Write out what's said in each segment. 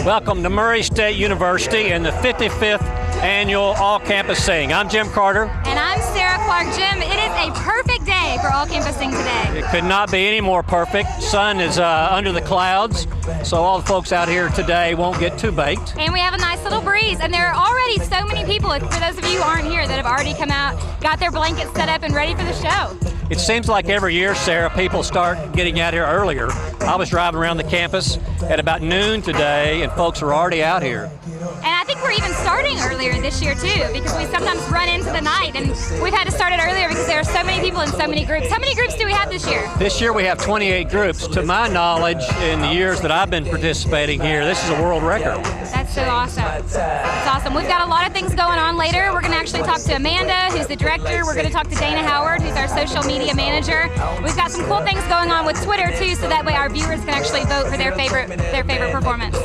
Welcome to Murray State University and the 55th Annual All-Campus Sing. I'm Jim Carter. And I'm Sarah Clark. Jim, it is a perfect day for All-Campus Sing today. It could not be any more perfect. Sun is under the clouds, so all the folks out here today won't get too baked. And we have a nice little breeze, and there are already so many people, for those of you who aren't here, that have already come out, got their blankets set up and ready for the show. It seems like every year, Sarah, people start getting out here earlier. I was driving around the campus at about noon today, and folks are already out here. And I think we're even starting earlier this year, too, because we sometimes run into the night, and we've had to start it earlier because there are so many people in so many groups. How many groups do we have this year? This year we have 28 groups. To my knowledge, in the years that I've been participating here, this is a world record. That's so awesome. It's awesome. We've got a lot of things going on later. We're going to actually talk to Amanda, who's the director. We're going to talk to Dana Howard, who's our social media manager. We've got some cool things going on with Twitter, too, so that way our viewers can actually vote for their favorite performance.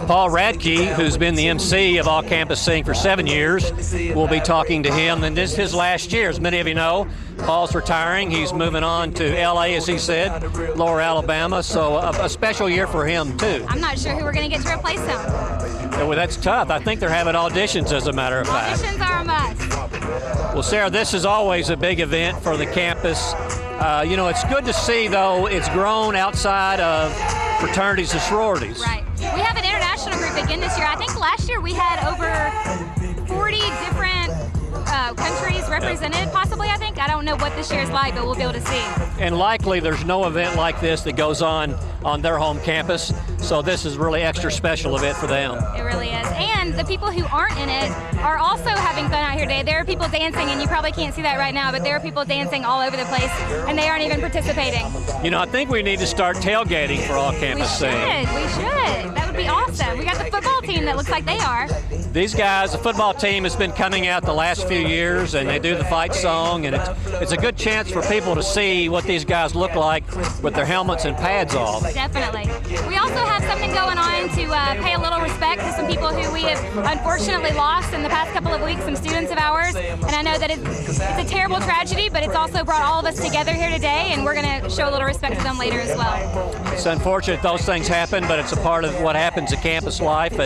Paul Radke, who's been the MC of All-Campus Sing for 7 years, we'll be talking to him, and this is his last year. As many of you know, Paul's retiring. He's moving on to L.A., as he said, Lower Alabama, so a special year for him, too. I'm not sure who we're going to get to replace him. Well, that's tough. I think they're having auditions, as a matter of fact. Auditions are a must. Well, Sarah, this is always a big event for the campus. You know, it's good to see, though, it's grown outside of fraternities and sororities. Right. We have an international group again this year. I think last year we had over 40 different countries represented, possibly, I think. I don't know what this year is like, but we'll be able to see. And likely there's no event like this that goes on their home campus, so this is really extra special event for them. It really is. And the people who aren't in it are also having fun out here today. There are people dancing, and you probably can't see that right now, but there are people dancing all over the place, and they aren't even participating. You know, I think we need to start tailgating for All-Campus Sing. We should. That would be awesome. We got the football team that looks like they are. These guys, the football team has been coming out the last few years, and they do the fight song, and it's a good chance for people to see what these guys look like with their helmets and pads off. Definitely. We also have something going on to pay a little respect to some people who we have unfortunately lost in the past couple of weeks, some students of ours, and I know that it's a terrible tragedy, but it's also brought all of us together here today, and we're going to show a little respect to them later as well. It's unfortunate those things happen, but it's a part of what happens in campus life,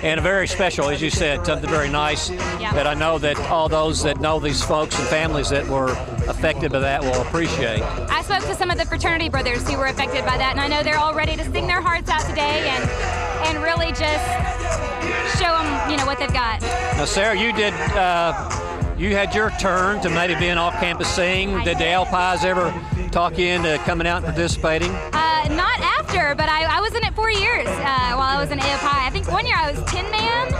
and a very special, as you said, something very nice that I know that all those that know these folks and families that were affected by that will appreciate. I spoke to some of the fraternity brothers who were affected by that, and I know they're all ready to sing their hearts out today and really just show them, you know, what they've got. Now, Sarah, you had your turn to maybe be an All-Campus Sing. Did the Alpies ever talk you into coming out and participating? Not after, but I was in it 4 years while I was in AOPI. I think 1 year I was Tin Man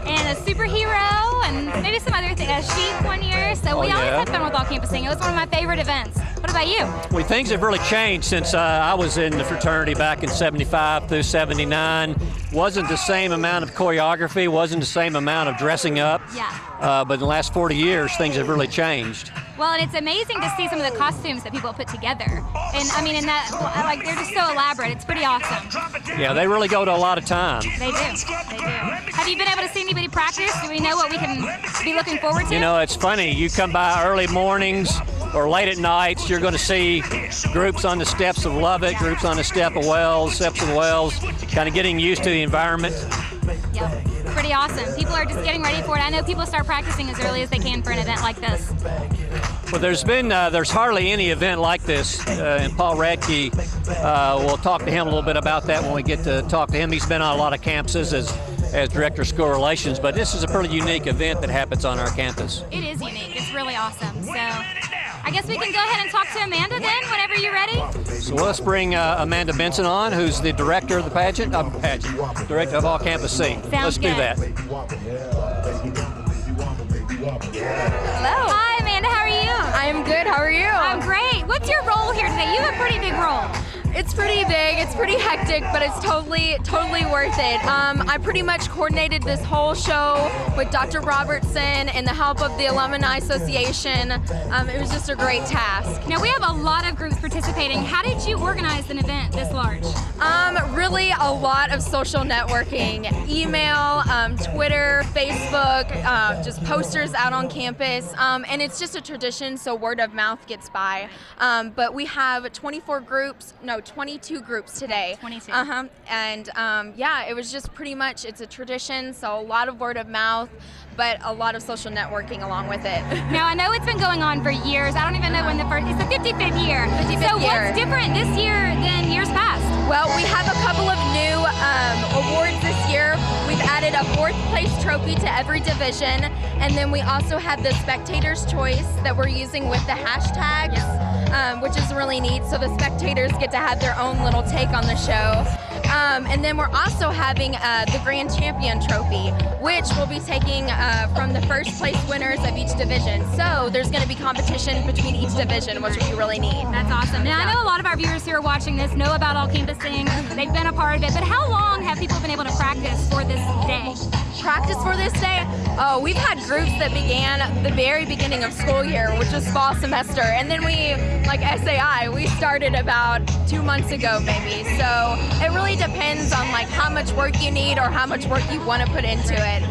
and a superhero and maybe some other thing, a sheep 1 year. So we always had fun with All-Campus Sing. It was one of my favorite events. What about you? Well, things have really changed since I was in the fraternity back in 75 through 79. Wasn't the same amount of choreography, wasn't the same amount of dressing up. Yeah. But in the last 40 years, things have really changed. Well, and it's amazing to see some of the costumes that people put together. And I mean, in that, like, they're just so elaborate. It's pretty awesome. Yeah, they really go to a lot of time. They do. They do. Have you been able to see anybody practice? Do we know what we can be looking forward to? You know, it's funny. You come by early mornings or late at nights, you're going to see groups on the steps of Lovett, groups on the steps of Wells, kind of getting used to the environment. Yep. Pretty awesome. People are just getting ready for it. I know people start practicing as early as they can for an event like this. Well, there's hardly any event like this, and Paul Radke, we'll talk to him a little bit about that when we get to talk to him. He's been on a lot of campuses as Director of School Relations, but this is a pretty unique event that happens on our campus. It is unique. It's really awesome. So I guess we can go ahead and talk to Amanda then, whenever you're ready. So let's bring Amanda Benson on, who's the director of the director of All-Campus Sing. Let's do that. Hello. Hi, Amanda. How are you? I'm good. How are you? I'm great. What's your role here today? You have a pretty big role. It's pretty big, it's pretty hectic, but it's totally worth it. I pretty much coordinated this whole show with Dr. Robertson and the help of the Alumni Association. It was just a great task. Now we have a lot of groups participating. How did you organize an event this large? Really a lot of social networking. Email, Twitter, Facebook, just posters out on campus. And it's just a tradition, so word of mouth gets by. But we have 24 groups, no, 22 groups today. 22. And yeah, it was just pretty much, it's a tradition, so a lot of word of mouth, but a lot of social networking along with it. Now, I know it's been going on for years. I don't even know when it's the 55th year. 55th so year. What's different this year than years past? Well, we have a couple of new awards this year. We've added a 4th place trophy to every division, and then we also have the Spectator's Choice that we're using with the hashtags, which is really neat. So the spectators get to have their own little take on the show. And then we're also having the Grand Champion Trophy, which we'll be taking from the 1st place winners of each division. So there's going to be competition between each division, which will be really neat. That's awesome. Now, I know a lot of our viewers who are watching this know about All Campus Sing. They've been a part of it, but how long have people been able to practice for this day? Practice for this day? Oh, we've had groups that began at the very beginning of school year, which was fall semester, and then we, like SAI, we started about 2 months ago maybe. So it really depends on like how much work you need or how much work you want to put into it.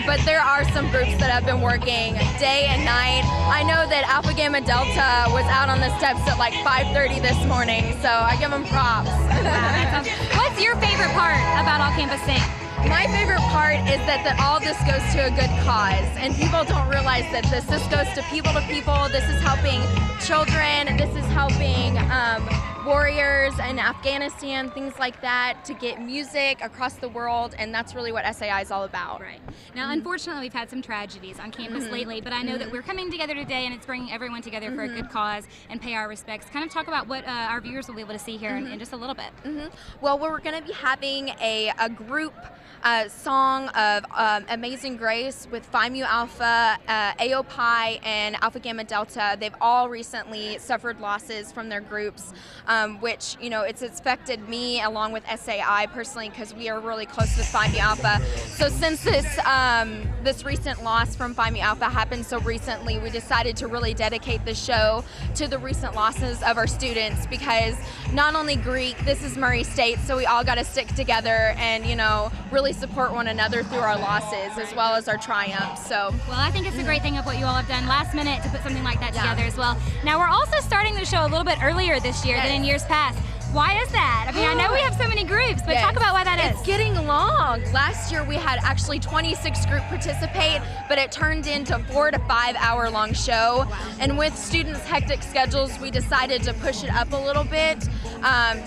But there are some groups that have been working day and night. I know that Alpha Gamma Delta was out on the steps at like 5:30 this morning, so I give them props. What's your favorite part about All Campus Sing? My favorite part is that all this goes to a good cause, and people don't realize that this goes to people. This is helping children. This is helping warriors in Afghanistan, things like that, to get music across the world, and that's really what SAI is all about. Right. Now, unfortunately, we've had some tragedies on campus lately, but I know that we're coming together today, and it's bringing everyone together for a good cause and pay our respects. Kind of talk about what our viewers will be able to see here in just a little bit. Well, we're going to be having a group song of Amazing Grace with Phi Mu Alpha, AOPI, and Alpha Gamma Delta. They've all recently suffered losses from their groups, which, you know, it's affected me along with SAI personally because we are really close with Phi Mu Alpha. So since this recent loss from Phi Mu Alpha happened so recently, we decided to really dedicate the show to the recent losses of our students, because not only Greek, this is Murray State, so we all got to stick together and, you know, really support one another through our losses as well as our triumphs. So, well, I think it's a great thing of what you all have done last minute to put something like that together as well. Now, we're also starting the show a little bit earlier this year than in years past. Why is that? I mean, I know we have so many groups, but talk about why that is. It's getting long. Last year we had actually 26 groups participate, but it turned into 4 to 5 hour long show. And with students' hectic schedules, we decided to push it up a little bit,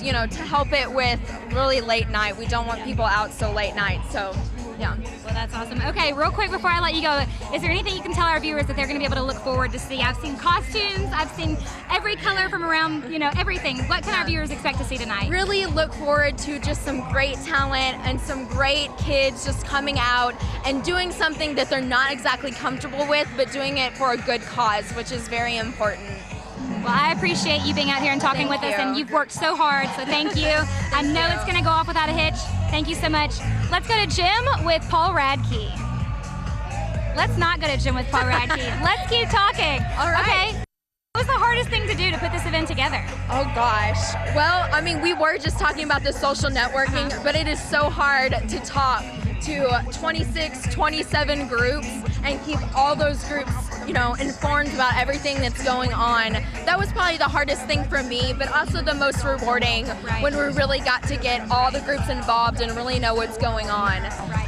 you know, to help it with really late night. We don't want people out so late night, so yeah. Well, that's awesome. Okay, real quick before I let you go, is there anything you can tell our viewers that they're going to be able to look forward to see? I've seen costumes, I've seen every color from around, you know, everything. What can our viewers expect to see tonight? Really look forward to just some great talent and some great kids just coming out and doing something that they're not exactly comfortable with, but doing it for a good cause, which is very important. Well, I appreciate you being out here and talking with us, and you've worked so hard, so thank you. I know it's going to go off without a hitch. Thank you so much. Let's go to Jim with Paul Radke. Let's not go to Jim with Paul Radke. Let's keep talking. All right. Okay. What was the hardest thing to do to put this event together? Oh gosh. Well, I mean, we were just talking about the social networking, but it is so hard to talk to 26, 27 groups and keep all those groups, you know, informed about everything that's going on. That was probably the hardest thing for me, but also the most rewarding when we really got to get all the groups involved and really know what's going on. Right.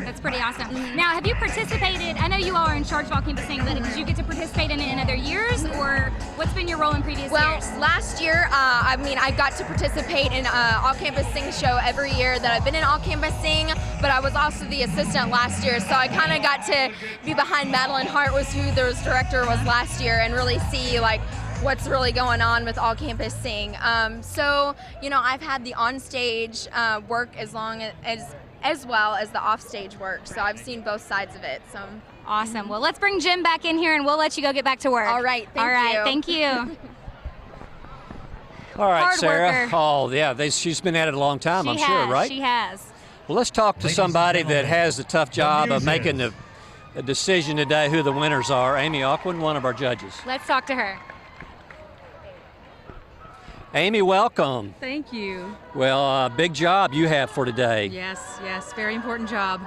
That's pretty awesome. Now, have you participated? I know you all are in charge of All Campus Sing, but did you get to participate in it in other years, or what's been your role in previous years? Well, last year, I mean, I got to participate in All Campus Sing show every year that I've been in All Campus Sing, but I was also the assistant last year, so I kind of got to be behind Madeline Hart, was who their director was last year, and really see like what's really going on with All Campus Sing. So, you know, I've had the on-stage work as well as the off-stage work, so I've seen both sides of it. So awesome. Well, let's bring Jim back in here, and we'll let you go get back to work. All right. Thank you. All right, Hard Sarah. worker. Oh, yeah, she's been at it a long time, I'm sure, right? She has. Well, let's talk to somebody that has the tough job of making a decision today who the winners are. Amy Ockwin, one of our judges. Let's talk to her. Amy, welcome. Thank you. Well, big job you have for today. Yes, very important job.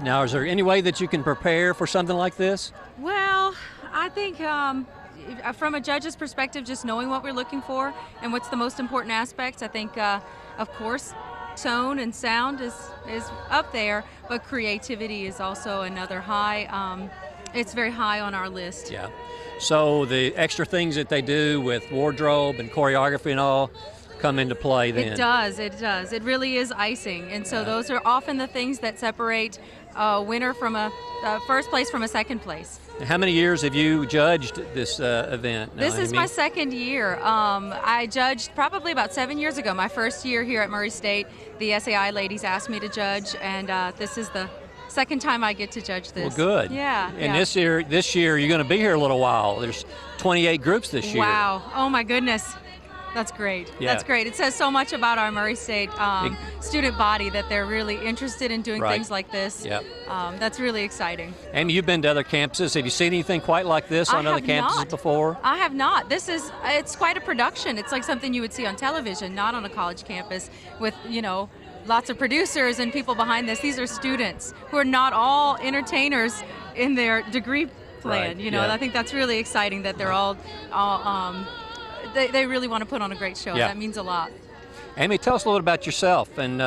Now, is there any way that you can prepare for something like this? Well, I think from a judge's perspective, just knowing what we're looking for and what's the most important aspects, I think, of course, tone and sound is up there, but creativity is also another high. It's very high on our list. Yeah. So the extra things that they do with wardrobe and choreography and all come into play then. It does. It really is icing. And so those are often the things that separate a winner from a first place from a second place. How many years have you judged this event now, This is Amy? my second year. I judged probably about 7 years ago. My first year here at Murray State, the SAI ladies asked me to judge, and this is the second time I get to judge this. Well, good. Yeah. And yeah. this year you're going to be here a little while. There's 28 groups this year. Wow. Oh my goodness. That's great. Yeah. That's great. It says so much about our Murray State student body that they're really interested in doing Right. things like this. Yep. That's really exciting. Amy, you've been to other campuses. Have you seen anything quite like this on I other have campuses not. before? I have not. It's quite a production. It's like something you would see on television, not on a college campus with, lots of producers and people behind this. These are students who are not all entertainers in their degree plan. Right, And I think that's really exciting that they're all they really want to put on a great show. Yeah. That means a lot. Amy, tell us a little about yourself and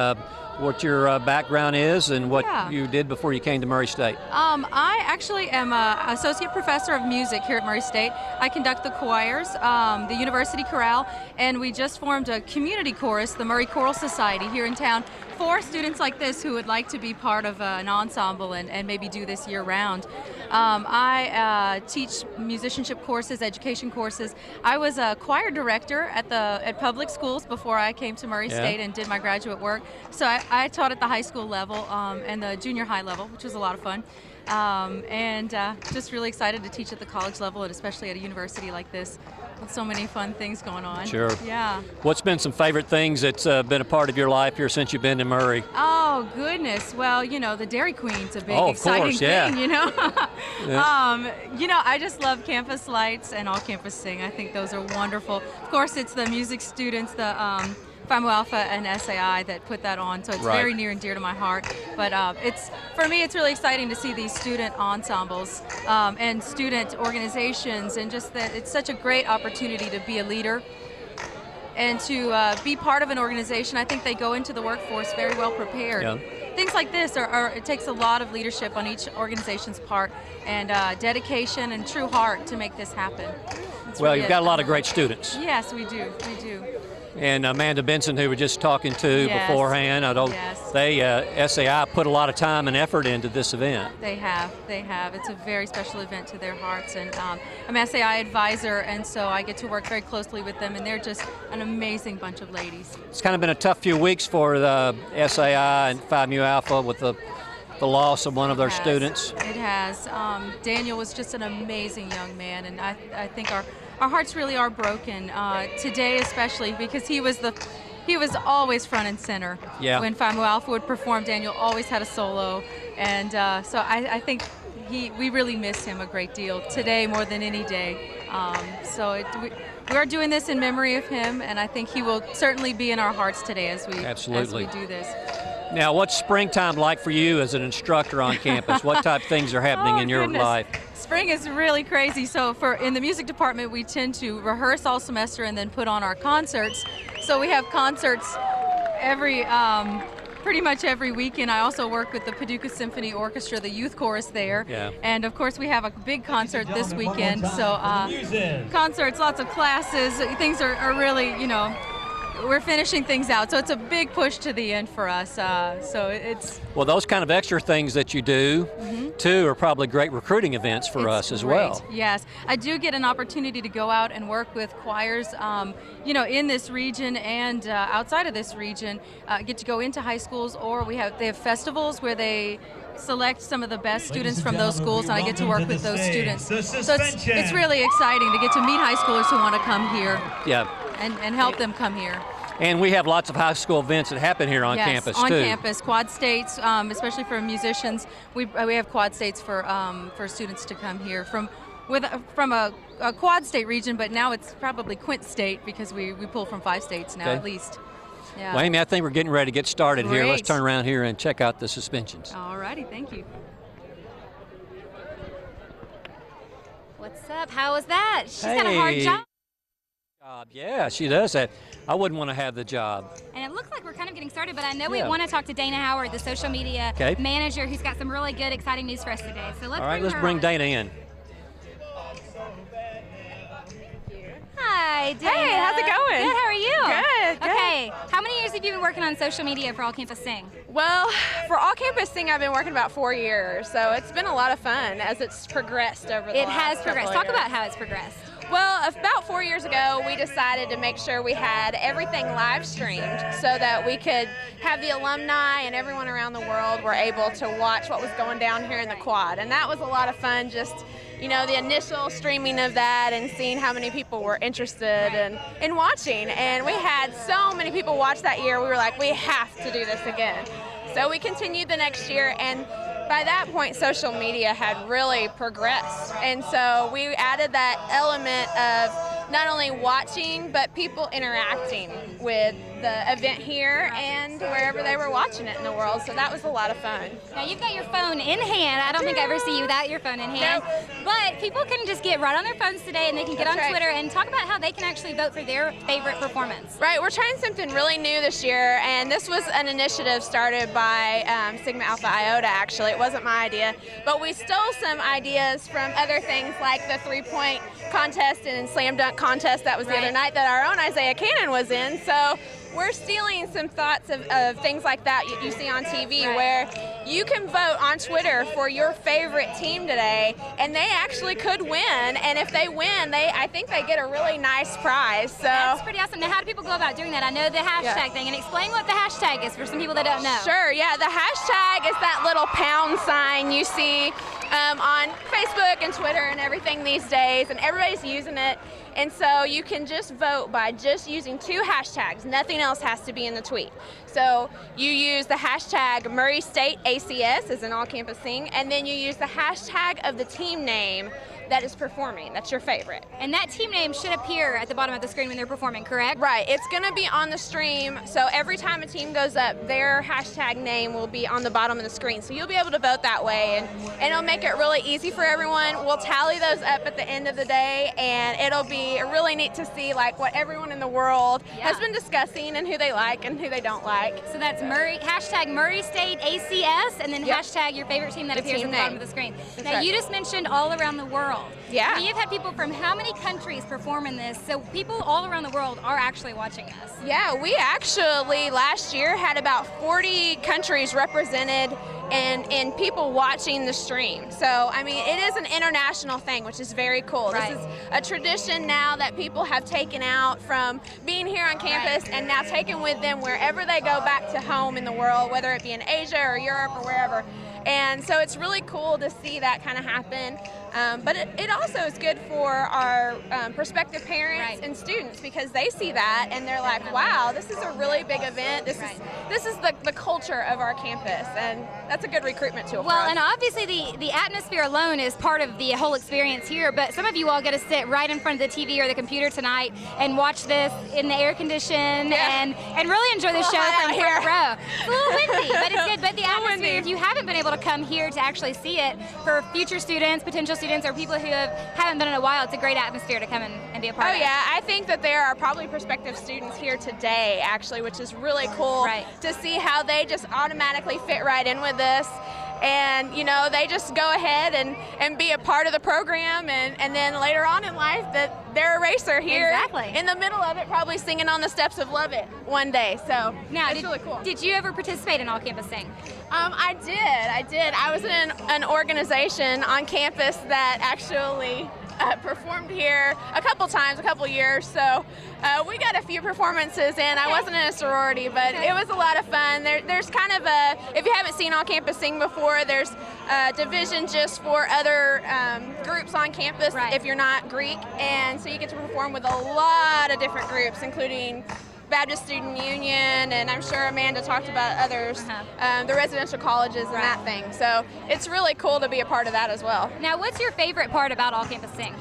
what your background is and what Yeah. you did before you came to Murray State. I actually am an associate professor of music here at Murray State. I conduct the choirs, the University Chorale, and we just formed a community chorus, the Murray Choral Society, here in town, for students like this who would like to be part of an ensemble and maybe do this year-round. I teach musicianship courses, education courses. I was a choir director at public schools before I came to Murray Yeah. State and did my graduate work. So I taught at the high school level and the junior high level, which was a lot of fun. And just really excited to teach at the college level, and especially at a university like this with so many fun things going on. Sure. Yeah. What's been some favorite things that's been a part of your life here since you've been in Murray? Oh goodness! Well, the Dairy Queen's a big, Oh, of exciting course, yeah. thing. Yeah. I just love campus lights and all campus sing. I think those are wonderful. Of course, it's the music students, the Phi Mu Alpha and SAI that put that on, so it's Right. very near and dear to my heart. But for me, it's really exciting to see these student ensembles and student organizations, and just that it's such a great opportunity to be a leader and to be part of an organization. I think they go into the workforce very well prepared. Yeah. Things like this it takes a lot of leadership on each organization's part, and dedication and true heart to make this happen. It's Well, really you've got a lot of great students. Yes, we do. We do. And Amanda Benson, who we were just talking to Yes. beforehand, I know Yes. they, SAI, put a lot of time and effort into this event. They have. It's a very special event to their hearts, and I'm SAI advisor, and so I get to work very closely with them, and they're just an amazing bunch of ladies. It's kind of been a tough few weeks for the SAI and Phi Mu Alpha with the loss of one of their It has. students. It has. Daniel was just an amazing young man, and I think our hearts really are broken today, especially because he was always front and center. Yeah. When Phi Mu Alpha would perform, Daniel always had a solo, and so I think we really miss him a great deal today more than any day. We are doing this in memory of him, and I think he will certainly be in our hearts today as we Absolutely. do this. Now, what's springtime like for you as an instructor on campus? What type of things are happening in your goodness. life? Spring is really crazy. So in the music department, we tend to rehearse all semester and then put on our concerts. So we have concerts pretty much every weekend. I also work with the Paducah Symphony Orchestra, the youth chorus there. Yeah. And of course, we have a big concert this weekend. So concerts, lots of classes. Things are really, we're finishing things out. So it's a big push to the end for us. So it's Well, those kind of extra things that you do, too, are probably great recruiting events for us as great. well. Yes, I do get an opportunity to go out and work with choirs, in this region and outside of this region. Get to go into high schools, or they have festivals where they select some of the best students from those schools, and I get to work with those students. So it's really exciting to get to meet high schoolers who want to come here Yeah. and help them come here. And we have lots of high school events that happen here on Yes, campus, on too. campus, quad states, especially for musicians. We have quad states for students to come here from a quad state region, but now it's probably quint state because we pull from 5 states now Okay. at least. Yeah. Well, Amy, I think we're getting ready to get started here. Let's Great. turn around here and check out the suspensions. All righty, thank you. What's What's up? How was that? She's got a hard Hey. job. Yeah, she does that. I wouldn't want to have the job. And it looks like we're kind of getting started, but I know Yeah. we want to talk to Dana Howard, the social media Okay. manager, who's got some really good, exciting news for us today. So let's All right, let's her bring on. Dana in. Hi, Dana. Hey, how's it going? Good, how are you? Good, good. Okay, how many years have you been working on social media for All Campus Sing? Well, for All Campus Sing, I've been working about 4 years, so it's been a lot of fun as it's progressed over the It last has couple progressed. of Talk years. about how it's progressed. Well, about 4 years ago, we decided to make sure we had everything live streamed so that we could have the alumni and everyone around the world were able to watch what was going down here in the quad. And that was a lot of fun, just, you know, the initial streaming of that and seeing how many people were interested in watching. And we had so many people watch that year, we were like, we have to do this again. So we continued the next year, and by that point, social media had really progressed. And so we added that element of not only watching, but people interacting with the event here and wherever they were watching it in the world. So that was a lot of fun. Now you've got your phone in hand. I don't think I ever see you without your phone in hand. But people can just get right on their phones today, and they can get That's on right. Twitter and talk about how they can actually vote for their favorite performance. Right, we're trying something really new this year, and this was an initiative started by Sigma Alpha Iota, actually. It wasn't my idea, but we stole some ideas from other things like the three-point contest and slam dunk contest that was the Right. other night that our own Isaiah Cannon was in. So we're stealing some thoughts of things like that you see on TV, Right. where you can vote on Twitter for your favorite team today, and they actually could win. And if they win, I think they get a really nice prize. So. That's pretty awesome. Now, how do people go about doing that? I know the hashtag thing, and explain what the hashtag is for some people that don't know. Sure, yeah, the hashtag is that little pound sign you see on Facebook and Twitter and everything these days, and everybody's using it. And so you can just vote by just using 2 hashtags. Nothing else has to be in the tweet. So you use the hashtag Murray State ACS as an All Campus Sing, and then you use the hashtag of the team name that is performing. That's your favorite. And that team name should appear at the bottom of the screen when they're performing, correct? Right, it's going to be on the stream, so every time a team goes up, their hashtag name will be on the bottom of the screen. So you'll be able to vote that way, and it'll make it really easy for everyone. We'll tally those up at the end of the day, and it'll be really neat to see like what everyone in the world has been discussing and who they like and who they don't like. So that's hashtag Murray State ACS, and then Yep. hashtag your favorite team that The appears team at the bottom name. of the screen. That's Now, right. you just mentioned all around the world. Yeah. So you've had people from how many countries perform in this? So people all around the world are actually watching this. Yeah, we actually last year had about 40 countries represented and people watching the stream. So, I mean, it is an international thing, which is very cool. Right. This is a tradition now that people have taken out from being here on campus and now taken with them wherever they go back to home in the world, whether it be in Asia or Europe or wherever. And so it's really cool to see that kind of happen. But it also is good for our prospective parents Right. and students because they see that and they're like, wow, this is a really big event. This is the culture of our campus, and that's a good recruitment tool for Well, us. and obviously the atmosphere alone is part of the whole experience here, but some of you all get to sit right in front of the TV or the computer tonight and watch this in the air condition and really enjoy the It's a show little hot from out front here. row. It's a little windy, but it's good. But the little atmosphere, windy. if you haven't been able to come here to actually see it, for future students, potential students, or people who haven't been in a while, it's a great atmosphere to come and be a part Oh of. yeah, I think that there are probably prospective students here today actually, which is really cool Right. to see how they just automatically fit right in with this. And you know, they just go ahead and be a part of the program, and then later on in life that they're a racer here Exactly. in the middle of it, probably singing on the steps of Lovett one day. So Now, it's really cool. Did you ever participate in All Campus Sing? I did. I was in an organization on campus that actually performed here a couple years. So we got a few performances in. I wasn't in a sorority, but it was a lot of fun. There's kind of if you haven't seen All Campus Sing before, there's a division just for other groups on campus Right. if you're not Greek. And so you get to perform with a lot of different groups, including Baptist Student Union, and I'm sure Amanda talked about others, the residential colleges and that thing. So it's really cool to be a part of that as well. Now, what's your favorite part about All Campus Sing?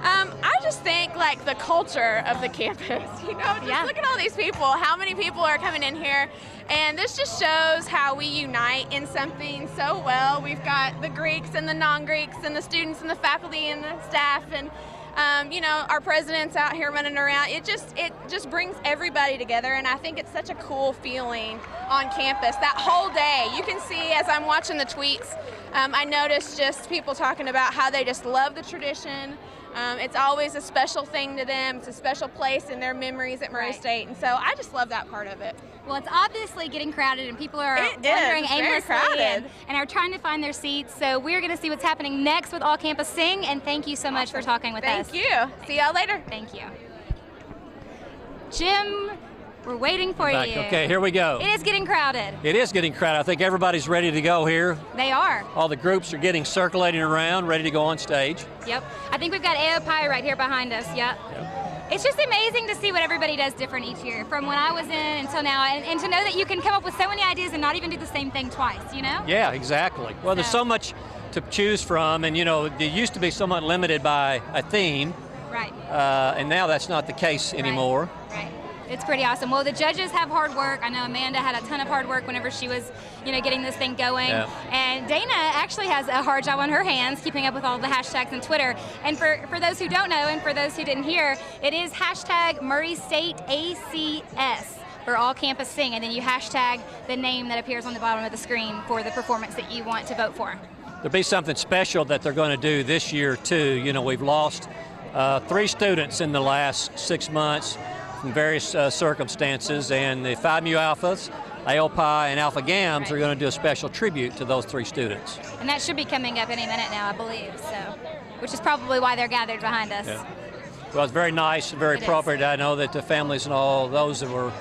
I just think like the culture of the campus, just look at all these people, how many people are coming in here, and this just shows how we unite in something so well. We've got the Greeks and the non-Greeks and the students and the faculty and the staff and our president's out here running around. It just brings everybody together, and I think it's such a cool feeling on campus that whole day. You can see as I'm watching the tweets, I noticed just people talking about how they just love the tradition. It's always a special thing to them. It's a special place in their memories at Murray State, and so I just love that part of it. Well, it's obviously getting crowded, and people are It is. wandering It's very aimlessly crowded. and are trying to find their seats. So we're going to see what's happening next with All Campus Sing, and thank you so much for talking with us. Thank you. See y'all later. Thank you. Jim, we're waiting for Back. you. Okay, here we go. It is getting crowded. It is getting crowded. I think everybody's ready to go here. They are. All the groups are getting circulating around, ready to go on stage. Yep. I think we've got AOPI right here behind us. Yep. It's just amazing to see what everybody does different each year, from when I was in until now, and to know that you can come up with so many ideas and not even do the same thing twice, Yeah, exactly. Well, there's so much to choose from, and it used to be somewhat limited by a theme, Right. and now that's not the case anymore. Right. It's pretty awesome. Well, the judges have hard work. I know Amanda had a ton of hard work whenever she was, getting this thing going. Yeah. And Dana actually has a hard job on her hands, keeping up with all the hashtags on Twitter. And for those who don't know, and for those who didn't hear, it is hashtag Murray State ACS for All Campus Sing, and then you hashtag the name that appears on the bottom of the screen for the performance that you want to vote for. There'll be something special that they're going to do this year too. We've lost 3 students in the last 6 months in various circumstances, and the Phi Mu Alphas, AOPI, and Alpha Gams are going to do a special tribute to those 3 students. And that should be coming up any minute now, I believe, which is probably why they're gathered behind us. Yeah. Well, it's very nice and very It appropriate. I know that the families and all those that were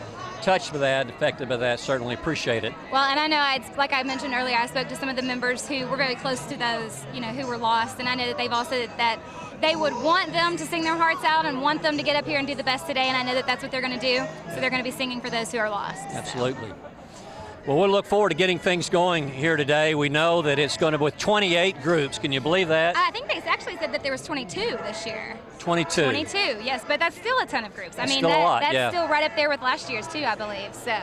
touched by that, affected by that, certainly appreciate it. Well, and I know, like I mentioned earlier, I spoke to some of the members who were very close to those, who were lost, and I know that they've all said that they would want them to sing their hearts out and want them to get up here and do the best today, and I know that that's what they're going to do. So they're going to be singing for those who are lost. Absolutely. Well, we'll look forward to getting things going here today. We know that it's going to be with 28 groups. Can you believe that? I think they actually said that there was 22 this year. 22. 22, yes, but that's still a ton of groups. That's still a lot, that's still right up there with last year's too, I believe. So.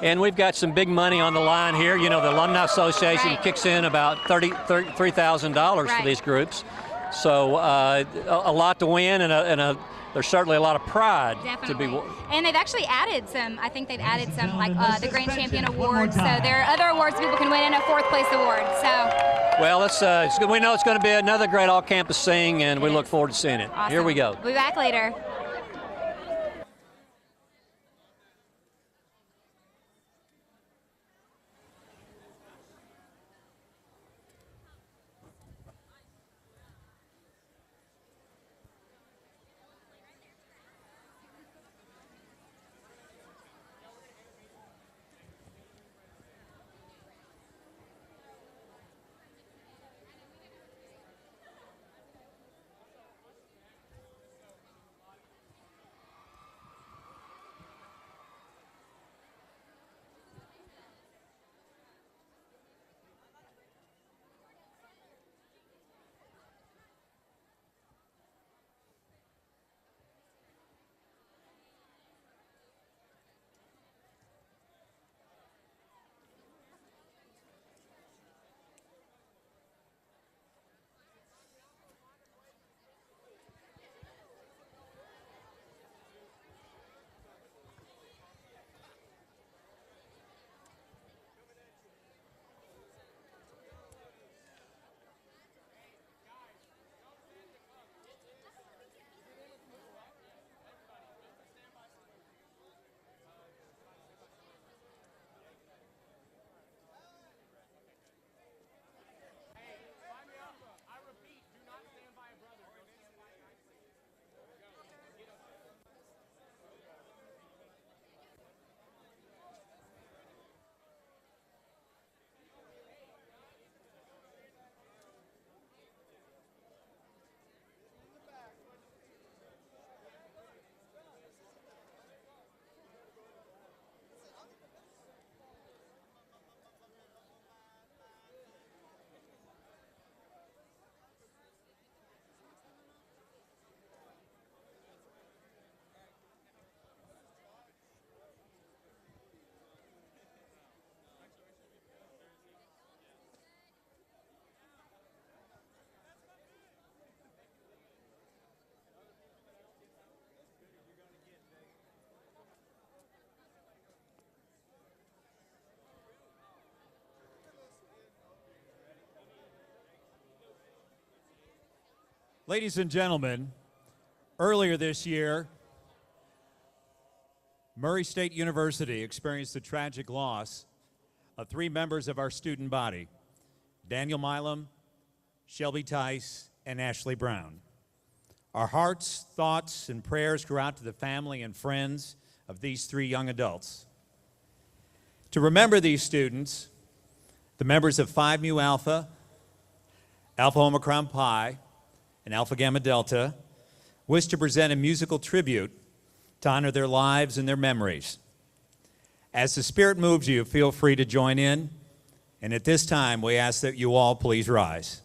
And we've got some big money on the line here. The Alumni Association kicks in about $3,000 for these groups. So a lot to win, and there's certainly a lot of pride to be. And they've actually added some. I think they've added some, like the Grand Champion Award. So there are other awards people can win, and a 4th place award. So. Well, we know it's going to be another great all-campus sing, and we look forward to seeing it. Awesome. Here we go. We'll be back later. Ladies and gentlemen, earlier this year, Murray State University experienced the tragic loss of 3 members of our student body, Daniel Milam, Shelby Tice, and Ashley Brown. Our hearts, thoughts, and prayers go out to the family and friends of these 3 young adults. To remember these students, the members of Phi Mu Alpha, Alpha Omicron Pi, and Alpha Gamma Delta wish to present a musical tribute to honor their lives and their memories. As the Spirit moves you, feel free to join in, and at this time, we ask that you all please rise.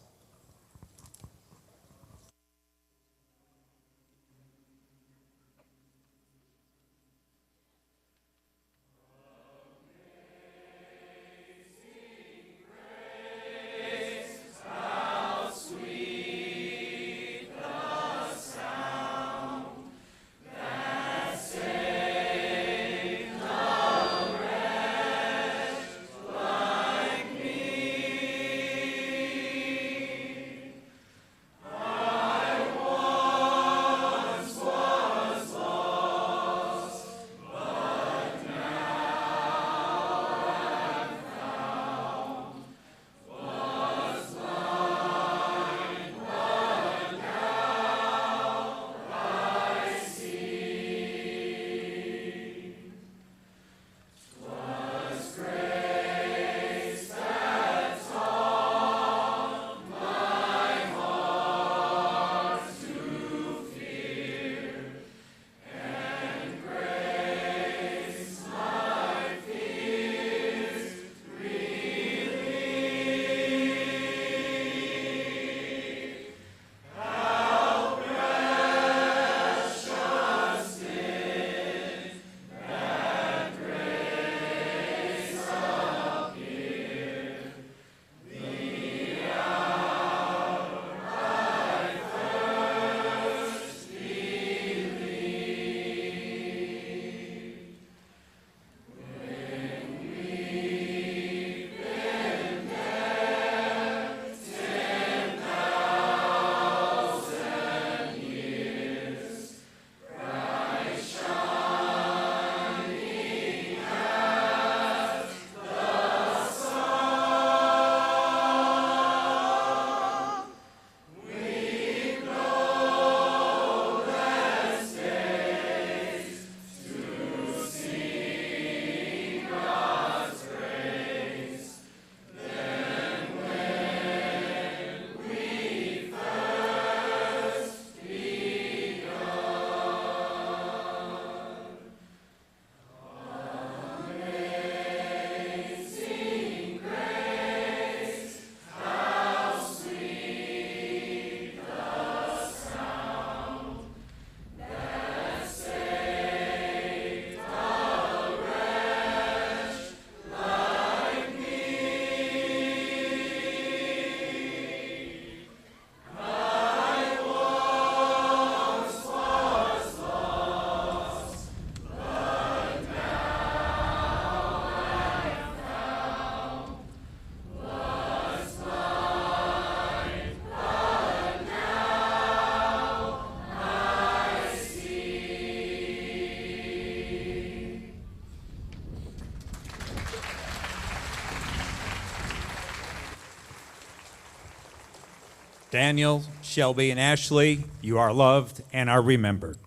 Daniel, Shelby, and Ashley, you are loved and are remembered.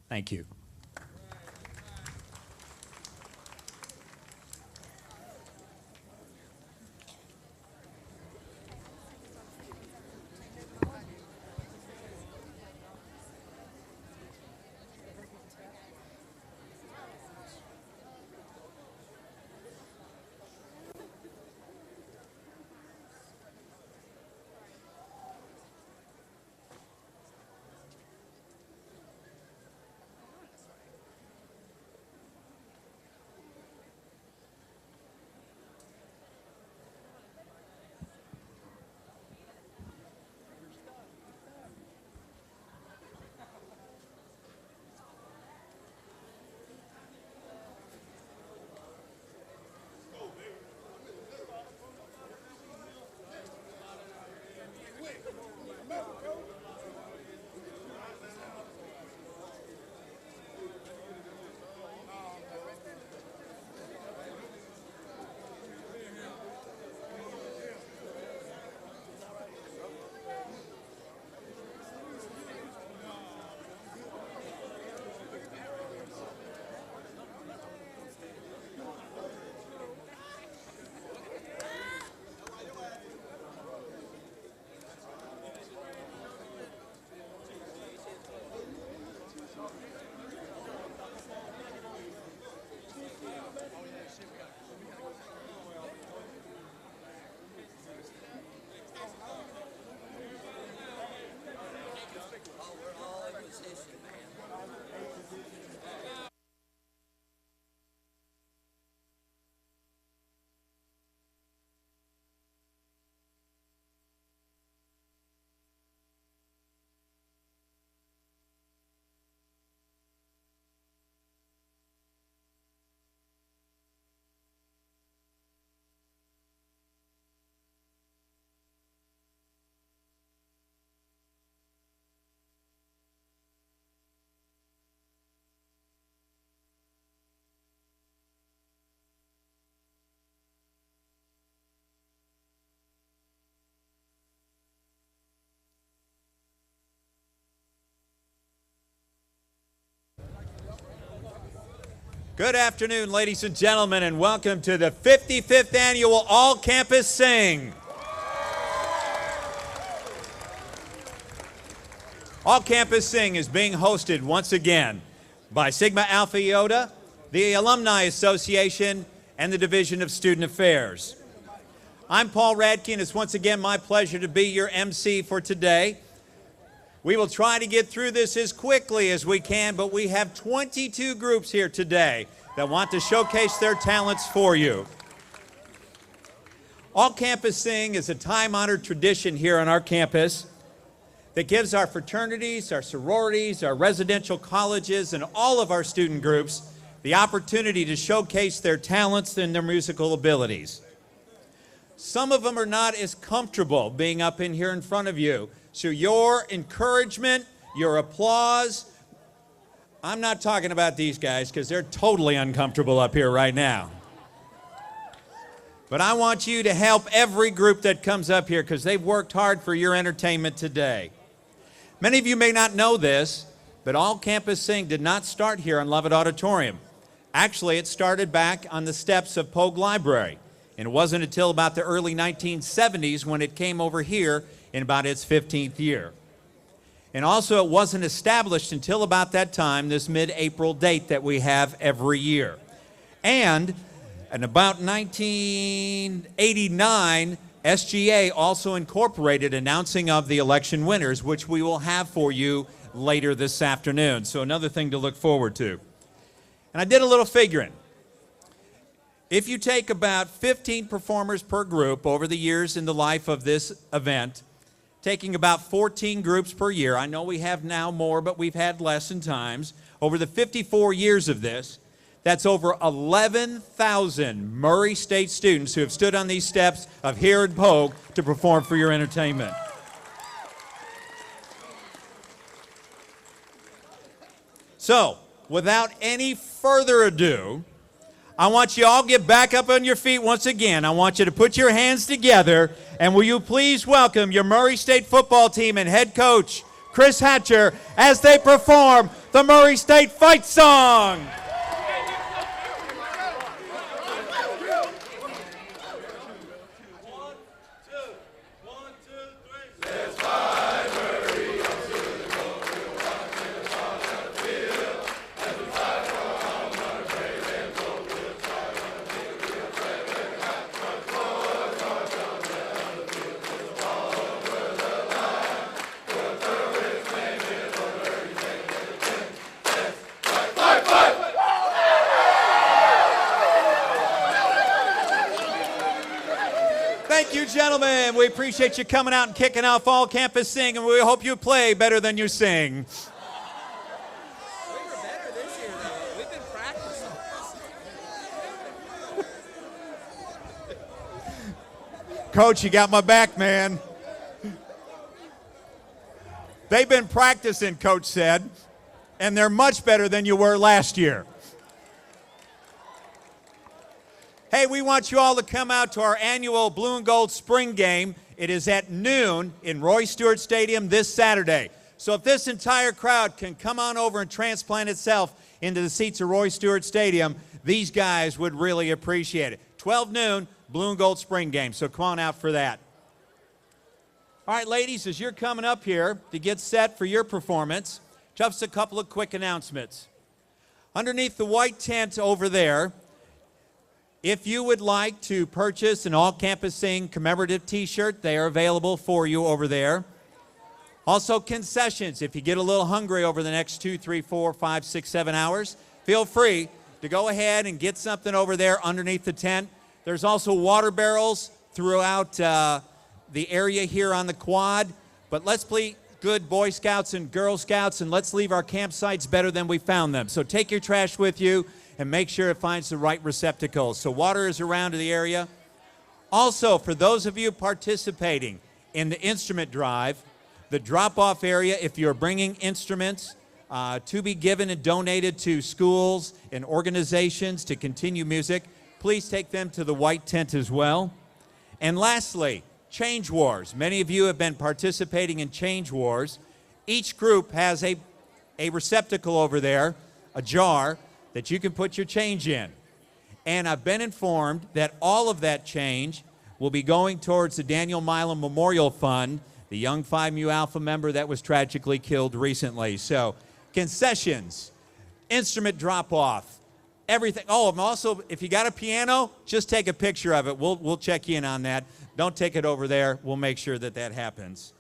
Thank you. Good afternoon, ladies and gentlemen, and welcome to the 55th Annual All Campus Sing. All Campus Sing is being hosted once again by Sigma Alpha Iota, the Alumni Association, and the Division of Student Affairs. I'm Paul Radke, and it's once again my pleasure to be your MC for today. We will try to get through this as quickly as we can, but we have 22 groups here today that want to showcase their talents for you. All Campus Sing is a time-honored tradition here on our campus that gives our fraternities, our sororities, our residential colleges, and all of our student groups the opportunity to showcase their talents and their musical abilities. Some of them are not as comfortable being up in here in front of you. So your encouragement, your applause, I'm not talking about these guys because they're totally uncomfortable up here right now. But I want you to help every group that comes up here because they've worked hard for your entertainment today. Many of you may not know this, but All Campus Sing did not start here on Lovett Auditorium. Actually, it started back on the steps of Pogue Library. And it wasn't until about the early 1970s when it came over here in about its 15th year. And also it wasn't established until about that time, this mid-April date that we have every year. And in about 1989, SGA also incorporated announcing of the election winners, which we will have for you later this afternoon. So another thing to look forward to. And I did a little figuring. If you take about 15 performers per group over the years in the life of this event, taking about 14 groups per year, I know we have now more, but we've had less in times, over the 54 years of this, that's over 11,000 Murray State students who have stood on these steps of here at Pogue to perform for your entertainment. So, without any further ado, I want you all to get back up on your feet once again. I want you to put your hands together, and will you please welcome your Murray State football team and head coach, Chris Hatcher, as they perform the Murray State Fight Song. Thank you, gentlemen. We appreciate you coming out and kicking off All Campus Sing, and we hope you play better than you sing. We were better this year, though. We've been practicing. Coach, you got my back, man. They've been practicing, Coach said, and they're much better than you were last year. Hey, we want you all to come out to our annual Blue and Gold Spring Game. It is at noon in Roy Stewart Stadium this Saturday. So if this entire crowd can come on over and transplant itself into the seats of Roy Stewart Stadium, these guys would really appreciate it. 12 noon, Blue and Gold Spring Game. So come on out for that. All right, ladies, as you're coming up here to get set for your performance, just a couple of quick announcements. Underneath the white tent over there, if you would like to purchase an All Campus Sing commemorative t-shirt, they are available for you over there. Also concessions, if you get a little hungry over the next 2, 3, 4, 5, 6, 7 hours, feel free to go ahead and get something over there underneath the tent. There's also water barrels throughout the area here on the quad. But let's be good Boy Scouts and Girl Scouts, and let's leave our campsites better than we found them. So take your trash with you and make sure it finds the right receptacles. So water is around the area. Also, for those of you participating in the instrument drive, the drop-off area, if you're bringing instruments to be given and donated to schools and organizations to continue music, please take them to the white tent as well. And lastly, Change Wars. Many of you have been participating in Change Wars. Each group has a receptacle over there, a jar, that you can put your change in. And I've been informed that all of that change will be going towards the Daniel Milam Memorial Fund, the young Phi Mu Alpha member that was tragically killed recently. So concessions, instrument drop-off, everything. Oh, and also, if you got a piano, just take a picture of it. We'll check you in on that. Don't take it over there. We'll make sure that that happens.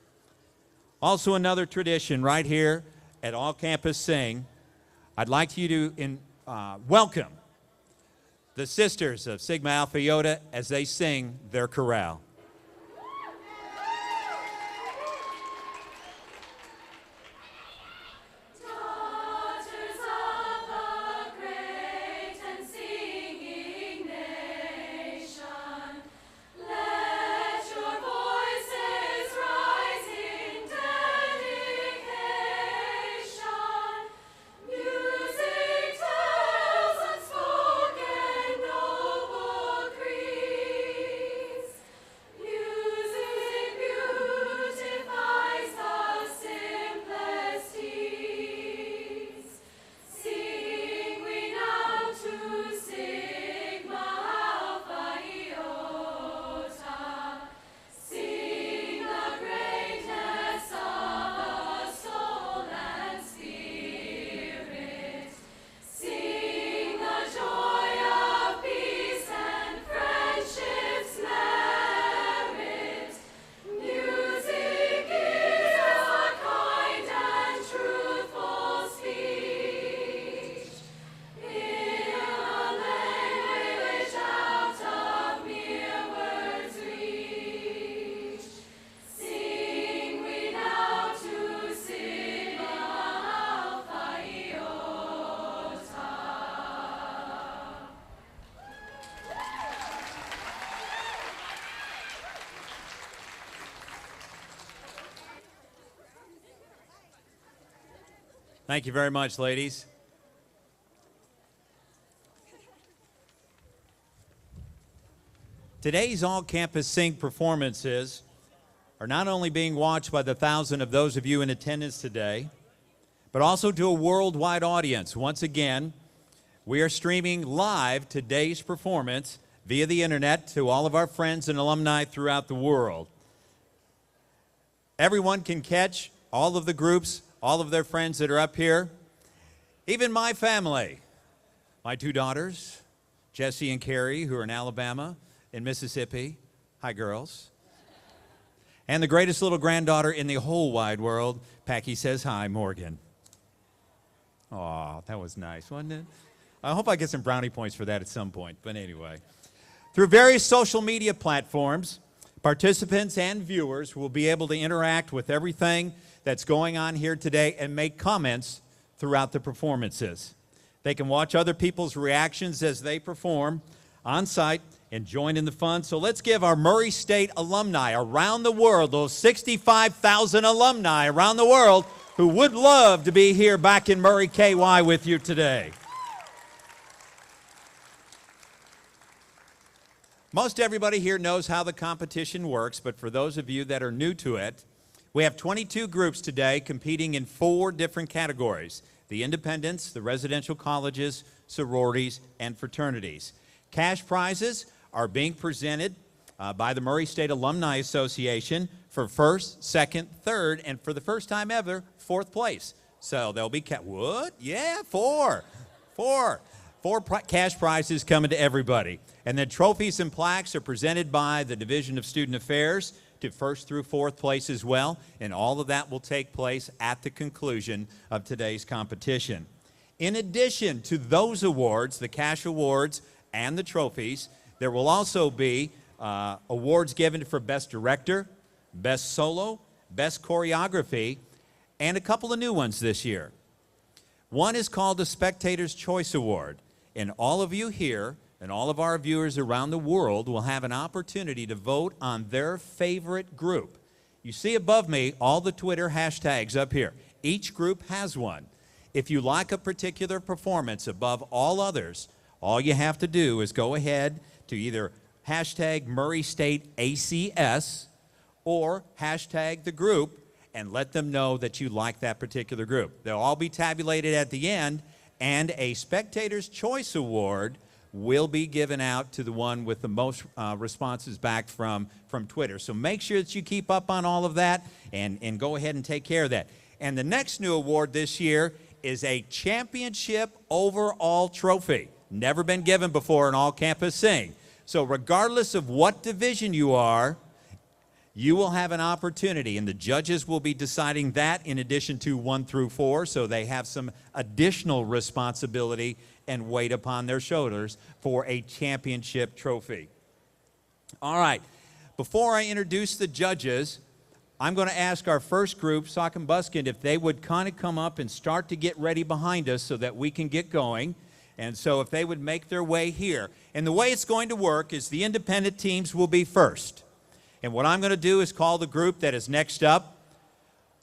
Also, another tradition right here at All Campus Sing, I'd like you to welcome the sisters of Sigma Alpha Iota as they sing their chorale. Thank you very much, ladies. Today's all-campus sing performances are not only being watched by the 1,000 of those of you in attendance today, but also to a worldwide audience. Once again, we are streaming live today's performance via the internet to all of our friends and alumni throughout the world. Everyone can catch all of the groups, all of their friends that are up here, even my family, my two daughters, Jessie and Carrie, who are in Alabama and Mississippi. Hi, girls. And the greatest little granddaughter in the whole wide world, Packy says hi, Morgan. Aw, that was nice, wasn't it? I hope I get some brownie points for that at some point, but anyway. Through various social media platforms, participants and viewers will be able to interact with everything that's going on here today and make comments throughout the performances. They can watch other people's reactions as they perform on site and join in the fun. So let's give our Murray State alumni around the world, those 65,000 alumni around the world who would love to be here back in Murray, KY with you today. Most everybody here knows how the competition works, but for those of you that are new to it, we have 22 groups today competing in 4 different categories: the independents, the residential colleges, sororities, and fraternities. Cash prizes are being presented by the Murray State Alumni Association for first, second, third, and for the first time ever, 4th place. So they'll be, what? Yeah, 4. 4 cash prizes coming to everybody. And then trophies and plaques are presented by the Division of Student Affairs to 1st through 4th place as well, and all of that will take place at the conclusion of today's competition. In addition to those awards, the cash awards and the trophies, there will also be awards given for Best Director, Best Solo, Best Choreography, and a couple of new ones this year. One is called the Spectator's Choice Award, and all of you here and all of our viewers around the world will have an opportunity to vote on their favorite group. You see above me all the Twitter hashtags up here. Each group has one. If you like a particular performance above all others, all you have to do is go ahead to either hashtag Murray State ACS or hashtag the group and let them know that you like that particular group. They'll all be tabulated at the end, and a Spectator's Choice Award will be given out to the one with the most responses back from Twitter. So make sure that you keep up on all of that and go ahead and take care of that. And the next new award this year is a championship overall trophy. Never been given before in All Campus Sing. So regardless of what division you are, you will have an opportunity, and the judges will be deciding that in addition to 1 through 4, so they have some additional responsibility and weight upon their shoulders for a championship trophy. All right, before I introduce the judges, I'm going to ask our first group, Sock and Buskin, if they would kind of come up and start to get ready behind us so that we can get going. And so if they would make their way here. And the way it's going to work is the independent teams will be first. And what I'm going to do is call the group that is next up.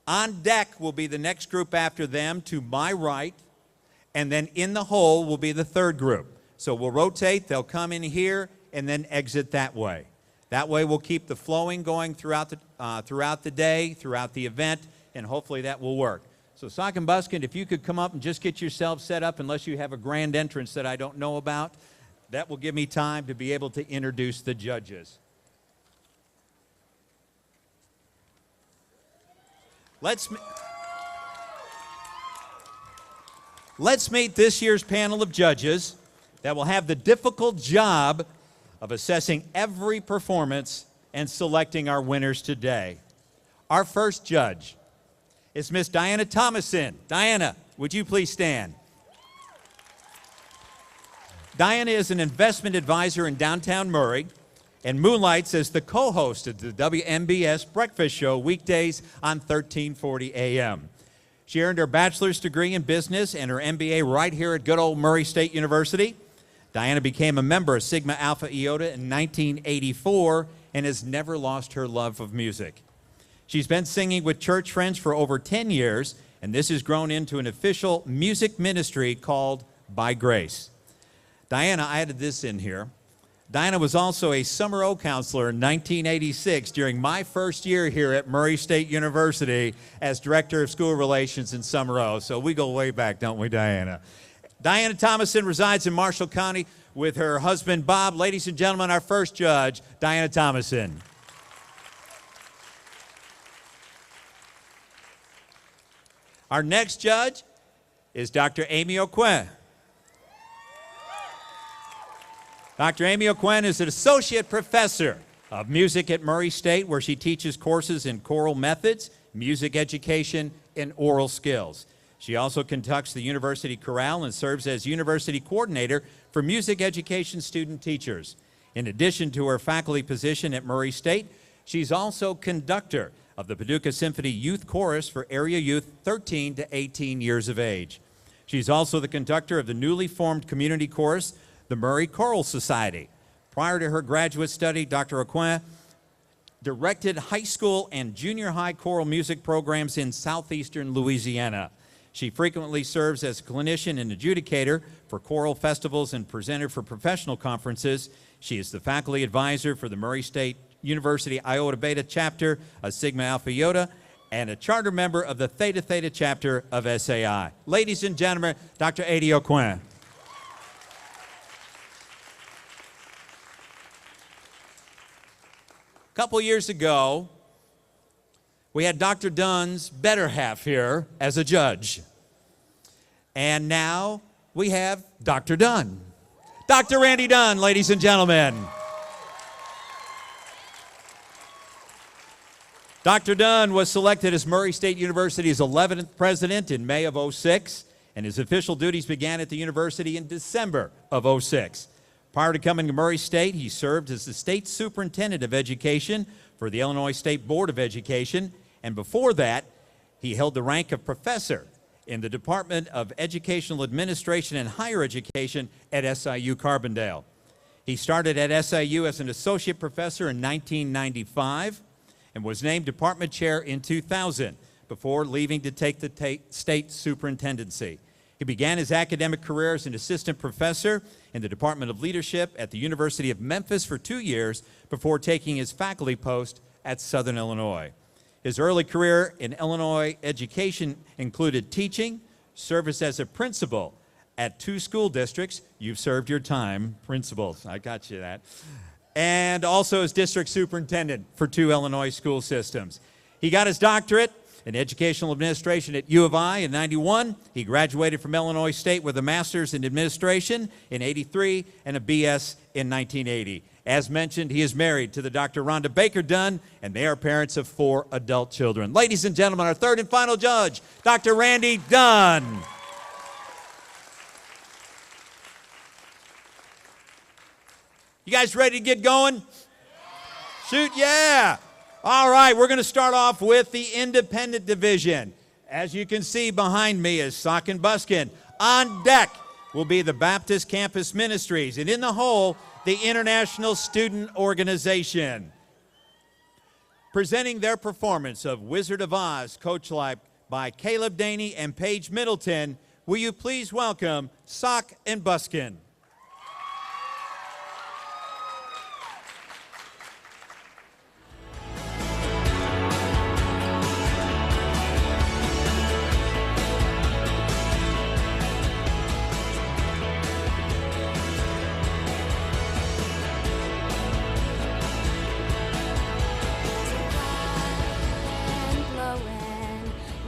On deck will be the next group after them to my right. And then in the hole will be the third group. So we'll rotate, they'll come in here, and then exit that way. That way we'll keep the flowing going throughout the day, throughout the event, and hopefully that will work. So Sock and Buskin, if you could come up and just get yourself set up, unless you have a grand entrance that I don't know about, that will give me time to be able to introduce the judges. Let's meet this year's panel of judges that will have the difficult job of assessing every performance and selecting our winners today. Our first judge is Miss Diana Thomason. Diana, would you please stand? Diana is an investment advisor in downtown Murray and moonlights as the co-host of the WMBS Breakfast Show weekdays on 1340 AM. She earned her bachelor's degree in business and her MBA right here at good old Murray State University. Diana became a member of Sigma Alpha Iota in 1984 and has never lost her love of music. She's been singing with church friends for over 10 years, and this has grown into an official music ministry called By Grace. Diana, I added this in here. Diana was also a Summer O counselor in 1986 during my first year here at Murray State University as Director of School Relations in Summer O. So we go way back, don't we, Diana? Diana Thomason resides in Marshall County with her husband, Bob. Ladies and gentlemen, our first judge, Diana Thomason. Our next judge is Dr. Amy O'Quinn. Dr. Amy O'Quinn is an associate professor of music at Murray State, where she teaches courses in choral methods, music education, and oral skills. She also conducts the university chorale and serves as university coordinator for music education student teachers. In addition to her faculty position at Murray State, she's also conductor of the Paducah Symphony Youth Chorus for area youth 13 to 18 years of age. She's also the conductor of the newly formed community chorus, the Murray Choral Society. Prior to her graduate study, Dr. O'Quinn directed high school and junior high choral music programs in southeastern Louisiana. She frequently serves as a clinician and adjudicator for choral festivals and presenter for professional conferences. She is the faculty advisor for the Murray State University Iota Beta chapter of Sigma Alpha Iota and a charter member of the Theta Theta chapter of SAI. Ladies and gentlemen, Dr. Adi O'Quinn. A couple years ago, we had Dr. Dunn's better half here as a judge. And now we have Dr. Dunn. Dr. Randy Dunn, ladies and gentlemen. Dr. Dunn was selected as Murray State University's 11th president in May of '06, and his official duties began at the university in December of '06. Prior to coming to Murray State, he served as the state superintendent of education for the Illinois State Board of Education, and before that, he held the rank of professor in the Department of Educational Administration and Higher Education at SIU Carbondale. He started at SIU as an associate professor in 1995 and was named department chair in 2000 before leaving to take the state superintendency. He began his academic career as an assistant professor in the Department of Leadership at the University of Memphis for 2 years before taking his faculty post at Southern Illinois. His early career in Illinois education included teaching, service as a principal at 2 school districts. You've served your time, principals. I got you that. And also as district superintendent for 2 Illinois school systems. He got his doctorate in educational administration at U of I in '91. He graduated from Illinois State with a master's in administration in '83 and a BS in 1980. As mentioned, he is married to the Dr. Rhonda Baker Dunn, and they are parents of 4 adult children. Ladies and gentlemen, our third and final judge, Dr. Randy Dunn. You guys ready to get going? Shoot, yeah. All right, we're going to start off with the independent division. As you can see behind me is Sock and Buskin. On deck will be the Baptist Campus Ministries, and in the hole, the International Student Organization. Presenting their performance of Wizard of Oz, coached by Caleb Daney and Paige Middleton, will you please welcome Sock and Buskin.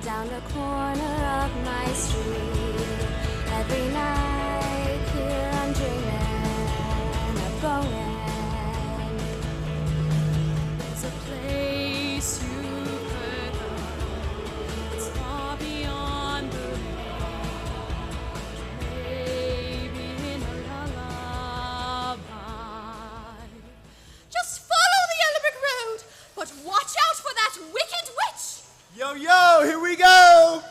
Down the corner of my street, every night here I'm dreaming of going. It's a place you've heard of, it's far beyond the maybe in a lullaby. Just follow the yellow brick road, but watch out for that wicked witch. Yo, yo, here we go!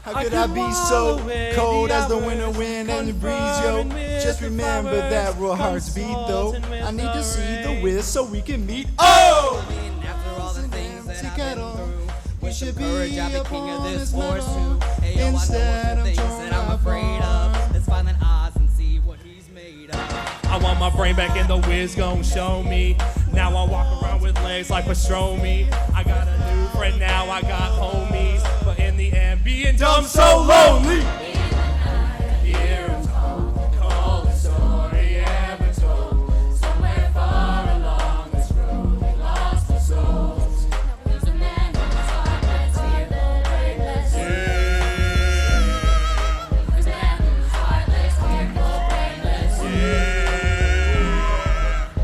How could I be so cold as the winter wind and the breeze, yo? Just remember that real hearts beat, though. I need to see the whiz so we can meet. Oh! After all the things that I've been through, we should be courage, I'll be king of this horse too. Hey, yo, I know all the things that I'm afraid of. Let's find that Oz and see what he's made of. I want my brain back and the whiz gon' show me. Now I walk around with legs like Pastrami. I got a new friend now, I got homies. But in the end, being dumb so lonely. Hear 'em call the story ever told. Somewhere far along this road, we lost our souls. Now there's a man who's heartless, fearful, brainless. There's a man who's heartless, fearful, brainless.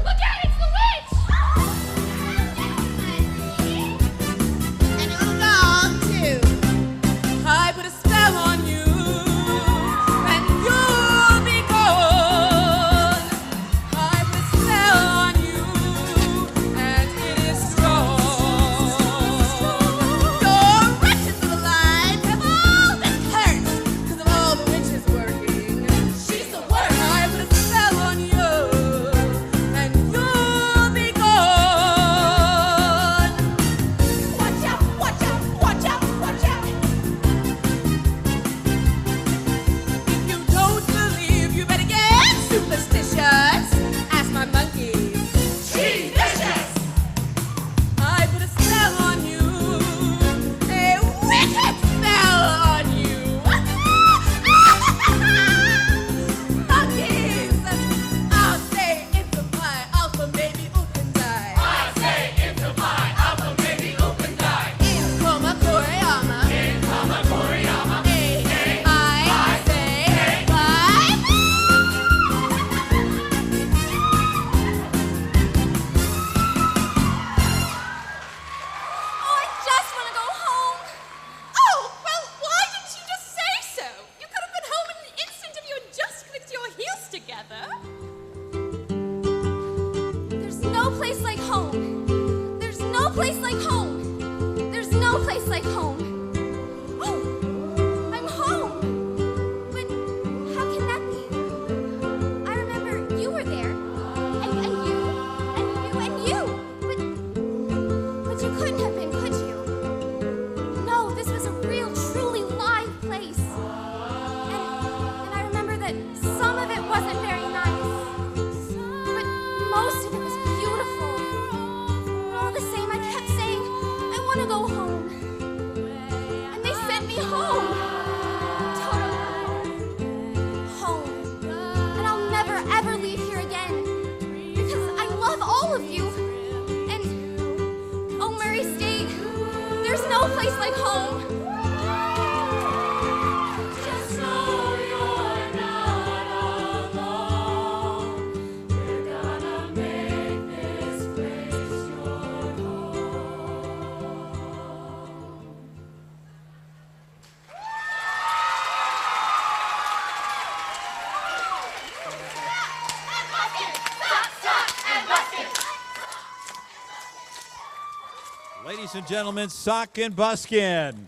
Look out, it's the witch! I put a spell on you, and you'll be gone. I put a spell on you, and it is strong. Your wretched little lives have all been cursed, 'cause of all the witches working. She's the worst. I put a spell on you, and you'll be gone. Watch out, watch out, watch out, watch out. If you don't believe, you better get superstitious. Ask my monkey. She's vicious. I put a spell on you, a wicked spell on you. Monkeys, I'll say it's a pie, alpha, maybe Ukandai. I say it's a pie, alpha, maybe Ukandai. In Koma Koriyama. In Koma Koriyama. I say bye. Oh, I just want to go home. Oh, well, why didn't you just say so? You could have been home in an instant if you had just clicked your heels together. There's no place like home. There's no place like home. There's no place like home. Oh, I'm home. But how can that be? I remember you were there. And you. And you. And you. But you couldn't have been, could you? No, this was a real, truly live place. And I remember that some of it wasn't very nice. But most of it was beautiful. But all the same, I kept saying, I want to go home. place like home. Just know you're not alone. We're gonna make this place your home. Ladies and gentlemen, Sock and Buskin.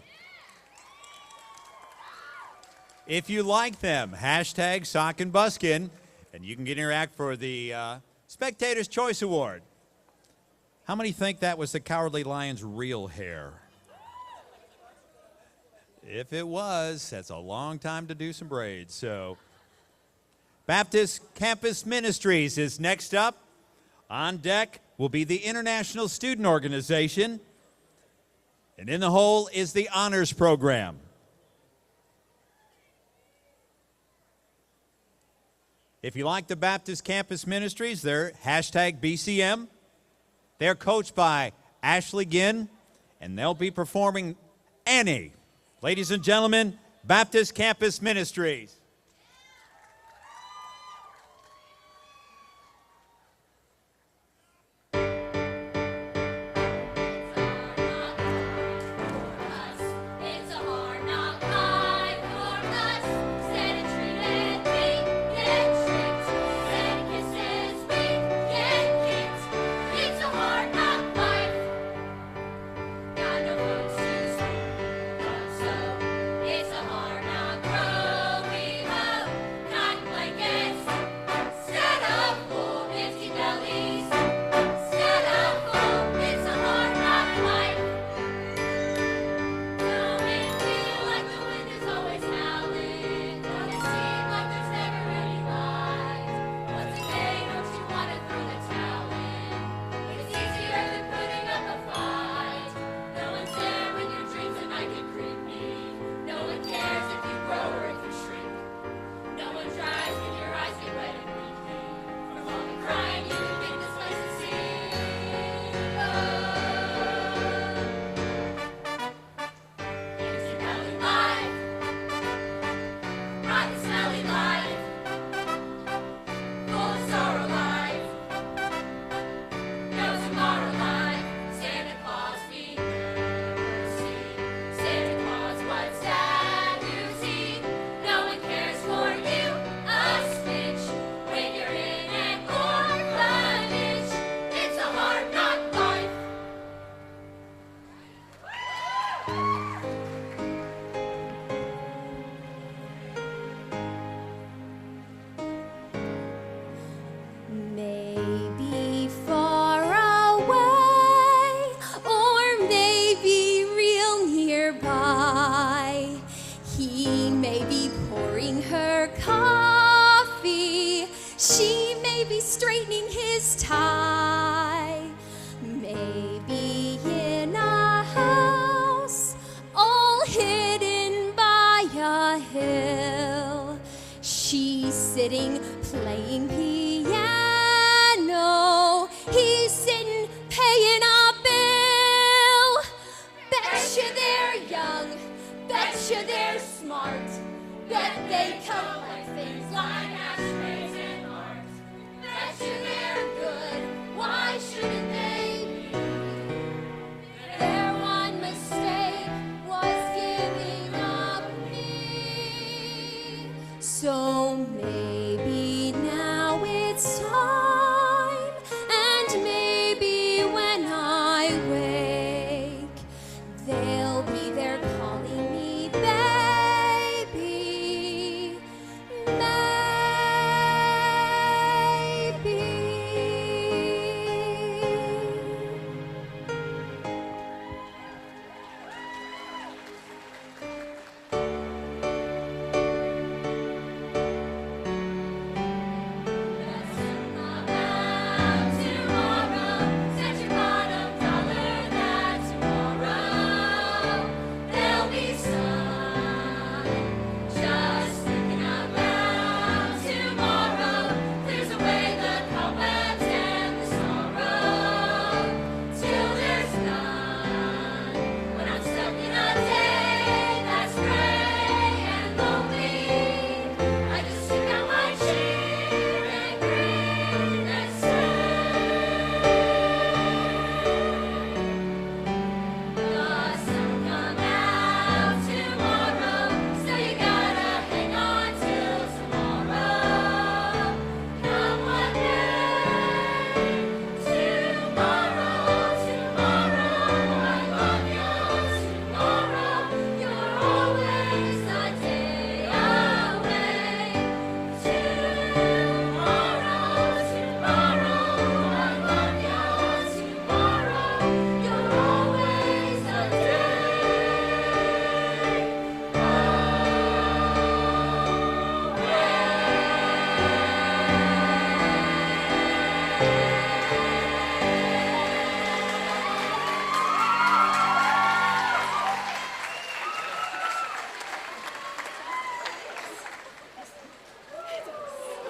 If you like them, hashtag Sock and Buskin, and you can get interact for the Spectator's Choice Award. How many think that was the Cowardly Lion's real hair? If it was, that's a long time to do some braids. So, Baptist Campus Ministries is next up. On deck will be the International Student Organization, and in the hole is the Honors Program. If you like the Baptist Campus Ministries, they're hashtag BCM. They're coached by Ashley Ginn, and they'll be performing Annie. Ladies and gentlemen, Baptist Campus Ministries. It's a hard knock life for us. Sedentary and we get tricked. Send kisses, we get kicked. It's a hard knock life. Got no folks to sleep, so it's a hard knock road we hoe. Cotton blankets, set up full empty bellies. Set up full, it's a hard knock life. Don't make me feel like the wind is always howling. Don't it seem like there's never any light? Once a day, don't you wanna throw the towel in? It's easier than putting up a fight. No one's there when your dreams at night get creepy. No one cares if you grow or if you shrink. No one tries when your eyes get red and weepy. From all the crying, you can make this place a scene. Here's your belly life. Ride the smelly life. Full of sorrow life. No tomorrow life. Santa Claus be mercy. Santa Claus, what's that you see? No one cares for you a stitch. When you're in an orphanage, it's a hard knock life. Maybe far away, or maybe real nearby. He may be pouring her coffee. She may be straightening his tie. Maybe in a house all hidden by a hill. She's sitting playing piano. He's sitting paying a bill. Betcha they're young. Betcha they're smart. Bet they collect things like ashtrays and art. Betcha they're good. Why shouldn't they be? Their one mistake was giving up me. So maybe now it's time, and maybe when I wake, they'll be there calling me baby. Maybe.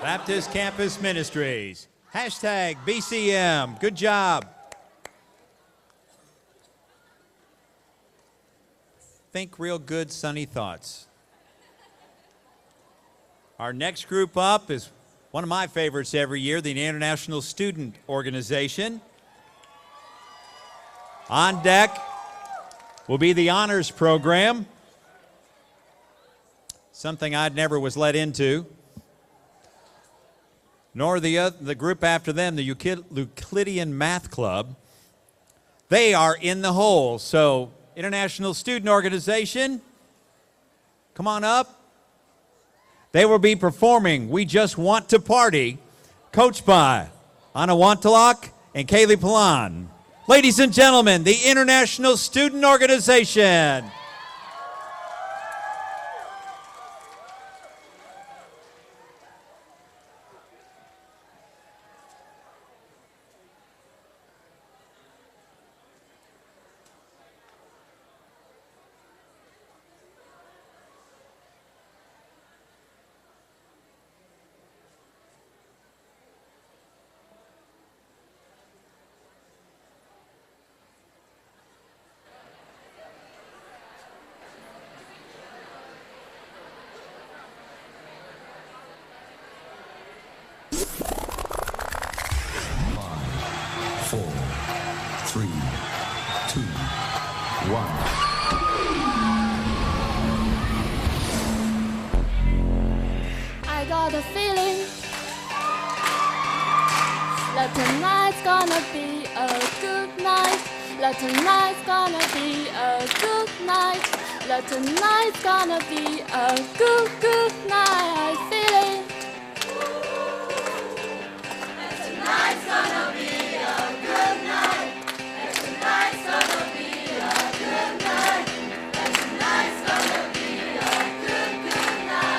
Baptist Campus Ministries. Hashtag BCM. Good job. Think real good, sunny thoughts. Our next group up is one of my favorites every year, the International Student Organization. On deck will be the honors program, something I'd never was let into, nor the group after them, the Euclidean Math Club. They are in the hole. So, International Student Organization, come on up. They will be performing We Just Want to Party, coached by Anna Wantalak and Kaylee Palan. Ladies and gentlemen, the International Student Organization. I got a feeling that tonight's gonna be a good night. That tonight's gonna be a good night. That tonight's gonna be a good night. Feeling that tonight's gonna be a good night. That tonight's gonna be a good night. That tonight's gonna be a good night.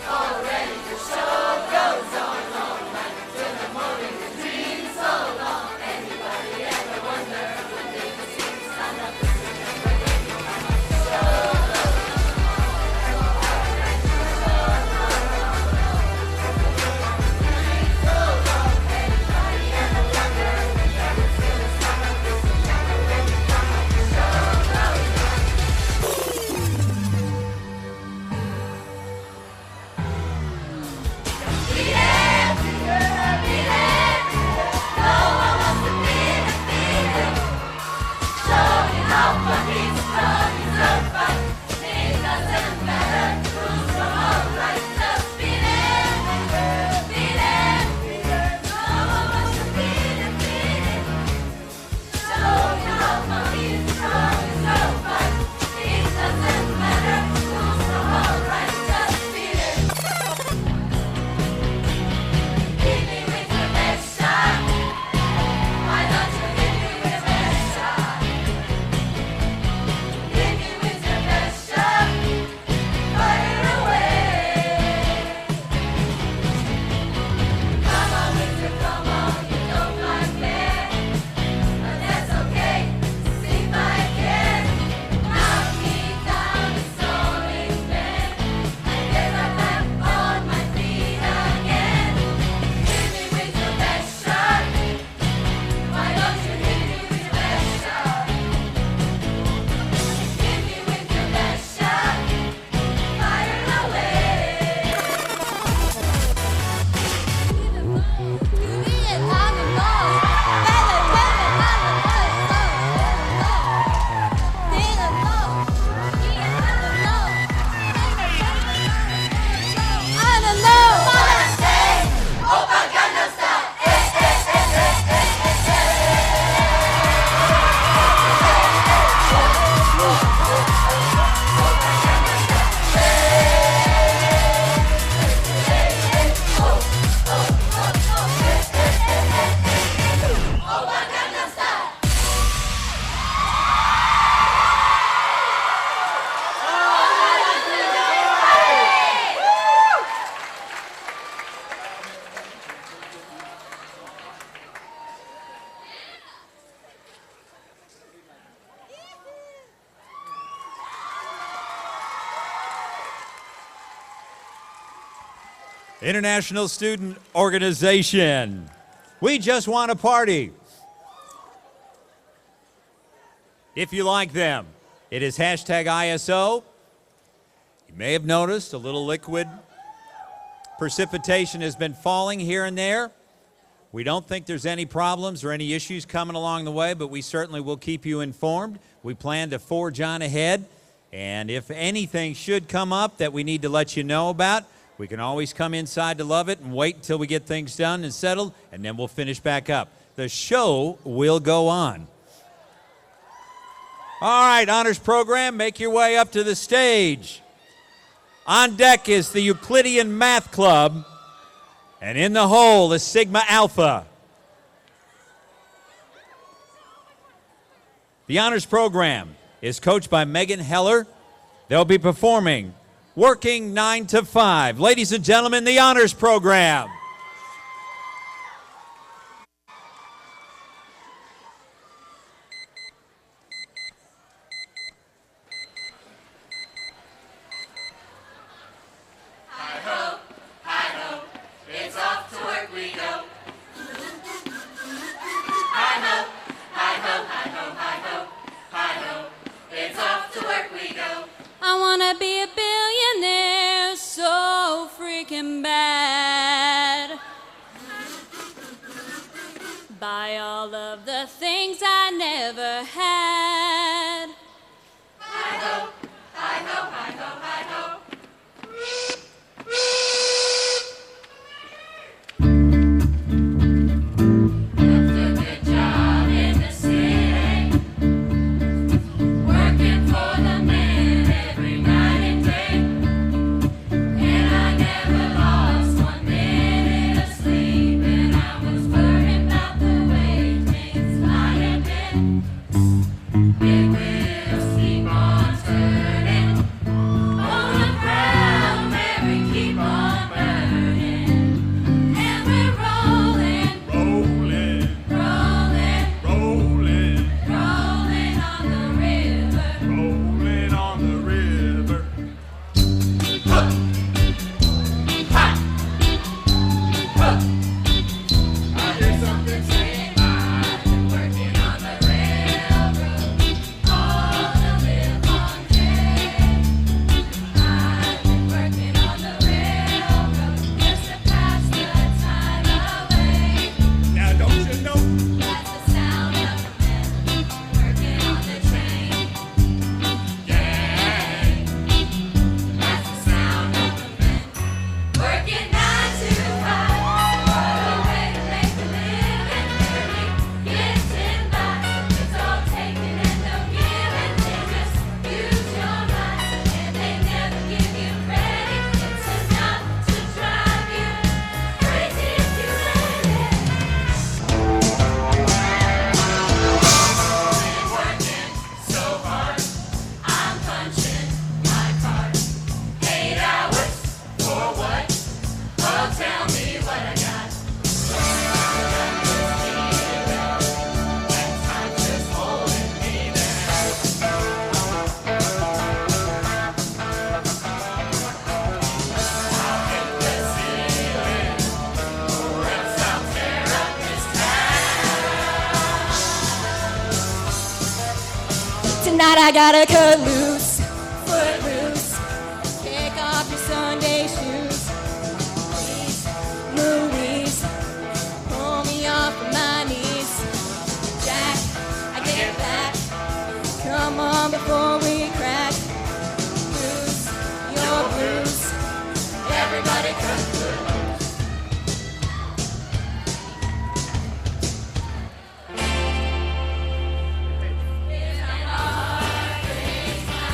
Already the show goes on all night. International Student Organization. We just want to party. If you like them, it is hashtag ISO. You may have noticed a little liquid precipitation has been falling here and there. We don't think there's any problems or any issues coming along the way, but we certainly will keep you informed. We plan to forge on ahead, and if anything should come up that we need to let you know about, we can always come inside to Love It and wait until we get things done and settled, and then we'll finish back up. The show will go on. All right, honors program, make your way up to the stage. On deck is the Euclidean Math Club, and in the hole is Sigma Alpha. The honors program is coached by Megan Heller. They'll be performing Working 9 to 5. Ladies and gentlemen, the honors program. I wanna be a billionaire so freaking bad. Buy all of the things I never had. Hi-ho, hi-ho, hi-ho, hi-ho. Left a good job in the city, working for the man every night and day, and I never lost 1 minute of sleep, and I was worried about the way things might have been. Big wheels keep on turning on the ground, Mary keep on burning, and we're rolling, rolling, rolling, rolling, rolling on the river, rolling on the river. Ha! Ha! Ha! I hear something saying I've been working on the railroad all the live long day. I've been working on the railroad just to pass the time away. Now don't you know? That's the sound of the men working on the train. Yeah. That's the sound of the men working 9 to 5. What a way to make a living, barely getting by. It's all taken and no giving. They just use your life and they never give you credit. It's enough to drive you crazy if you let it. Working so hard, I'm punching my card. 8 hours for what? Oh, tell me what I got. That time just holding me there. I'll hit the ceiling, or else I'll tear up this town. Tonight I gotta cut loose, foot loose, kick off your Sunday shoes. Please, Louise, pull me off of my knees. Jack, I get back. Come on before we crack. Lose your blues. Everybody cut loose. It's my heart breaks my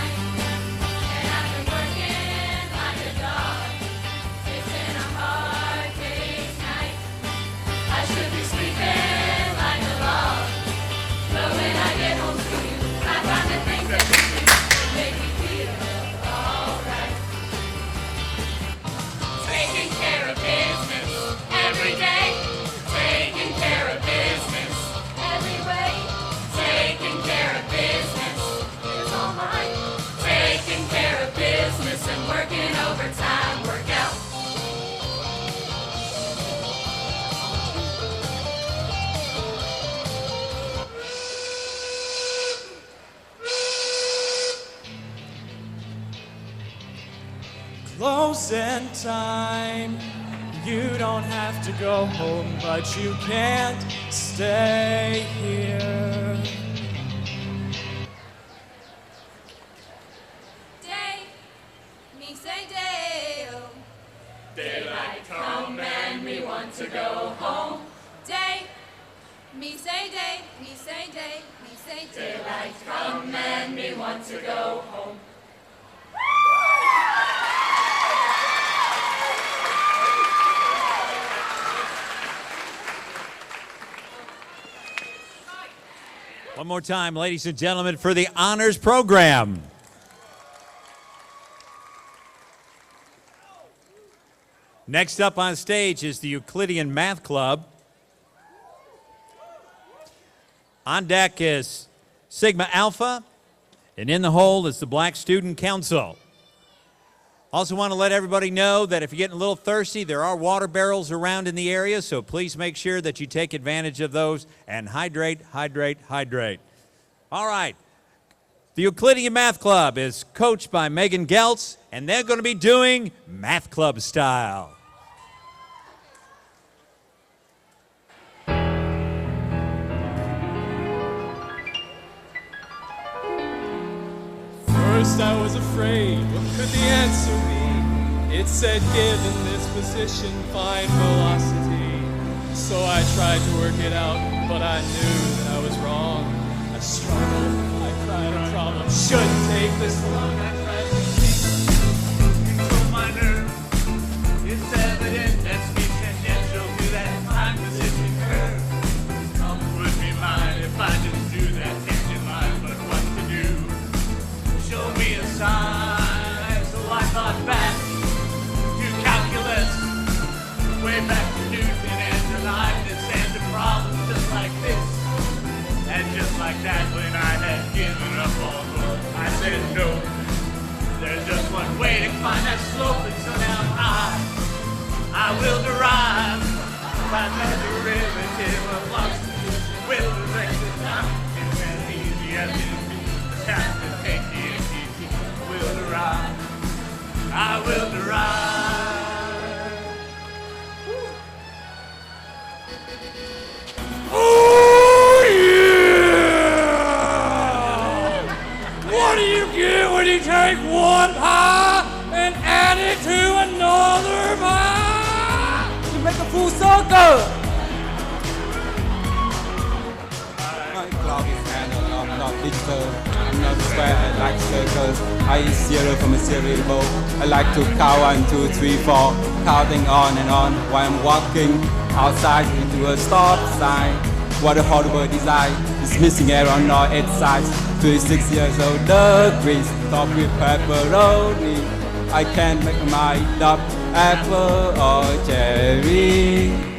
frozen time. You don't have to go home, but you can't stay here. Day, me say day, oh. Daylight come and me want to go home. Day, me say day, me say day, me say day. Daylight come and me want to go home. One more time, ladies and gentlemen, for the honors program. Next up on stage is the Euclidean Math Club. On deck is Sigma Alpha, and in the hole is the Black Student Council. Also want to let everybody know that if you're getting a little thirsty, there are water barrels around in the area, so please make sure that you take advantage of those and hydrate, hydrate, hydrate. All right. The Euclidean Math Club is coached by Megan Geltz, and they're going to be doing Math Club style. First I was afraid, what could the answer be? It said given this position, find velocity. So I tried to work it out, but I knew that I was wrong. I struggled, I cried, a problem shouldn't take this long. I tried to control my nerve. It's evident that speech tangential to that time position curve. Some would be mine if I just do that tangent line, but what to do? Show me a sign. So I thought back to calculus, way back to Newton and Leibniz, and the problems just like this. And just like that, when I had given up all hope, I said no. There's just one way to find that slope, and so now I will derive by the derivative of flux with the vector time. It's as easy as it be. Just have to take the NTT. Will derive. I will derive. Oh yeah! What do you get when you take one pie and add it to another pie? You make a full circle. My clock is analog, not digital. I'm not square, I like circles. I eat cereal from a cereal bowl. I like to count 1, 2, 3, 4. Counting on and on while I'm walking outside into a stop sign. What a horrible design. It's missing air on all 8 sides. 26 years old, degrees, topped with pepperoni. I can't make my up apple or cherry.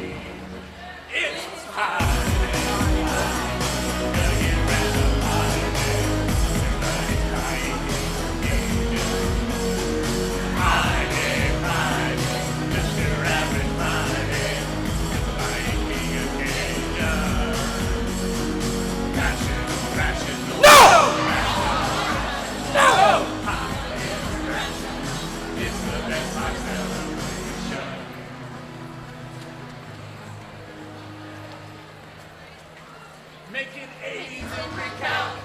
Making 80s every count,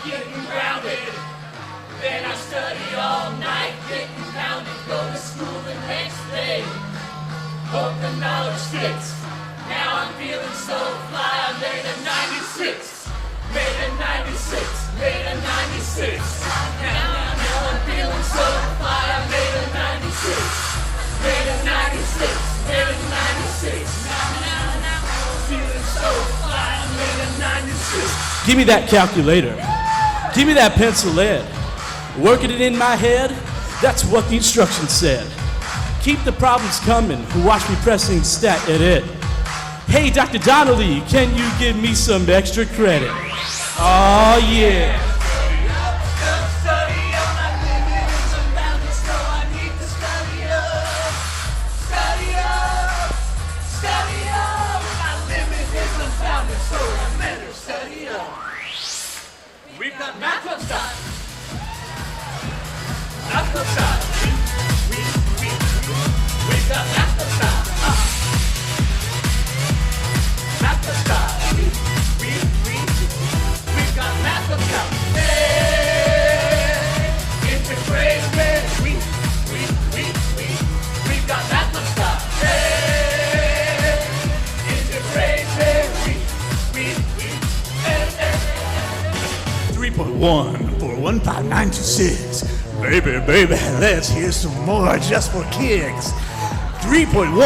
getting grounded. Then I study all night, getting pounded. Go to school the next day, hope the knowledge sticks. Now I'm feeling so fly. I made a 96, made a 96, made a 96. Now I'm feeling so fly. I made a 96, made a 96, made a 96. Now feeling so fly. Give me that calculator. Give me that pencil lead. Working it in my head, that's what the instructions said. Keep the problems coming, watch me pressing stat at it. Hey, Dr. Donnelly, can you give me some extra credit? Oh yeah. We've got Math Club style. Math Club style. got master style. Master style. We've got master style. Hey, it's a great man. We've got master style. Hey, it's a great man. 3.1 for 15926. Baby, baby, let's hear some more just for kicks. 3.1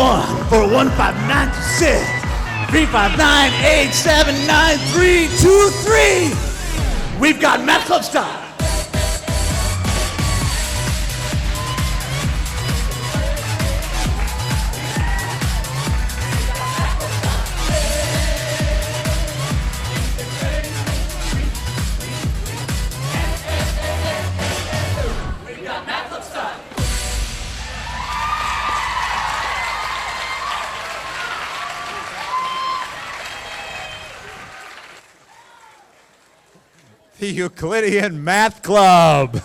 for 15926. 359-879-323. We've got Math Club style. The Euclidean Math Club. This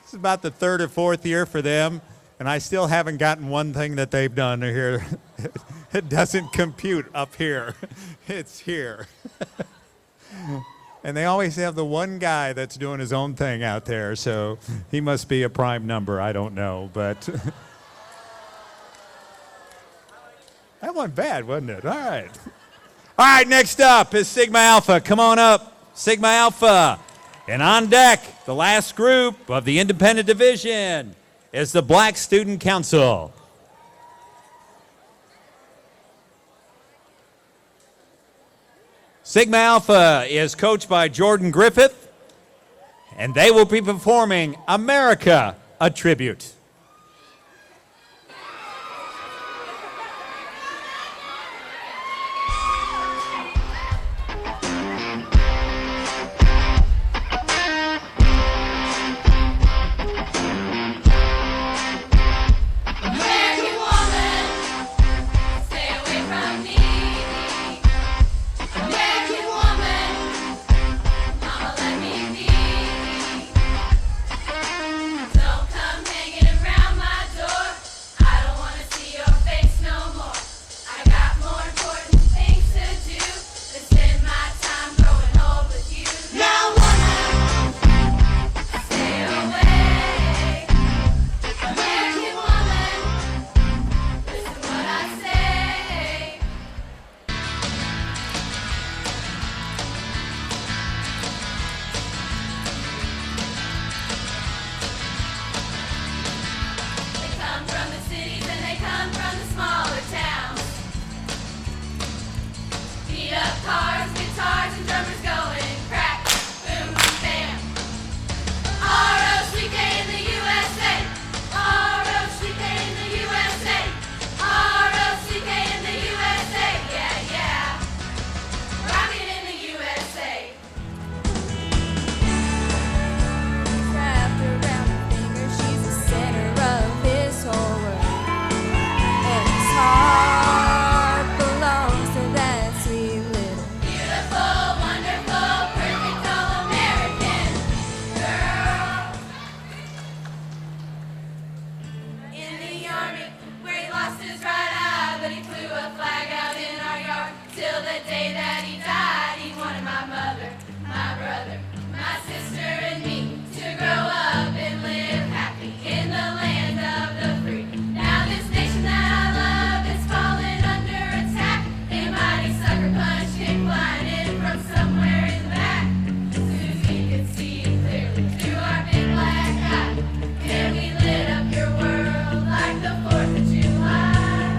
is about the third or fourth year for them, and I still haven't gotten one thing that they've done here. It doesn't compute up here. It's here. And they always have the one guy that's doing his own thing out there, so he must be a prime number. I don't know, but that wasn't bad, wasn't it? All right. All right, next up is Sigma Alpha. Come on up, Sigma Alpha. And on deck, the last group of the independent division is the Black Student Council. Sigma Alpha is coached by Jordan Griffith, and they will be performing America, a Tribute. Like the 4th of July.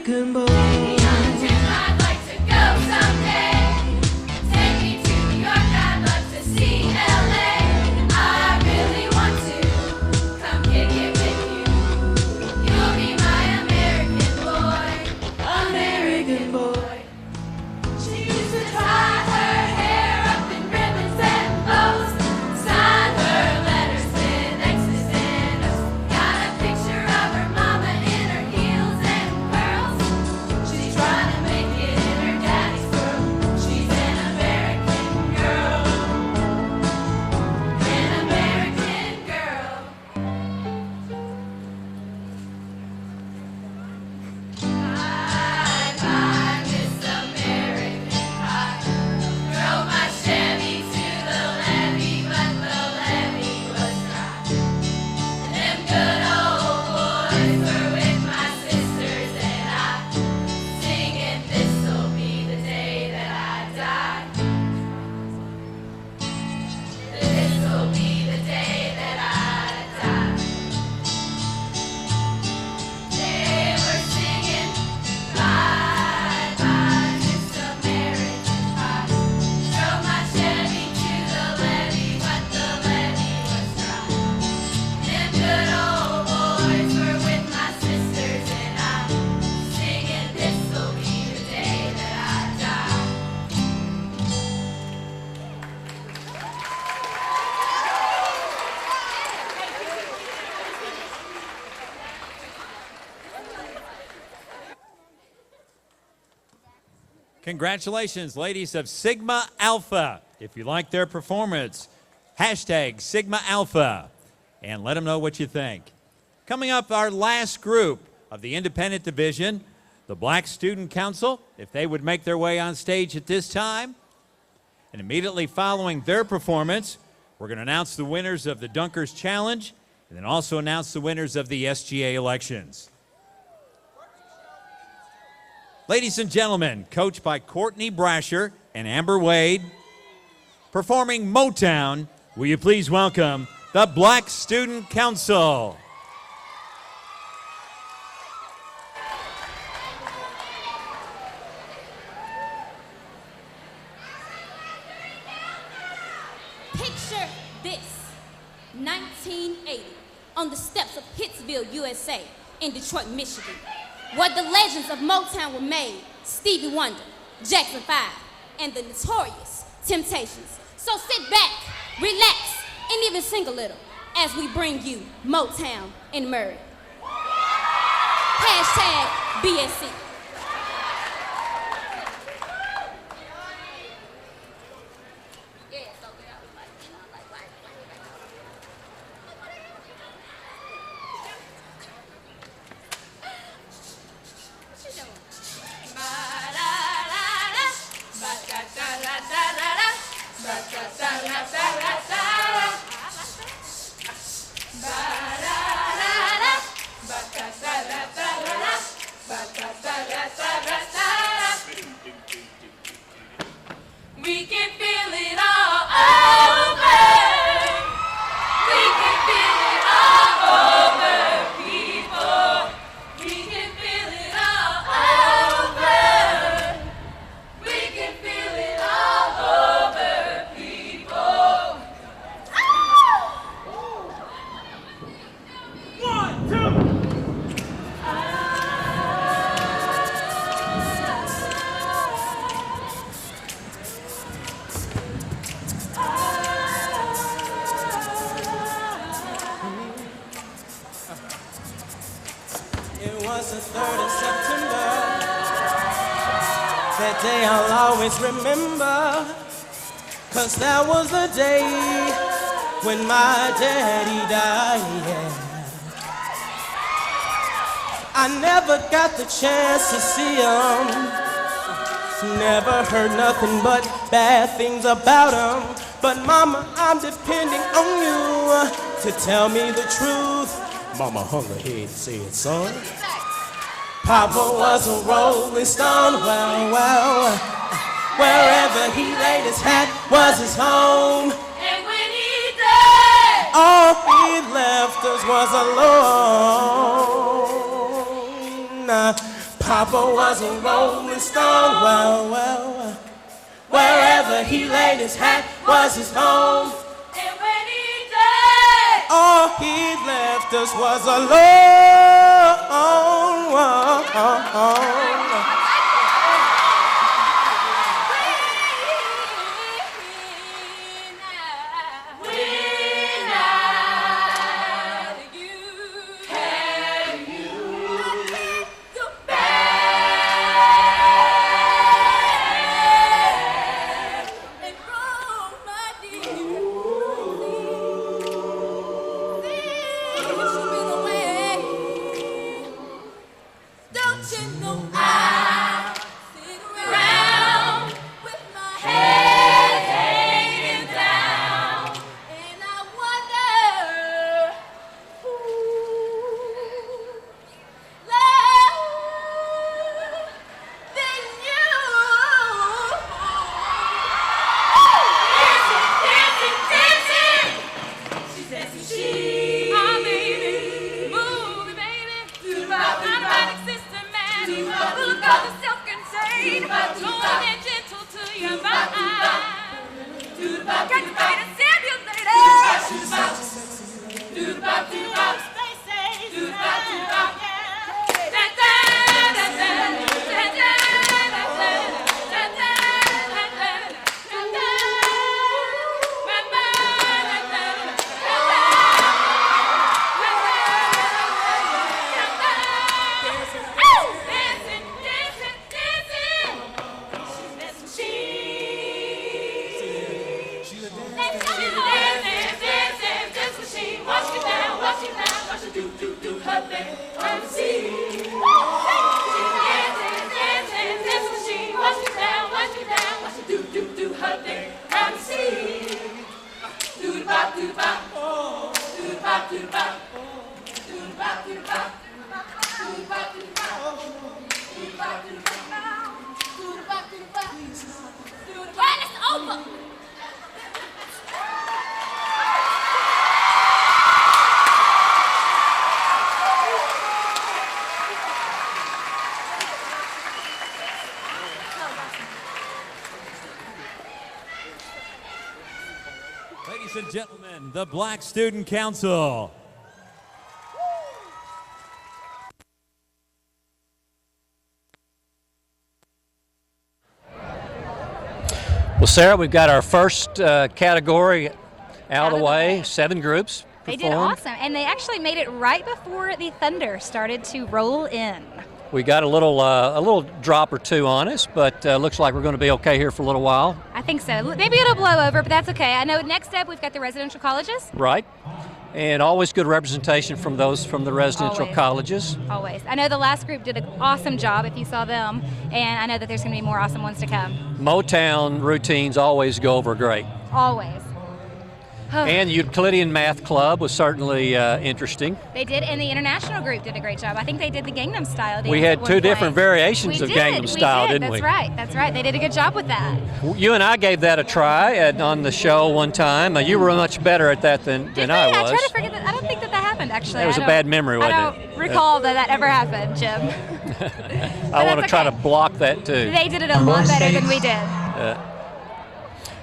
American boy. I'd like to go someday. Take me to New York, I'd love to see LA. I really want to come kick it with you. You'll be my American boy. American boy. She used to tie her hair up in ribbons and bows. Sign her letters with X's and O's. Got a picture of her mama in her heels and pearls. She's trying to make it in her daddy's world. She's an American girl. An American girl. Bye, Miss American Pie. Drove my Chevy to the levee, but the levee was dry. And them good old boys were with my sisters and I, singing, this'll be the day that I die. This'll be the day that I die. They were singing, bye, bye, Miss American Pie. Drove my Chevy to the levee, but the levee was dry. Them good old boys were with my sisters and I'm singing, this'll be the day that I die. Congratulations, ladies of Sigma Alpha. If you like their performance, hashtag Sigma Alpha, and let them know what you think. Coming up, our last group of the independent division, the Black Student Council, if they would make their way on stage at this time. And immediately following their performance, we're going to announce the winners of the Dunkers Challenge, and then also announce the winners of the SGA elections. Ladies and gentlemen, coached by Courtney Brasher and Amber Wade, performing Motown, will you please welcome the Black Student Council. Picture this, 1980, on the steps of Hitsville, USA, in Detroit, Michigan, where the legends of Motown were made, Stevie Wonder, Jackson 5, and the notorious Temptations. So sit back, relax, and even sing a little as we bring you Motown in Murray. Hashtag BSC. We can feel it all over. We can feel it all over, people. We can feel it all over. We can feel it all over, people. One, two. It was the 3rd of September. That day I'll always remember. 'Cause that was the day when my daddy died. Yeah. I never got the chance to see him. Never heard nothing but bad things about him. But mama, I'm depending on you to tell me the truth. Mama hung her head and said, son, Papa was a rolling stone, well, wherever he laid his hat was his home. And when he died, All he left us was alone. Papa was a rolling stone. Well, well, well. Wherever he laid his hat was his home. And when he died, all he left us was alone. Ladies and gentlemen, the Black Student Council. Well, Sarah, we've got our first category out of the way. 7 groups They performed. did awesome, and they actually made it right before the thunder started to roll in. We got a little drop or two on us, but looks like we're going to be okay here for a little while. I think so. Maybe it'll blow over, but that's okay. I know next up we've got the residential colleges. Right. And always good representation from those from the residential Always. colleges. Always. I know the last group did an awesome job if you saw them, and I know that there's going to be more awesome ones to come. Motown routines always go over great. Always. And Euclidean Math Club was certainly interesting. They did, and the international group did a great job. I think they did the Gangnam Style dance. We at had one 2 point. different variations We of did, Gangnam Style, didn't we? That's right. That's right. They did a good job with that. You and I gave that a try on the show one time. You were much better at that than I was. I try to forget that. I don't think that happened, actually. That was a bad memory, wasn't I it? don't recall that ever happened, Jim. I want to that's try okay. to block that too. They did it a lot better than we did.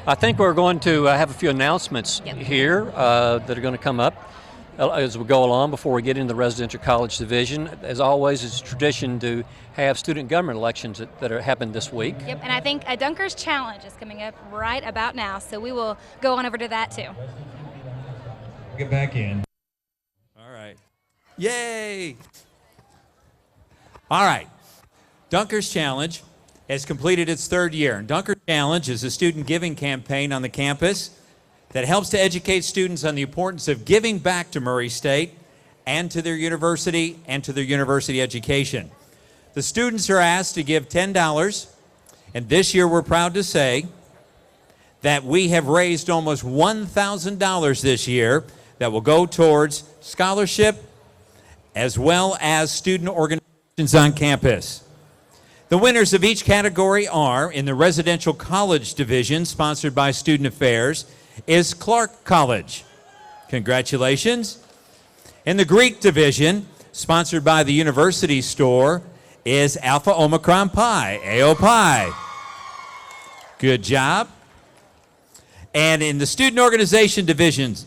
I think we're going to have a few announcements here that are going to come up as we go along before we get into the residential college division. As always, it's tradition to have student government elections that are happening this week. Yep, and I think a Dunker's Challenge is coming up right about now, so we will go on over to that too. Get back in. All right. Yay! All right. Dunker's Challenge has completed its 3rd year. And Dunker's Challenge is a student giving campaign on the campus that helps to educate students on the importance of giving back to Murray State and to their university education. The students are asked to give $10, and this year we're proud to say that we have raised almost $1,000 this year that will go towards scholarship as well as student organizations on campus. The winners of each category are, in the residential college division, sponsored by Student Affairs, is Clark College. Congratulations. In the Greek division, sponsored by the University Store, is Alpha Omicron Pi, AO Pi. Good job. And in the Student Organization Divisions,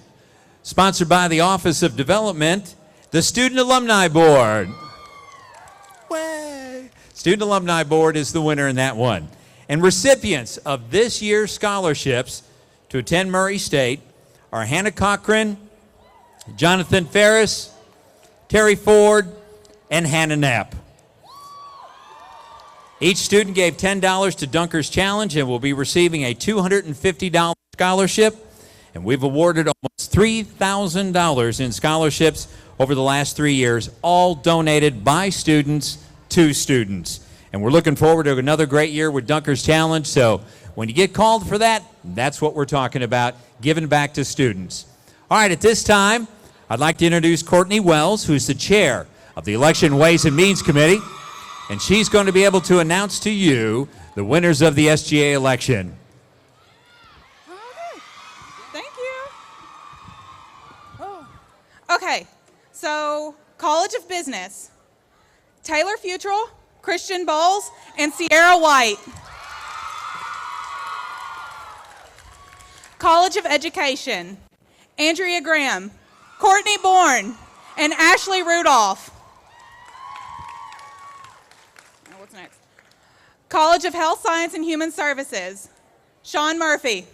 sponsored by the Office of Development, the Student Alumni Board. Way. Student Alumni Board is the winner in that one. And recipients of this year's scholarships to attend Murray State are Hannah Cochran, Jonathan Ferris, Terry Ford, and Hannah Knapp. Each student gave $10 to Dunker's Challenge and will be receiving a $250 scholarship. And we've awarded almost $3,000 in scholarships over the last 3 years, all donated by students to students. And we're looking forward to another great year with Dunker's Challenge. So when you get called for that, that's what we're talking about, giving back to students. All right, at this time, I'd like to introduce Courtney Wells, who's the chair of the Election Ways and Means Committee. And she's going to be able to announce to you the winners of the SGA election. Thank you. Oh. Okay, so College of Business, Taylor Futrell, Christian Bowles, and Sierra White. College of Education, Andrea Graham, Courtney Bourne, and Ashley Rudolph. Now, what's next? College of Health Science and Human Services, Sean Murphy.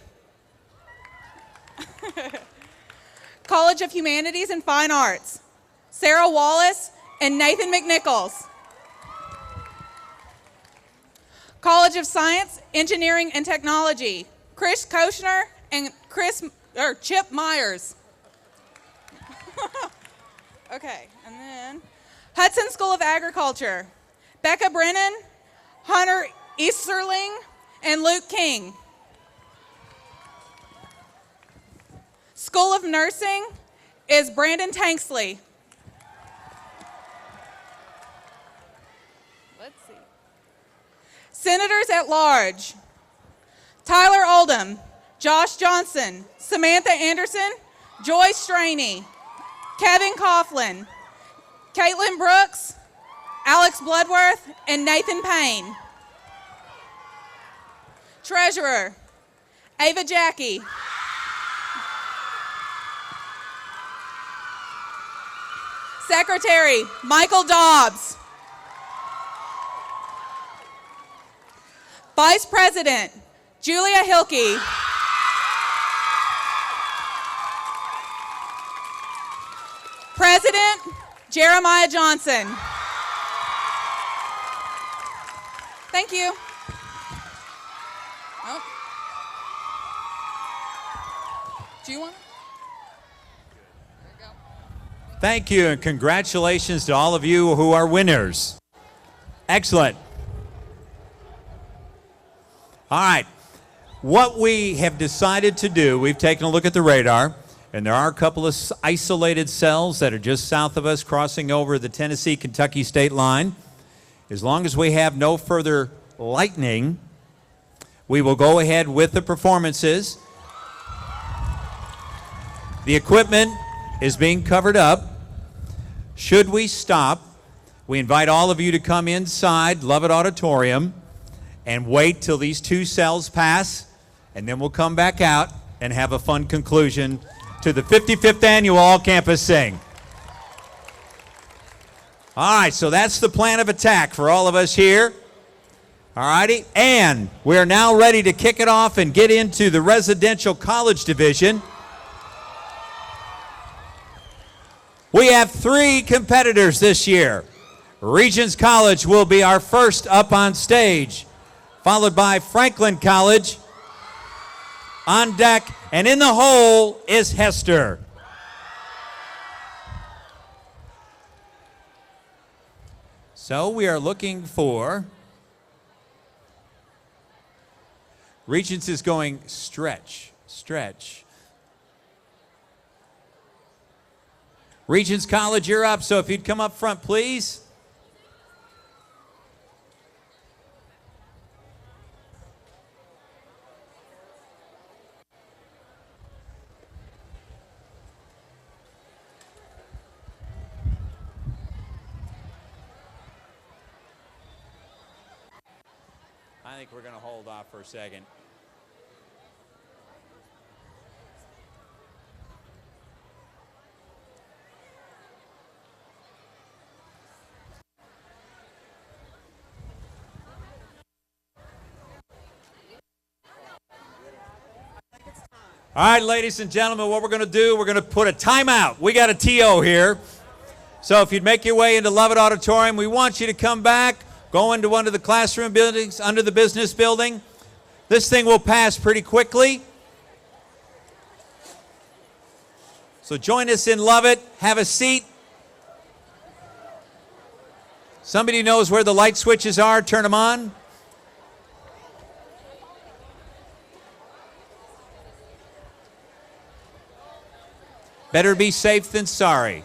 College of Humanities and Fine Arts, Sarah Wallace and Nathan McNichols. College of Science, Engineering, and Technology, Chris Koshner and Chip Myers. Okay, and then Hudson School of Agriculture, Becca Brennan, Hunter Easterling, and Luke King. School of Nursing is Brandon Tanksley. Let's see. Senators at Large, Tyler Oldham, Josh Johnson, Samantha Anderson, Joy Straney, Kevin Coughlin, Caitlin Brooks, Alex Bloodworth, and Nathan Payne. Treasurer, Ava Jackie. Secretary, Michael Dobbs. Vice President, Julia Hilke. President, Jeremiah Johnson. Thank you. Oh. Do you want it? Thank you, and congratulations to all of you who are winners. Excellent. All right. What we have decided to do, we've taken a look at the radar, and there are a couple of isolated cells that are just south of us crossing over the Tennessee-Kentucky state line. As long as we have no further lightning, we will go ahead with the performances. The equipment is being covered up. Should we stop, we invite all of you to come inside Lovett Auditorium and wait till these two cells pass, and then we'll come back out and have a fun conclusion to the 55th annual All-Campus Sing. All right, so that's the plan of attack for all of us here. All righty, and we're now ready to kick it off and get into the residential college division. We have 3 competitors this year. Regents College will be our first up on stage, followed by Franklin College. On deck and in the hole is Hester. So we are looking for, Regents is going stretch, stretch. Regents College, you're up, so if you'd come up front, please. I think we're going to hold off for a second. All right, ladies and gentlemen, what we're going to do, we're going to put a timeout. We got a TO here. So if you'd make your way into Lovett Auditorium, we want you to come back, go into one of the classroom buildings, under the business building. This thing will pass pretty quickly. So join us in Lovett. Have a seat. Somebody knows where the light switches are. Turn them on. Better be safe than sorry.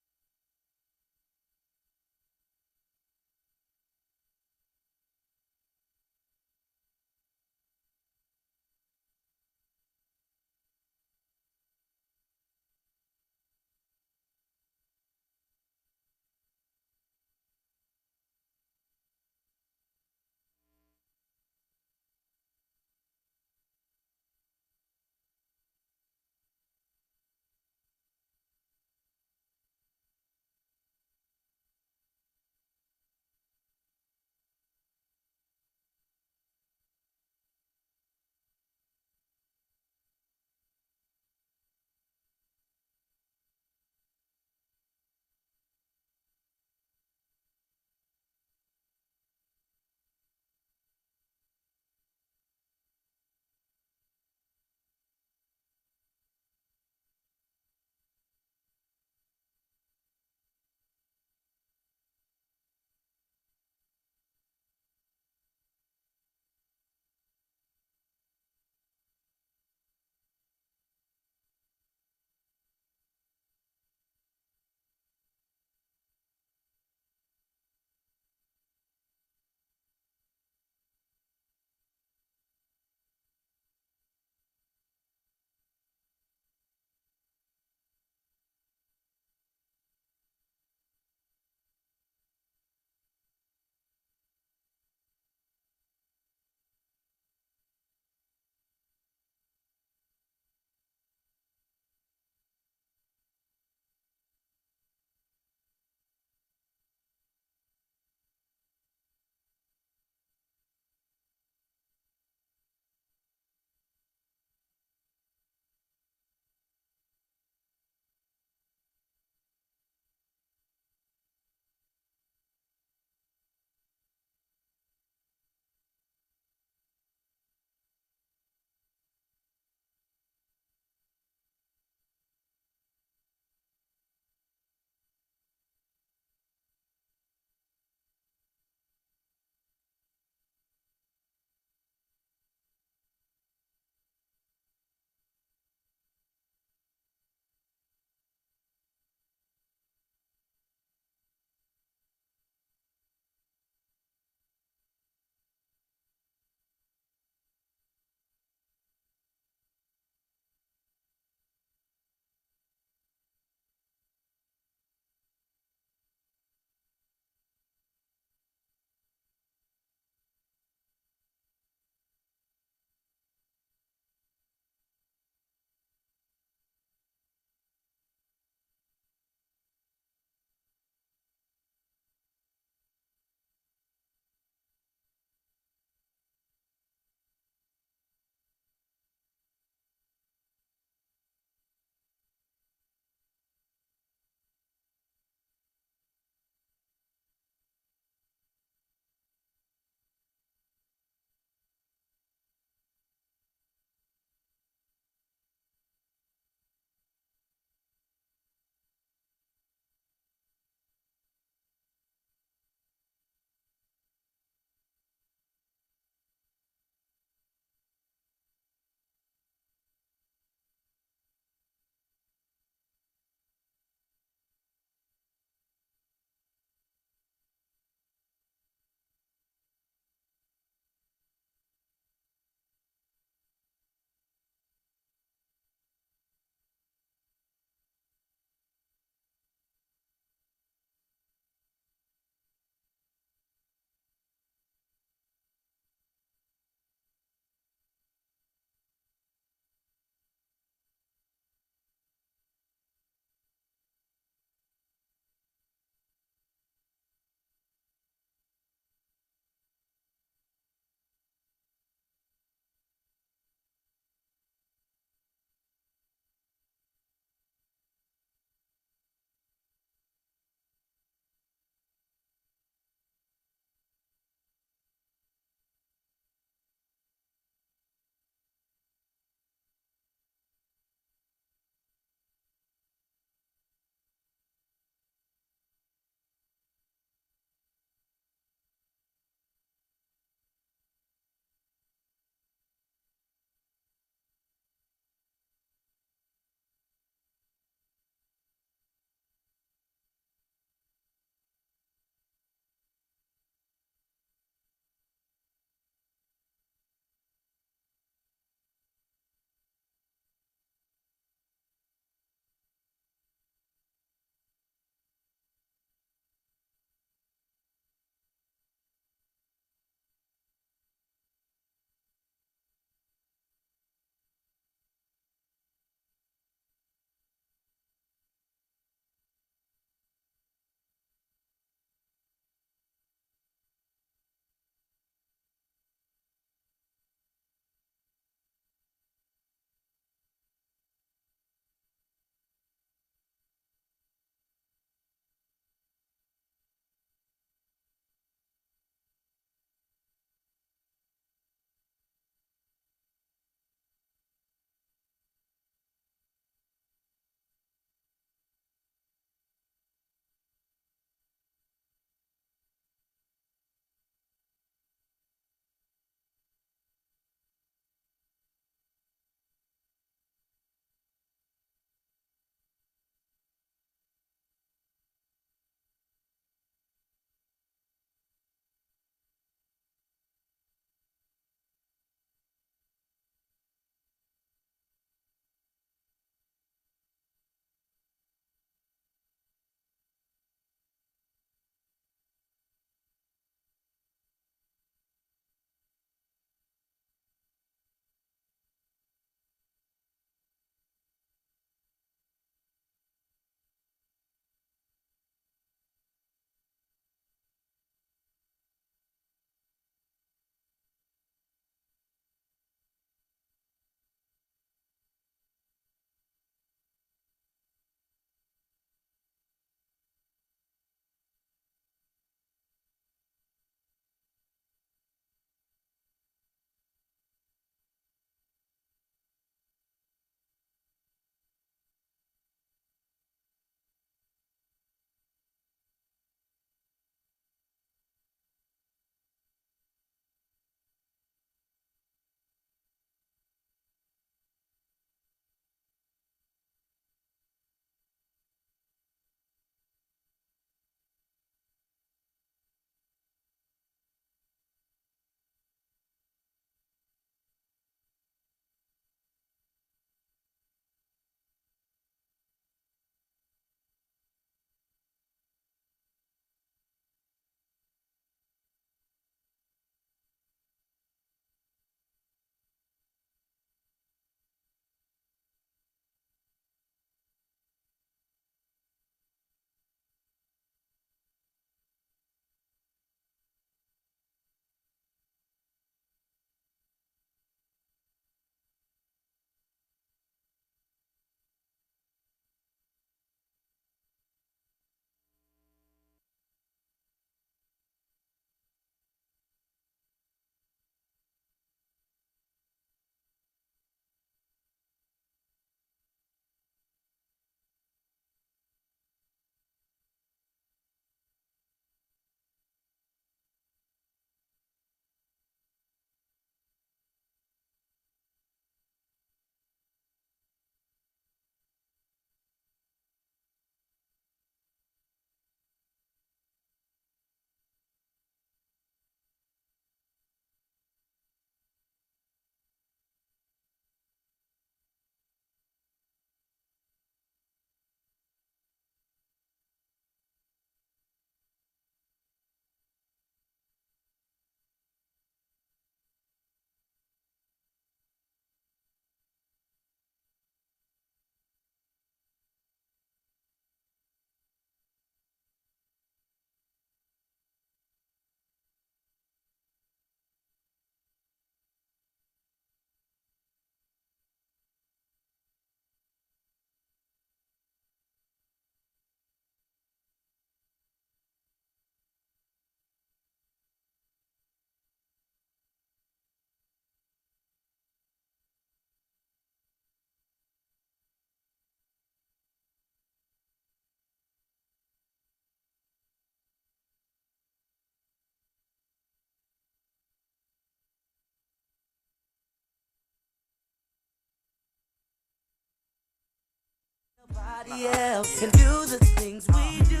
nobody else can do the things we do.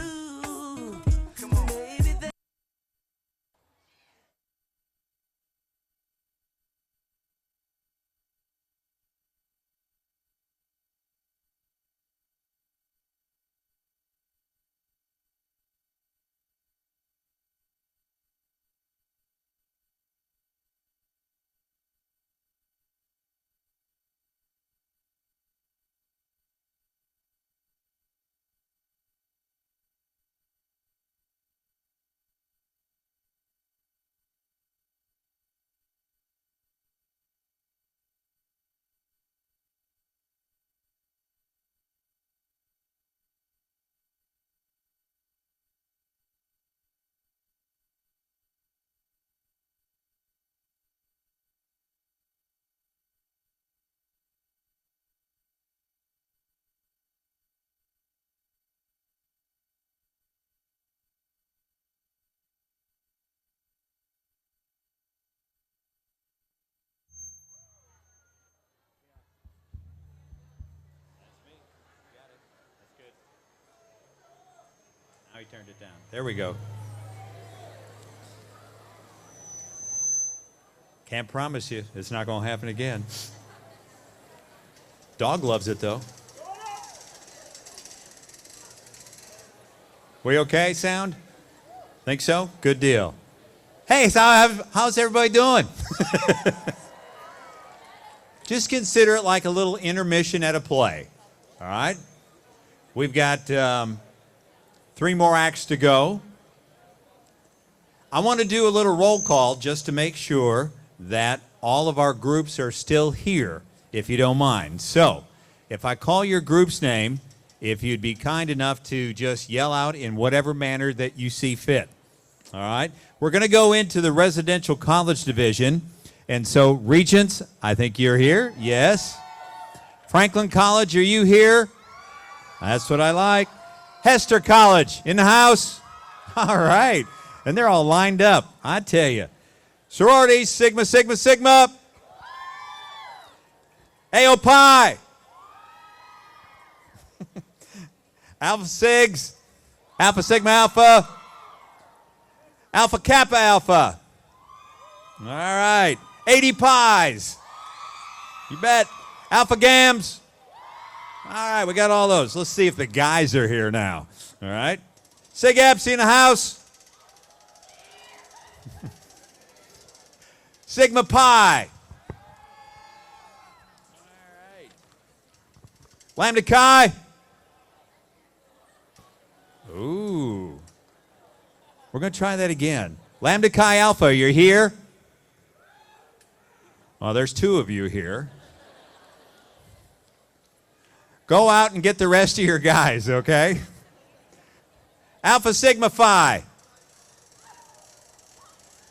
Maybe they Now he turned it down. There we go. Can't promise you it's not going to happen again. Dog loves it, though. We okay, sound? Think so? Good deal. Hey, so how's everybody doing? Just consider it like a little intermission at a play. All right? We've got 3 more acts to go. I want to do a little roll call just to make sure that all of our groups are still here, if you don't mind. So, if I call your group's name, if you'd be kind enough to just yell out in whatever manner that you see fit. All right? We're going to go into the residential college division. And so, Regents, I think you're here. Yes. Franklin College, are you here? That's what I like. Hester College, in the house? All right. And they're all lined up, I tell you. Sororities, Sigma, Sigma, Sigma. AO Pi. Alpha Sigs. Alpha Sigma Alpha. Alpha Kappa Alpha. All right. 80 Pies. You bet. Alpha Gams. All right, we got all those. Let's see if the guys are here now. All right. Sig Epsi in the house. Sigma Pi. All right. Lambda Chi. Ooh. We're going to try that again. Lambda Chi Alpha, you're here? Oh, there's 2 of you here. Go out and get the rest of your guys, okay? Alpha Sigma Phi.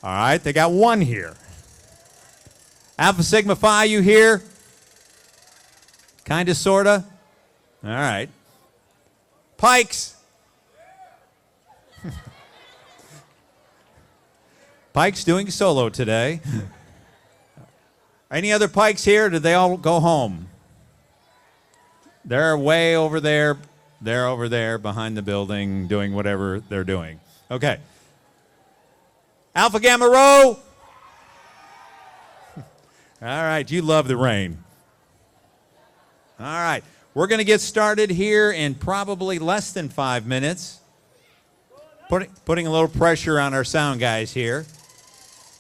All right, they got 1 here. Alpha Sigma Phi, you here? Kinda, sorta? All right. Pikes. Pikes doing solo today. Any other Pikes here? Did they all go home? They're way over there. They're over there behind the building doing whatever they're doing. Okay. Alpha Gamma Rho. All right, you love the rain. All right, we're going to get started here in probably less than 5 minutes. Putting a little pressure on our sound guys here.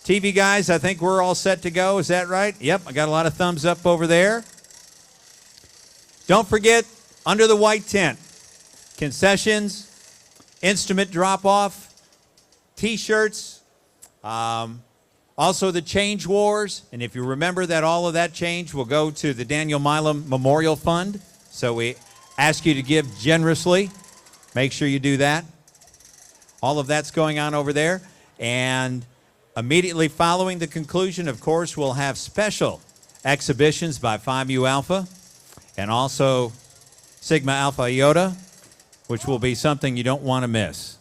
TV guys, I think we're all set to go. Is that right? Yep, I got a lot of thumbs up over there. Don't forget, under the white tent, concessions, instrument drop-off, T-shirts, also the change wars. And if you remember that all of that change will go to the Daniel Milam Memorial Fund. So we ask you to give generously. Make sure you do that. All of that's going on over there. And immediately following the conclusion, of course, we'll have special exhibitions by Phi Mu Alpha and also Sigma Alpha Iota, which will be something you don't want to miss.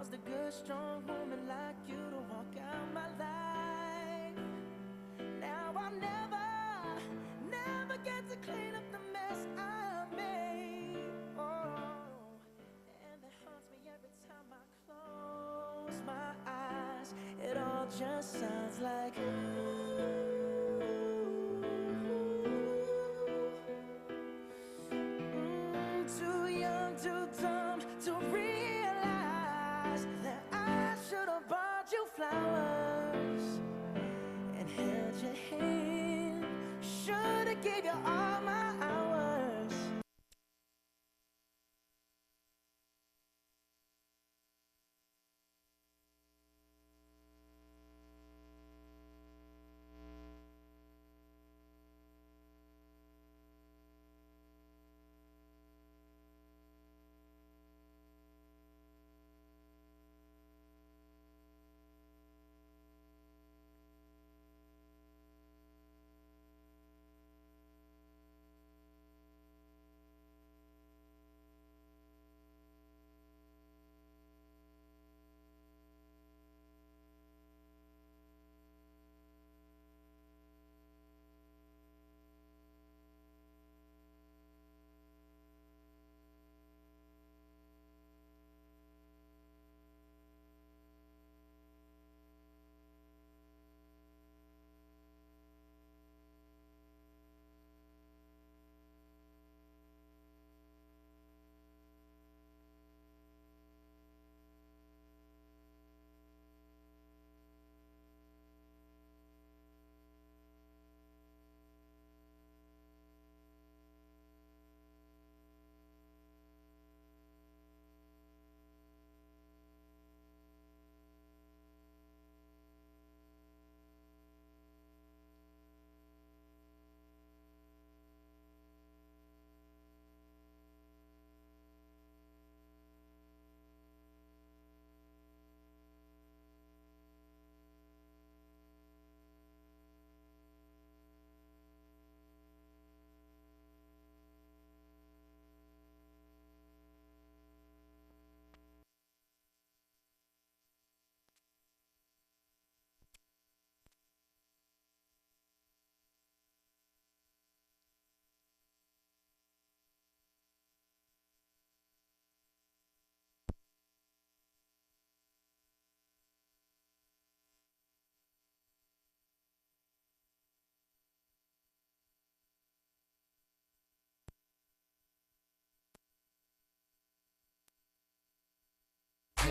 caused a good, strong woman like you to walk out my life. Now I'll never get to clean up the mess I made. Oh, and it haunts me every time I close my eyes. It all just sounds like too young, too dumb to realize that I should have bought you flowers and held your hand. Should have gave you all my hours.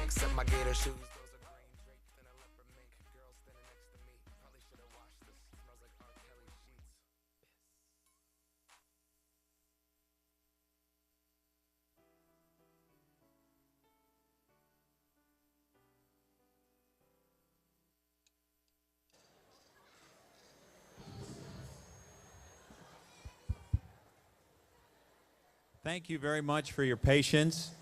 Except my gator shoes, those are green draped in a leopard mink. Girl standing next to me, probably should have washed this. Smells like R. Kelly sheets. Thank you very much for your patience.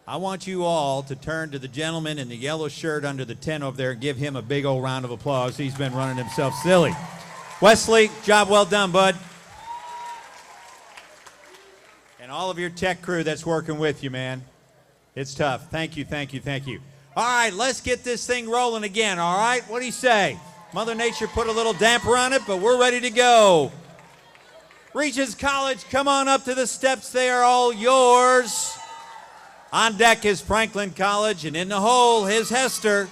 I want you all to turn to the gentleman in the yellow shirt under the tent over there and give him a big old round of applause. He's been running himself silly. Wesley, job well done, bud. And all of your tech crew that's working with you, man. It's tough. Thank you, thank you, thank you. All right, let's get this thing rolling again, all right? What do you say? Mother Nature put a little damper on it, but we're ready to go. Regents College, come on up to the steps. They are all yours. On deck is Franklin College, and in the hole is Hester.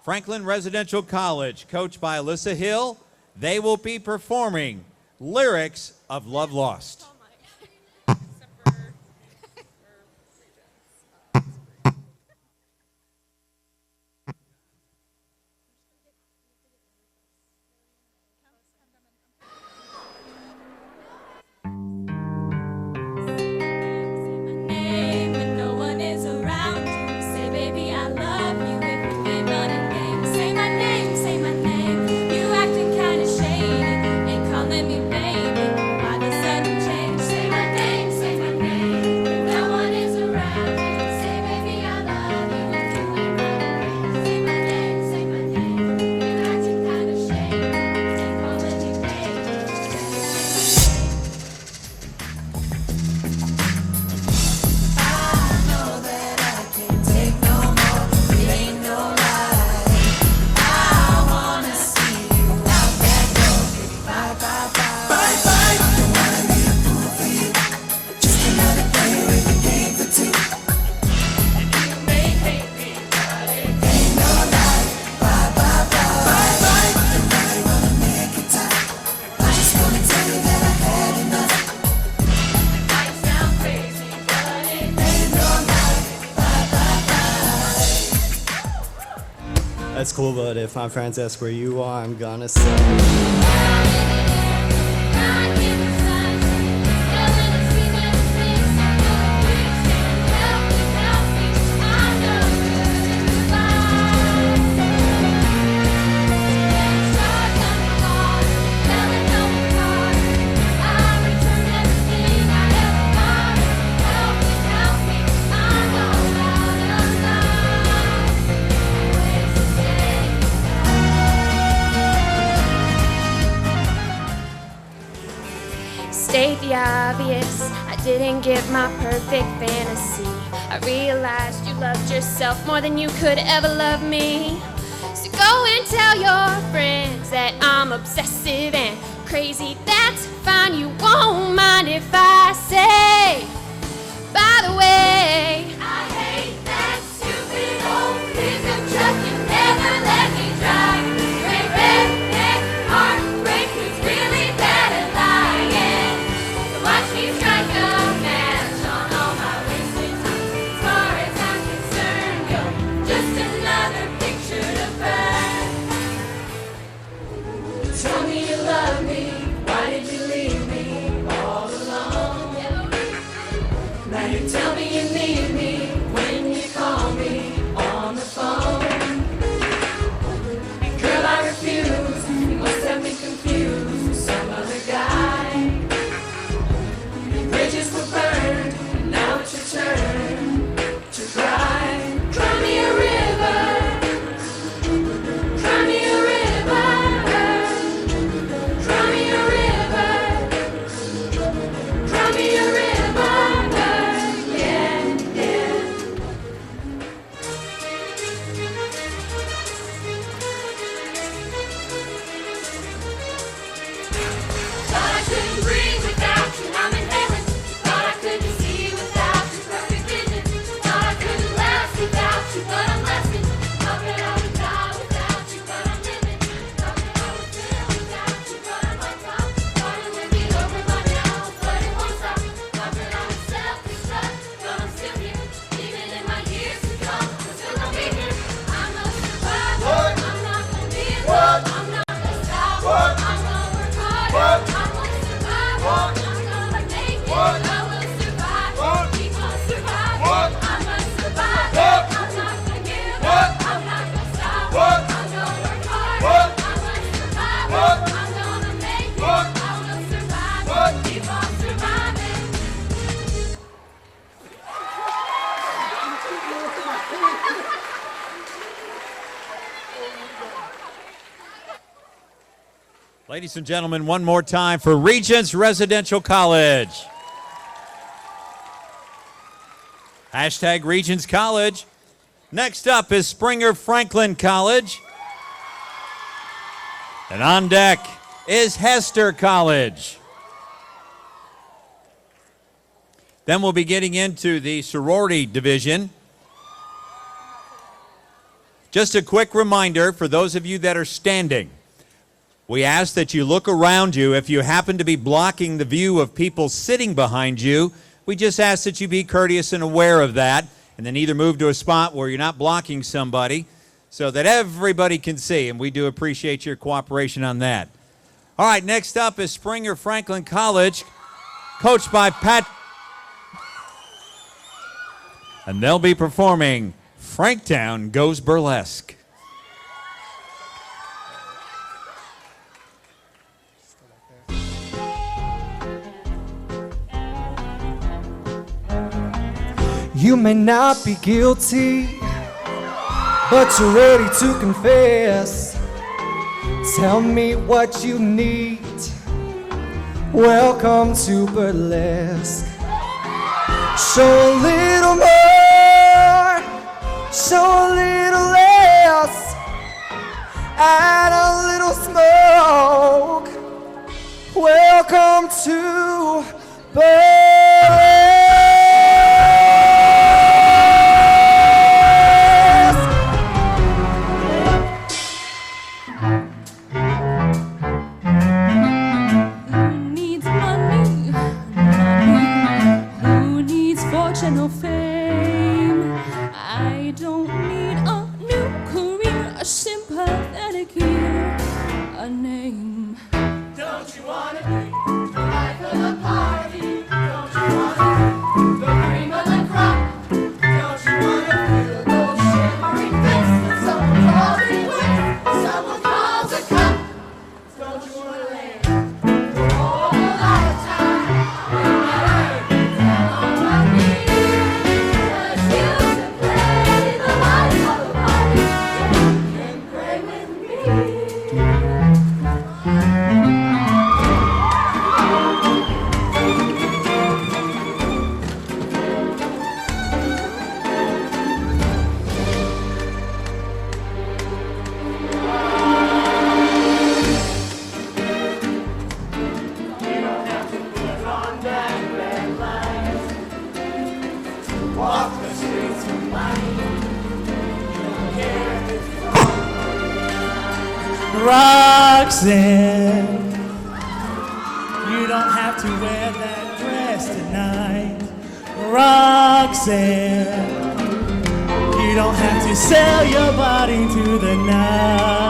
Franklin Residential College, coached by Alyssa Hill. They will be performing Lyrics of Love Lost. Say my name, say my name. You acting kinda shady and calling me baby. Why the sudden change? cool, but if my friends ask where you are, I'm gonna say. State the obvious, I didn't get my perfect fantasy. I realized you loved yourself more than you could ever love me. So go and tell your friends that I'm obsessive and crazy. That's fine, you won't mind if I say, by the way, I hate that stupid old pickup truck you never let me drive. Great redneck heartbreak who's really bad at lying. So watch me strike a match on all my wasted time. As far as I'm concerned, you're just another picture to burn. Tell me you love me, why did you leave me all alone? Now you tell me you need me when you call me on the phone. Girl, I refuse, you must have me confused with some other guy. Bridges were burned, and now it's your turn to cry. Cry me a river, cry me a river, cry me a river, cry me a river. Ladies and gentlemen, one more time for Regents Residential College. Hashtag Regents College. Next up is Springer Franklin College. And on deck is Hester College. Then we'll be getting into the sorority division. Just a quick reminder for those of you that are standing. We ask that you look around you. If you happen to be blocking the view of people sitting behind you, we just ask that you be courteous and aware of that, and then either move to a spot where you're not blocking somebody so that everybody can see, and we do appreciate your cooperation on that. All right, next up is Springer Franklin College, coached by Pat, and they'll be performing Franktown Goes Burlesque. You may not be guilty, but you're ready to confess. Tell me what you need. Welcome to burlesque. Show a little more, show a little less, add a little smoke. Welcome to burlesque. No fame. I don't need a new career, a simple Roxanne, you don't have to wear that dress tonight. Roxanne, you don't have to sell your body to the night.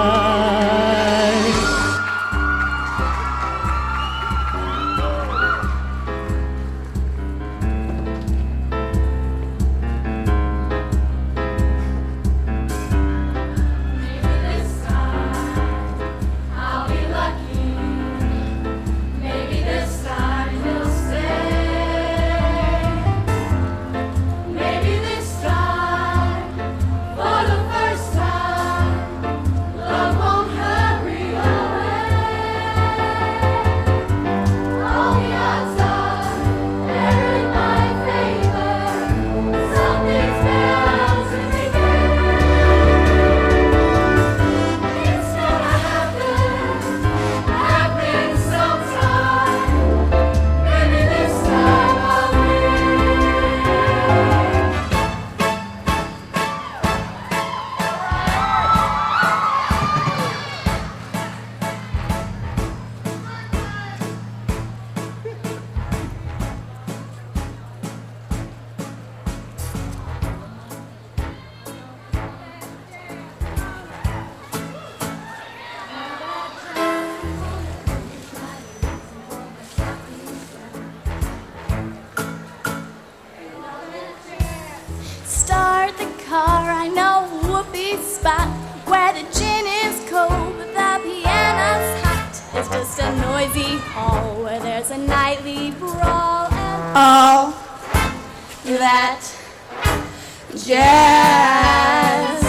Start the car, I know Whoopi's spot where the gin is cold but the piano's hot. It's just a noisy hall where there's a nightly brawl and all that jazz.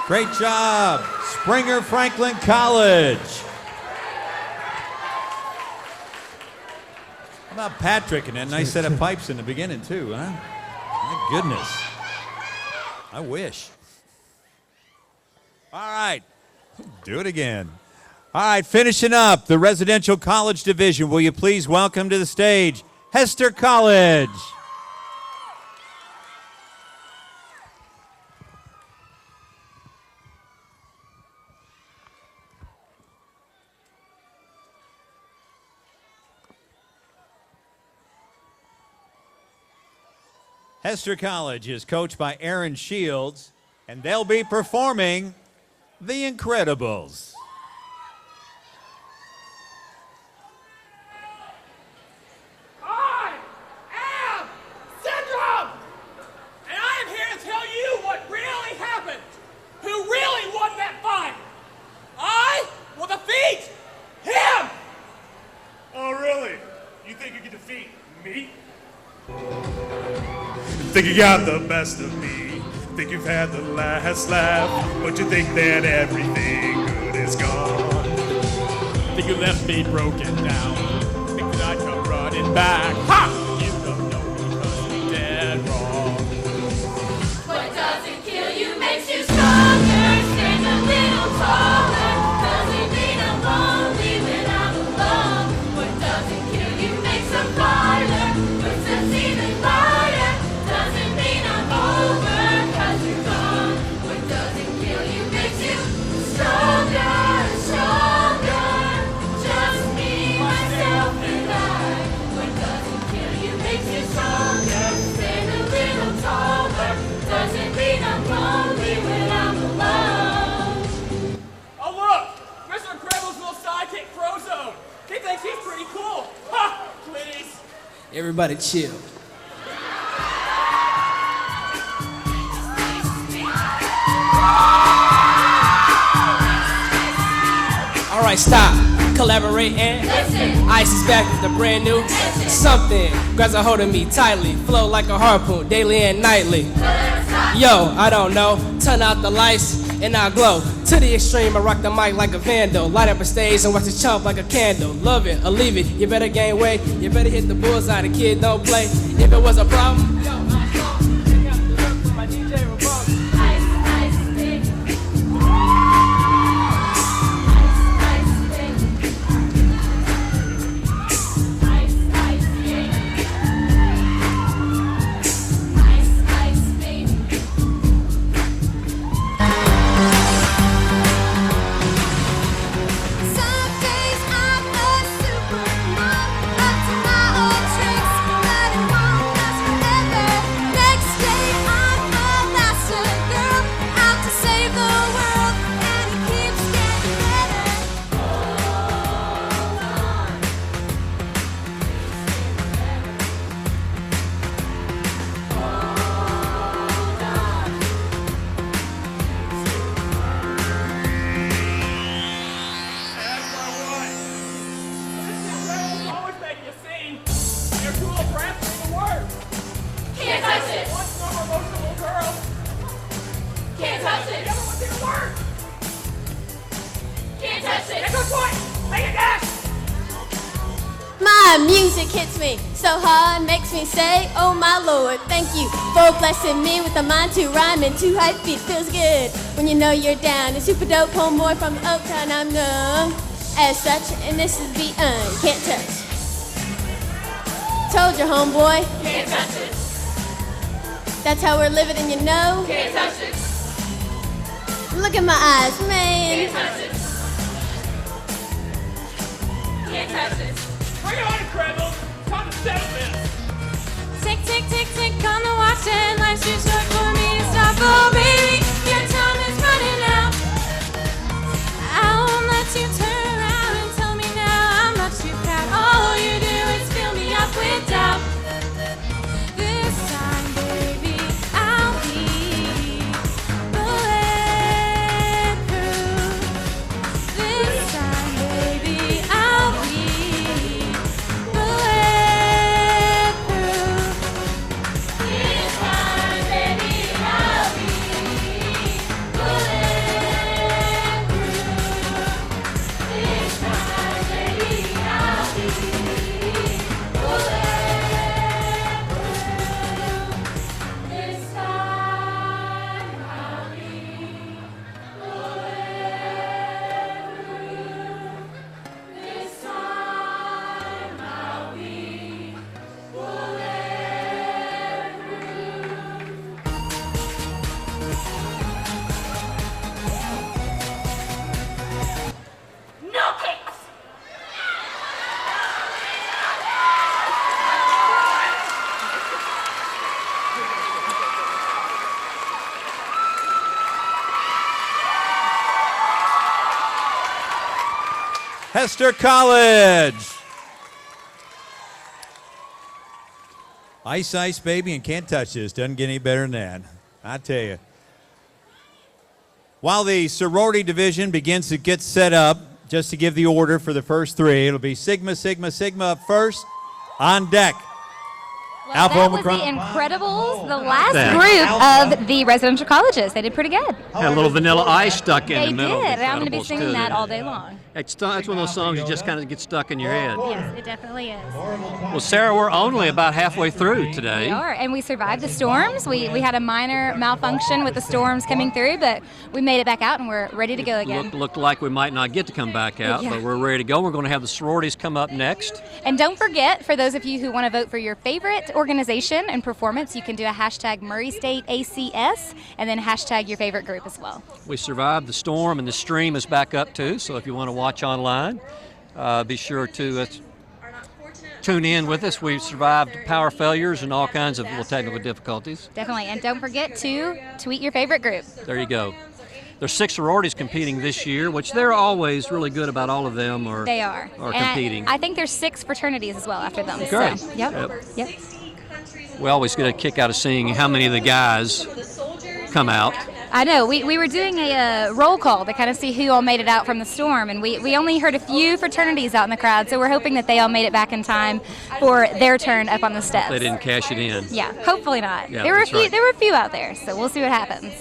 Great job, Springer Franklin College. How about Patrick and that nice set of pipes in the beginning too, huh? My goodness. I wish. All right, do it again. All right, finishing up the residential college division. Will you please welcome to the stage Hester College. Hester College is coached by Aaron Shields, and they'll be performing The Incredibles. I am Syndrome! And I am here to tell you what really happened. Who really won that fight? I will defeat him! Oh, really? You think you can defeat me? Think you got the best of me. Think you've had the last laugh. But you think that everything good is gone. Think you left me broken down. Think that I'd come running back. Ha! You don't know because you're dead wrong. What doesn't kill you makes you stronger. Stand a little taller. Doesn't mean I'm lonely when I'm alone. What doesn't kill you makes us brighter. Puts us even lighter. Doesn't mean I'm over 'cause you're gone. What doesn't kill you makes you stronger, stronger. Just me, myself, and I. What doesn't kill you makes you stronger. Stand a little taller. Doesn't mean I'm lonely when I'm alone. Oh look! Mr. Incredible's little sidekick Frozone. He thinks he's pretty cool. Ha! Please. Everybody chill. Oh! Alright, stop, collaborate and listen. Ice is back with a brand new something. Grabs a hold of me tightly, flow like a harpoon, daily and nightly. Yo, I don't know, turn out the lights and I glow. To the extreme, I rock the mic like a vandal. Light up a stage and watch it chomp like a candle. Love it or leave it, you better gain weight. You better hit the bullseye, the kid don't play. If it was a problem, yo, I know. Check out the rep for my DJ Ramon. Some days I'm a supermom, up to my old tricks, but it won't last forever. Next day I'm a master girl, out to save the world, and it keeps getting better. Always make you sing. You're too old for the word. Can't touch it. One more emotional girl. Can't touch it. The other one's in a word. Can't touch it. That's a point. Make it dash. My music hits me so hard, makes me say, oh my lord, thank you for blessing me with a mind to rhyme and 2 high feet. Feels good when you know you're down. A super dope homeboy from the Oak Town, I'm known as such, and this is beyond. Can't touch. Told you, homeboy. Can't touch it. That's how we're living, and you know. Can't touch it. Look at my eyes, man. Can't touch it. Can't touch it. Bring it on, Incredibles. It's time to settle this. Tick, tick, tick, tick on the watch and life's too short for me to stop. Oh, baby, your time is running out. I won't let you turn around and tell me now I'm not too proud. All you do is fill me up with doubt. This time, baby, I'll be bulletproof. This time, baby, I'll be bulletproof. This time, baby, I'll be Hester College. Ice Ice Baby and Can't Touch This. Doesn't get any better than that. I tell you. While the sorority division begins to get set up, just to give the order for the first three, it'll be Sigma, Sigma, Sigma up first. On deck. Well, that was the Incredibles, the last group of the residential colleges. They did pretty good. Had a little Vanilla Ice stuck in the middle. They did. Of I'm going to be Incredibles, singing too. that all day long. It's one of those songs you just kind of get stuck in your head. Yes, it definitely is. Well, Sarah, we're only about halfway through today. We are, and we survived the storms. We had a minor malfunction with the storms coming through, but we made it back out, and we're ready to go again. Looked like we might not get to come back out, Yeah. but we're ready to go. We're going to have the sororities come up next. And don't forget, for those of you who want to vote for your favorite organization and performance, you can do a hashtag Murray State ACS, and then hashtag your favorite group as well. We survived the storm, and the stream is back up too, so if you want to watch online, be sure to tune in with us. We've survived power failures and all kinds of little technical difficulties. Definitely, and don't forget to tweet your favorite group. There you go. There's 6 sororities competing this year, which they're always really good about all of them are And competing. I think there's 6 fraternities as well after them. Great. So, yep. We always get a kick out of seeing how many of the guys come out. I know. We were doing a roll call to kind of see who all made it out from the storm, and we only heard a few fraternities out in the crowd, so we're hoping that they all made it back in time for their turn up on the steps. They didn't cash it in. Yeah, hopefully not. Yeah, there were that's right. There were a few out there, so we'll see what happens.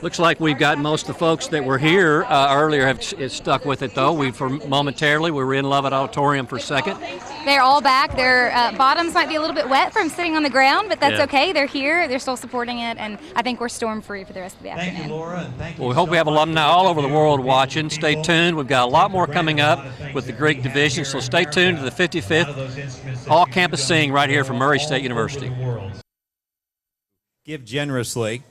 Looks like we've got most of the folks that were here earlier have stuck with it, though. We were in Lovett Auditorium for a second. They're all back. Their bottoms might be a little bit wet from sitting on the ground, but that's Yeah. okay. They're here. They're still supporting it, and I think we're storm-free for the rest of the afternoon. Thank you, Laura, and thank you. Well, we hope we have alumni all over the world watching. Stay tuned. We've got a lot more coming up with the Greek division, so stay tuned to the 55th All-Campus Sing right here from Murray State University. Give generously.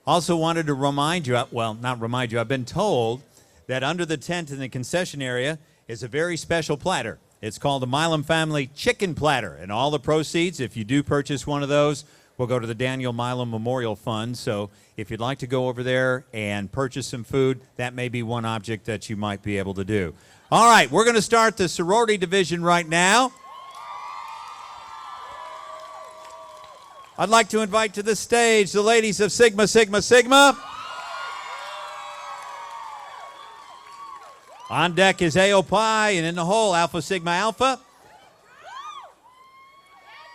Also wanted to remind you, well, not remind you, I've been told that under the tent in the concession area is a very special platter. It's called the Milam Family Chicken Platter, and all the proceeds, if you do purchase one of those, will go to the Daniel Milam Memorial Fund. So if you'd like to go over there and purchase some food, that may be one object that you might be able to do. All right, we're going to start the sorority division right now. I'd like to invite to the stage the ladies of Sigma Sigma Sigma. On deck is AO Pi, and in the hole, Alpha Sigma Alpha.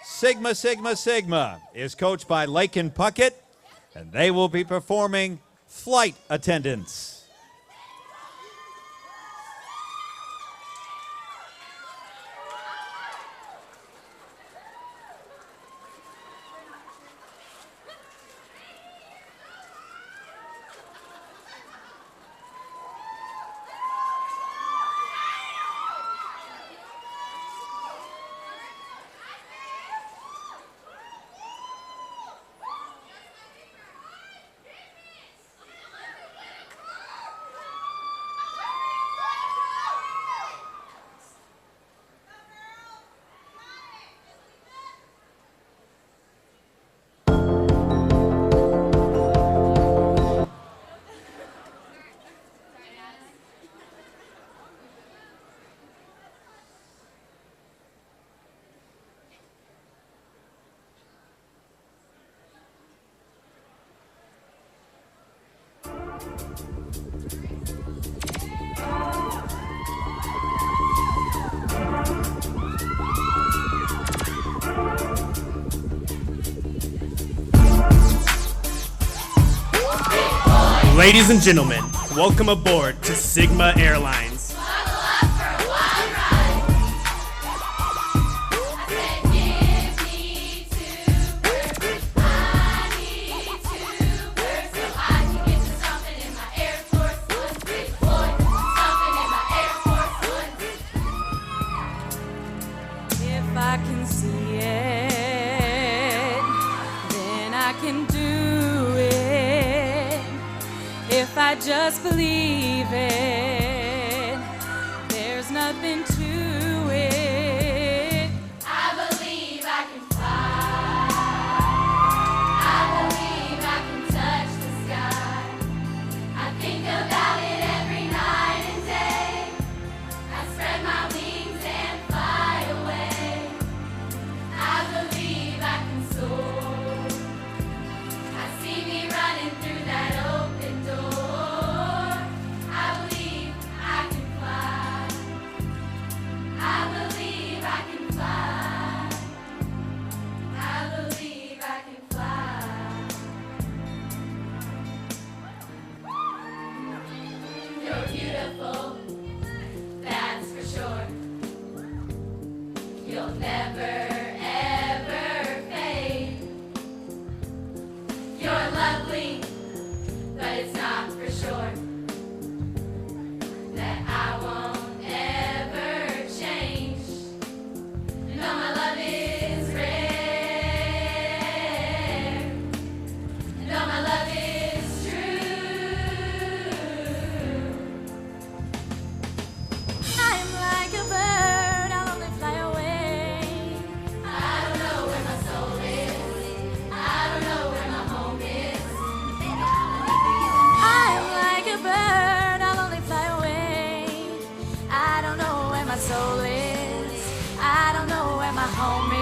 Sigma Sigma Sigma is coached by Lakin Puckett, and they will be performing Flight Attendants. Ladies and gentlemen, welcome aboard to Sigma Airlines. If I can see it, then I can do it. If I just believe it, there's nothing to it. I believe I can fly. I believe I can touch the sky. I think about it every night and day. I spread my wings and fly away. I believe I can soar. I see me running through that open door. I believe I can fly. I believe I can fly. I believe I can fly. You're beautiful, that's for sure. You'll never, ever fade. You're lovely, but it's not for sure that I won't ever change. You know my love is rare. You know my love is true. I'm like a bird, I'll only fly away. I don't know where my soul is. I don't know where my home is. I'm like a bird, I'll only fly away. I don't know where my soul is. I don't know where my home is.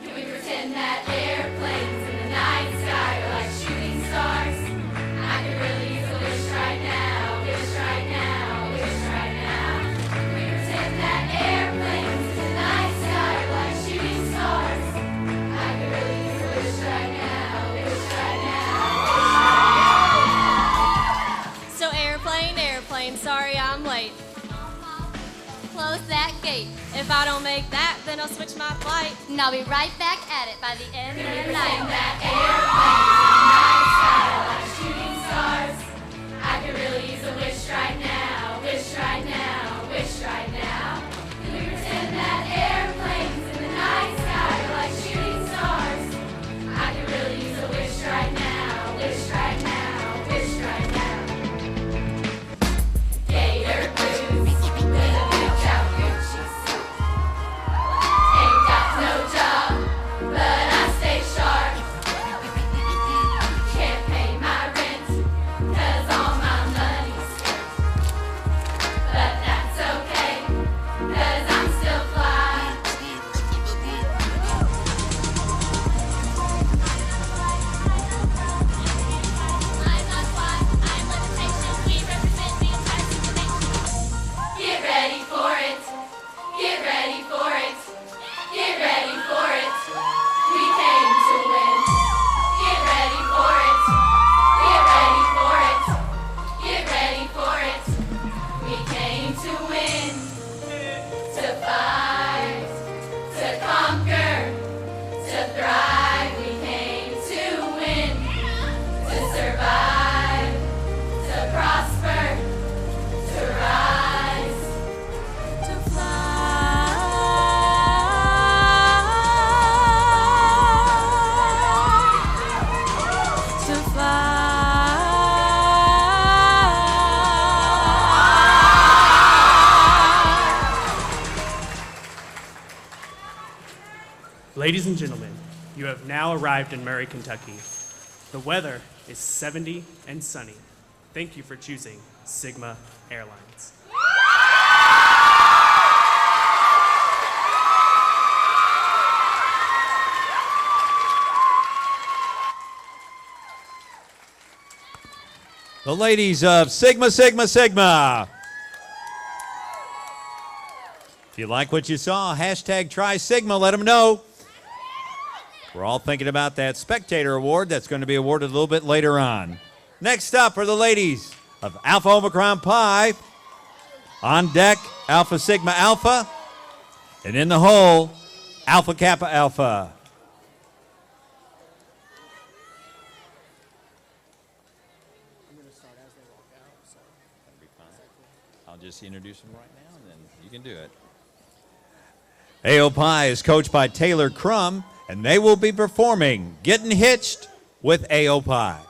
Can we pretend that airplane Airplane, airplane, sorry I'm late. Close that gate. If I don't make that, then I'll switch my flight. And I'll be right back at it by the end of the night. That airplane, night sky, like shooting stars. I could really use a wish right now, wish right now, wish right now. Can we pretend that airplanes in the night sky are like shooting stars? I could really use a wish right now, wish right now, wish right now. Gator blues with a big chow Gucci suit. Ain't got no job, but I stay sharp. Can't pay my rent, 'cause all my money's spent. But that's okay, 'cause I'm still fly. I'm not fly, I'm levitation. We represent the entire supernature. Get ready for it, get ready for it, get ready for it. We came to win. Get ready for it, get ready for it, get ready for it. We came to win, to fight, to conquer, to thrive. We came to win, to survive, to prosper, to rise, to fly, to Ladies and gentlemen, you have now arrived in Murray, Kentucky. The weather is 70 and sunny. Thank you for choosing Sigma Airlines. The ladies of Sigma, Sigma, Sigma. If you like what you saw, hashtag try Sigma, let them know. We're all thinking about that Spectator Award that's going to be awarded a little bit later on. Next up are the ladies of Alpha Omicron Pi. On deck, Alpha Sigma Alpha. And in the hole, Alpha Kappa Alpha. I'll just introduce them right now, and then you can do it. AOPI is coached by Taylor Crum, and they will be performing Getting Hitched with AOPI.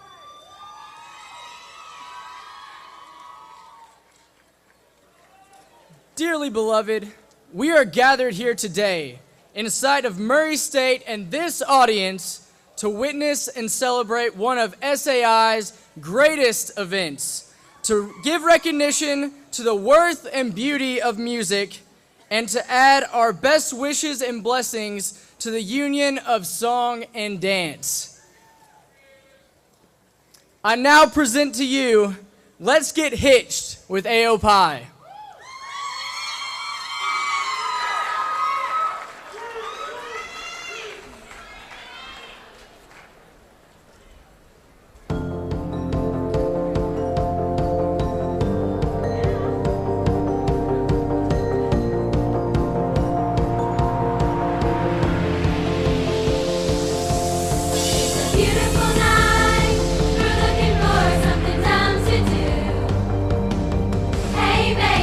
Dearly beloved, we are gathered here today in sight of Murray State and this audience to witness and celebrate one of SAI's greatest events, to give recognition to the worth and beauty of music, and to add our best wishes and blessings to the union of song and dance. I now present to you, Let's Get Hitched with AOPI. Beautiful night, we're looking for something dumb to do. Hey, baby.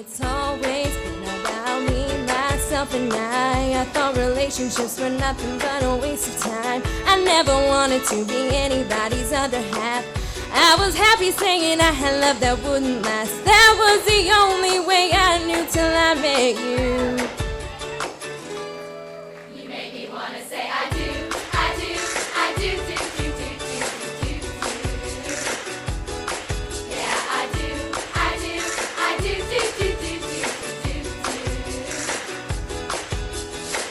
It's always been about me, myself, and I thought relationships were nothing but a waste of time. I never wanted to be anybody's other half. I was happy saying I had love that wouldn't last. That was the only way I knew till I met you. You make me wanna say I do, I do, I do, do, do, do, do, do, do. Yeah, I do, I do, I do, do, do, do, do, do, do.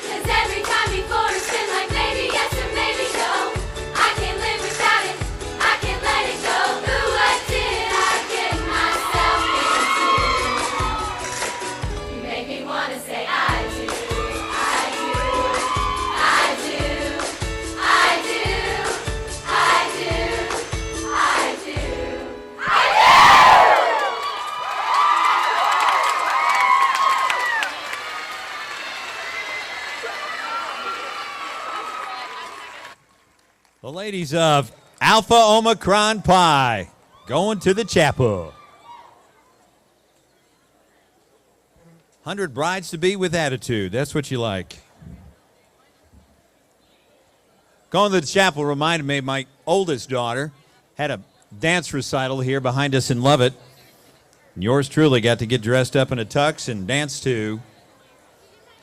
'Cause every time before it's been like maybe yes or maybe no. I can't live without it, I can't let it go. Ooh, what did I get myself into? You make me wanna say I do, I do, I do, I do, I do, I do, I do! The ladies of Alpha Omicron Pi going to the chapel. 100 brides to be with attitude. That's what you like. Going to the chapel reminded me, my oldest daughter had a dance recital here behind us in Lovett. And yours truly got to get dressed up in a tux and dance to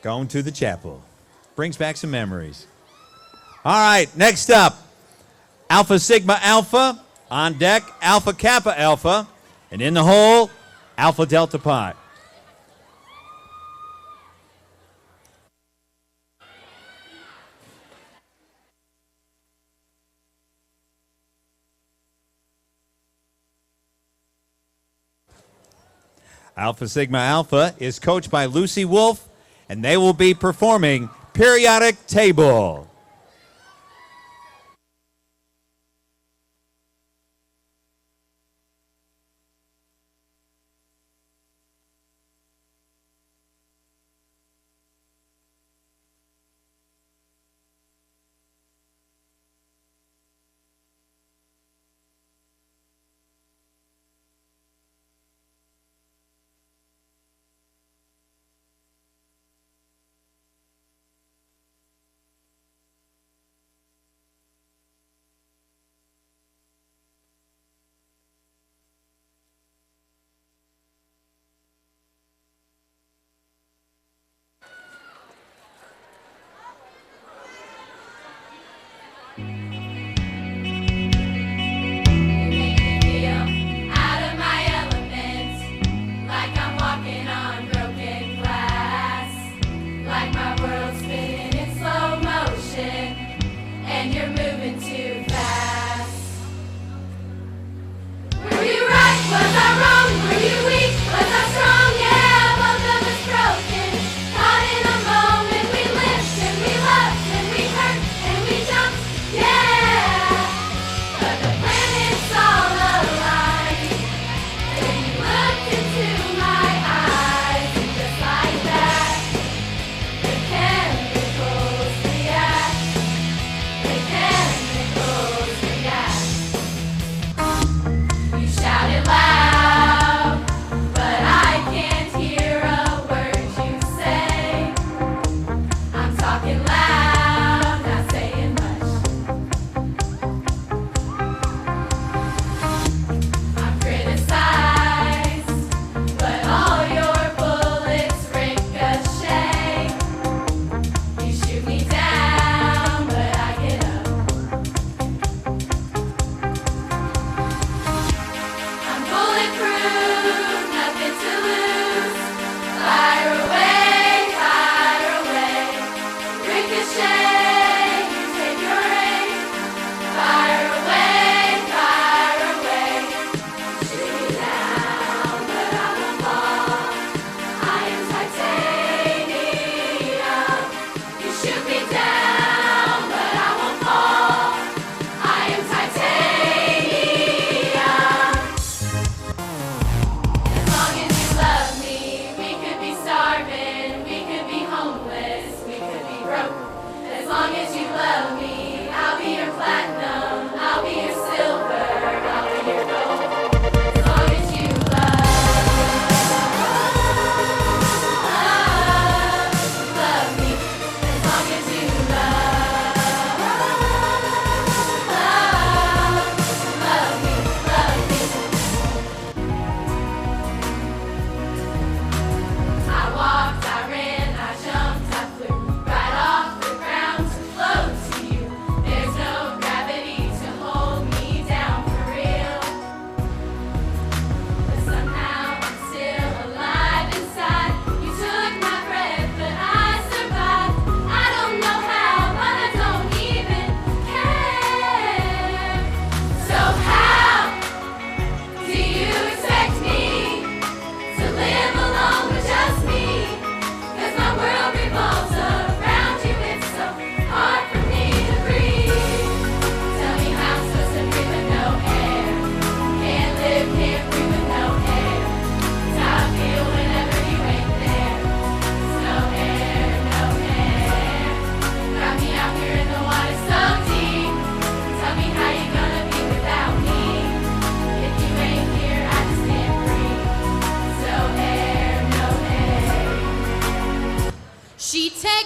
Going to the Chapel. Brings back some memories. All right, next up, Alpha Sigma Alpha. On deck, Alpha Kappa Alpha. And in the hole, Alpha Delta Pi. Alpha Sigma Alpha is coached by Lucy Wolf, and they will be performing Periodic Table.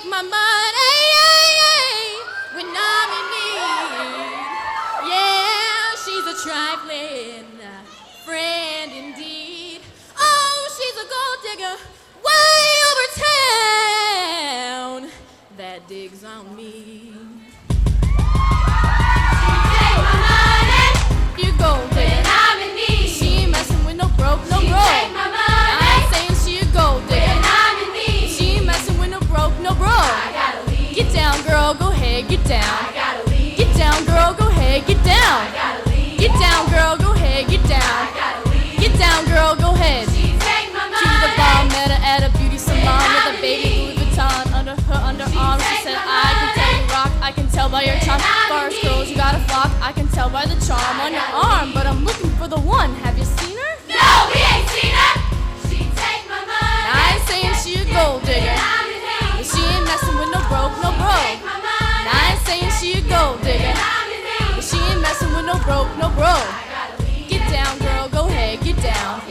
take my money when I'm in need. Yeah, she's a trifling friend indeed. Oh, she's a gold digger way over town that digs on me. Take my money, you gold digger. When I'm in need. She ain't messing with no broke, no broke. Take my money. I ain't saying she a gold digger. When I'm in need. She ain't messing with no broke, no broke. I gotta leave. Get down, girl, go ahead, get down. I gotta leave. Get down, girl, go ahead, get down. I gotta leave. Get down, girl, go ahead, get down. I gotta leave. Get down, girl, go ahead. She take my money. She's the bomb, met her at a beauty salon with a baby Louis Vuitton under her underarm. She said, I can tell you rock, I can tell by your charm. Bars girls, you got a flock, I can tell by the charm on your arm. But I'm looking for the one. Have you seen her? No, we ain't seen her. She take my money. I ain't saying she a gold digger, but she ain't messing with no broke, no broke. I ain't saying she a gold digger, but she ain't messing with no broke, no broke. Get down, girl, go ahead, get down.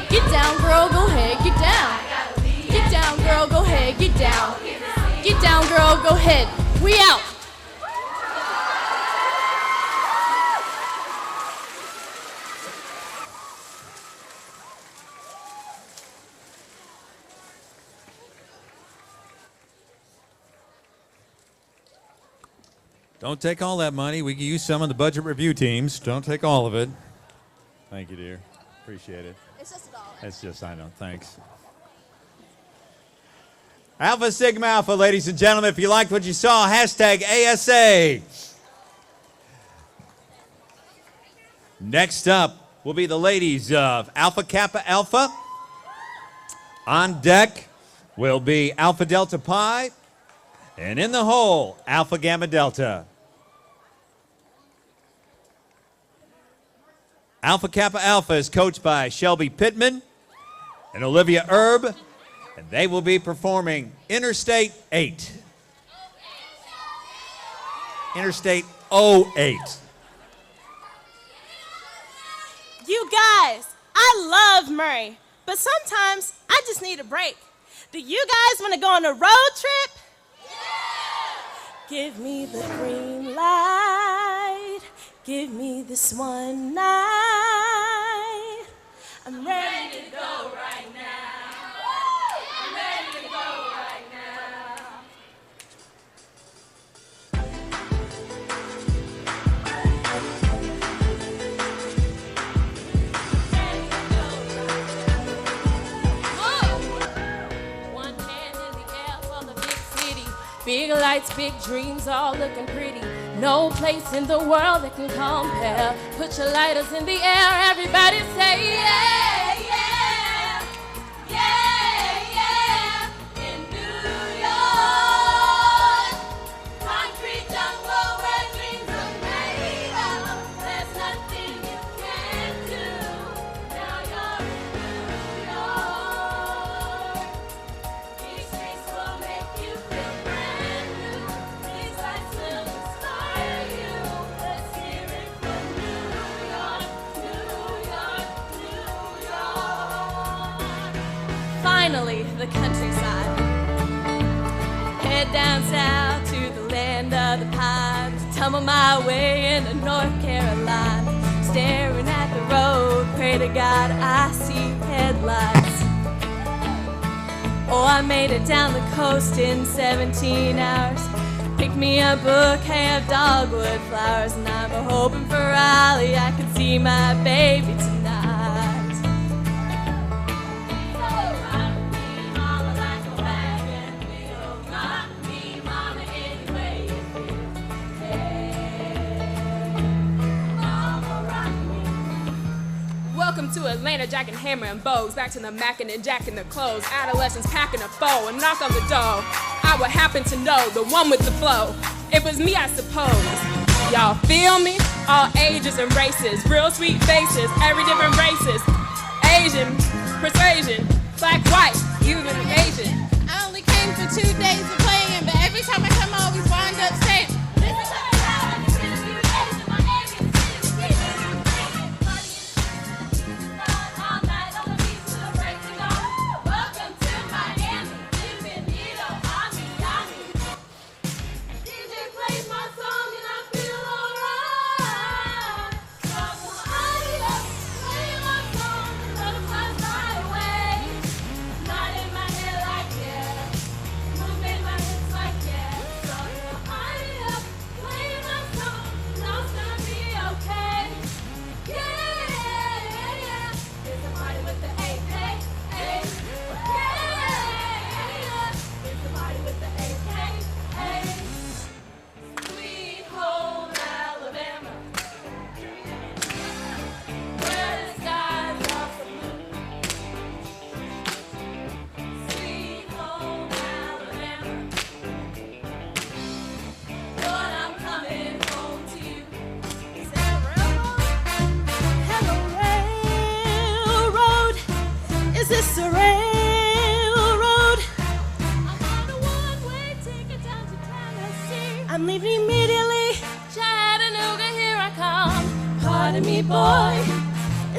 Get down, girl, go ahead, get down. Get down, girl, go ahead, get down. Get down, girl, go ahead. We out. Don't take all that money. We can use some of the budget review teams. Don't take all of it. Thank you, dear. Appreciate it. It's just a dollar. It's just, I know. Thanks. Alpha Sigma Alpha, ladies and gentlemen. If you liked what you saw, hashtag ASA. Next up will be the ladies of Alpha Kappa Alpha. On deck will be Alpha Delta Pi. And in the hole, Alpha Gamma Delta. Alpha Kappa Alpha is coached by Shelby Pittman and Olivia Erb, and they will be performing Interstate 8. Interstate 08. You guys, I love Murray, but sometimes I just need a break. Do you guys want to go on a road trip? Give me the green light. Give me this one night. I'm ready to go right now. I'm ready to go right now. One hand in the air for the big city. Big lights, big dreams, all looking pretty. No place in the world that can compare. Put your lighters in the air, everybody say yeah, yeah, yeah, yeah. In New York, concrete jungle where dreams are made of. There's nothing you can't do. Now you're in New York. These streets will make you feel brand new. These lights will inspire you. Let's hear it from New York, New York, New York. Finally, the countryside. Head down south to the land of the pines. Tumble my way into North Carolina. Staring at the road, pray to God I see headlights. Oh, I made it down the coast in 17 hours. Picked me a bouquet of dogwood flowers, and I'm hoping for Raleigh I can see my baby tonight. So rock me, mama, like a wagon wheel. Rock me, mama, any way you feel. Hey, mama, rock me. Welcome to Atlanta, Jack and Hammer and Bows. Back to the mackin' and jacking the clothes. Adolescents packing a foe and knock on the door. I would happen to know the one with the flow. It was me, I suppose. Y'all feel me? All ages and races, real sweet faces, every different races. Asian, persuasion, black, white, even Asian. I only came for 2 days of playing, but every time I come, I always wind up saying, Welcome to Miami, bienvenido a Miami. this a railroad? I'm on a one-way ticket down to Tennessee. I'm leaving immediately. Chattanooga, here I come. Pardon me, boy.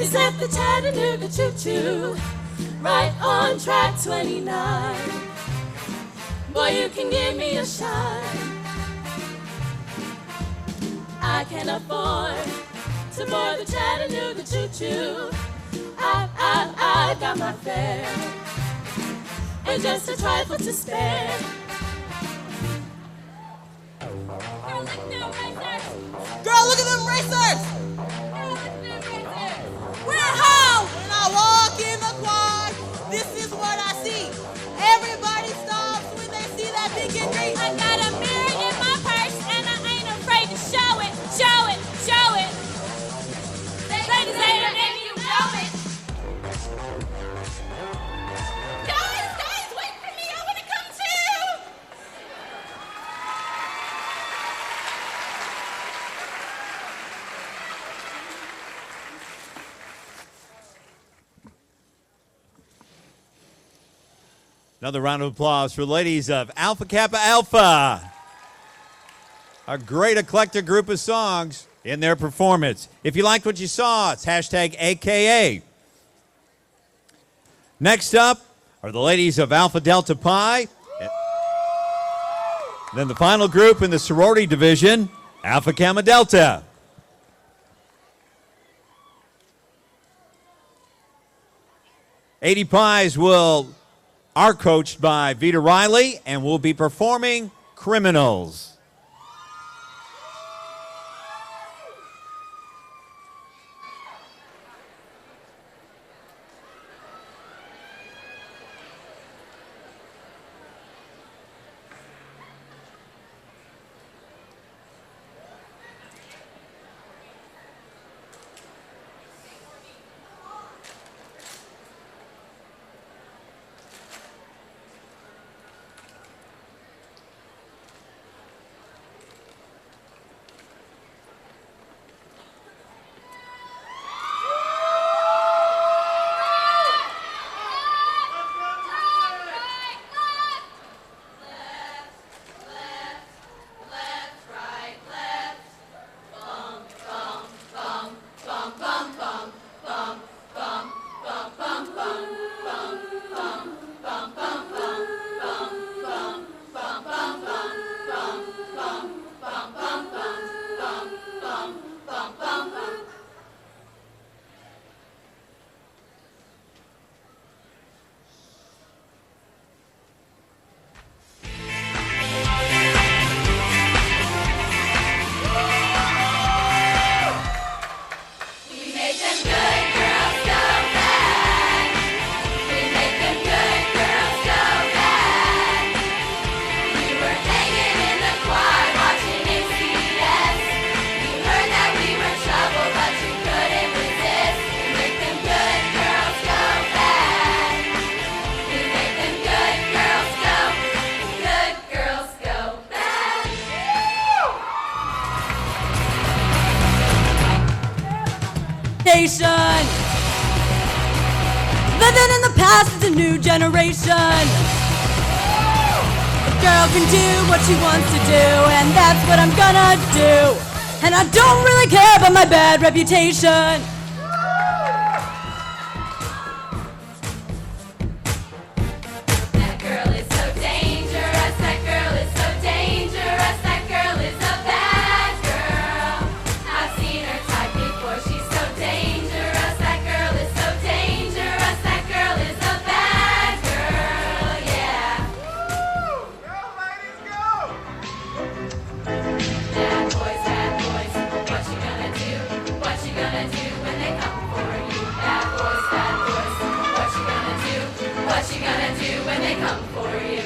Is that the Chattanooga choo-choo? Right on track 29. Boy, you can give me a shine. I can afford to board the Chattanooga choo-choo. I've got my fare and just a trifle to spare. Girl, look at them racers! We're home! When I walk in the quad, this is what I see. Everybody stops when they see that big and green. I got a mirror in my purse and I ain't afraid to show it, show it, show it. Say the same and you know it. Guys, wait for me. I want to come too. Another round of applause for the ladies of Alpha Kappa Alpha. A great eclectic group of songs in their performance. If you liked what you saw, it's hashtag AKA. Next up are the ladies of Alpha Delta Pi. Then the final group in the sorority division, Alpha Gamma Delta. AD Pies are coached by Vita Riley and will be performing Criminals. Nation. Living in the past is a new generation. A girl can do what she wants to do, and that's what I'm gonna do. And I don't really care about my bad reputation. That girl is so dangerous. That girl is so dangerous. That girl is a bad girl. I've seen her type before. She's so dangerous. That girl is so dangerous. That girl is a bad girl. Yeah. Bad boys, what you gonna do? What you gonna do when they come for you? Bad boys, what you gonna do? What you gonna do when they come for you?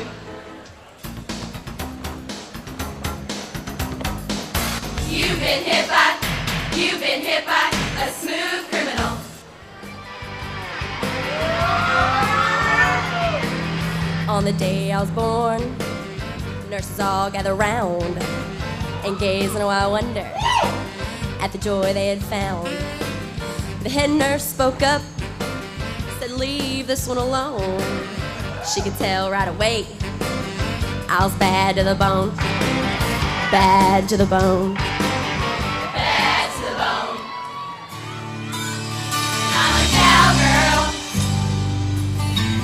You've been hit by a smooth criminal. On the day I was born, nurses all gathered round and gazed in a wild wonder at the joy they had found. The head nurse spoke up, said, leave this one alone. She could tell right away I was bad to the bone. Bad to the bone. Bad to the bone. I'm a cowgirl.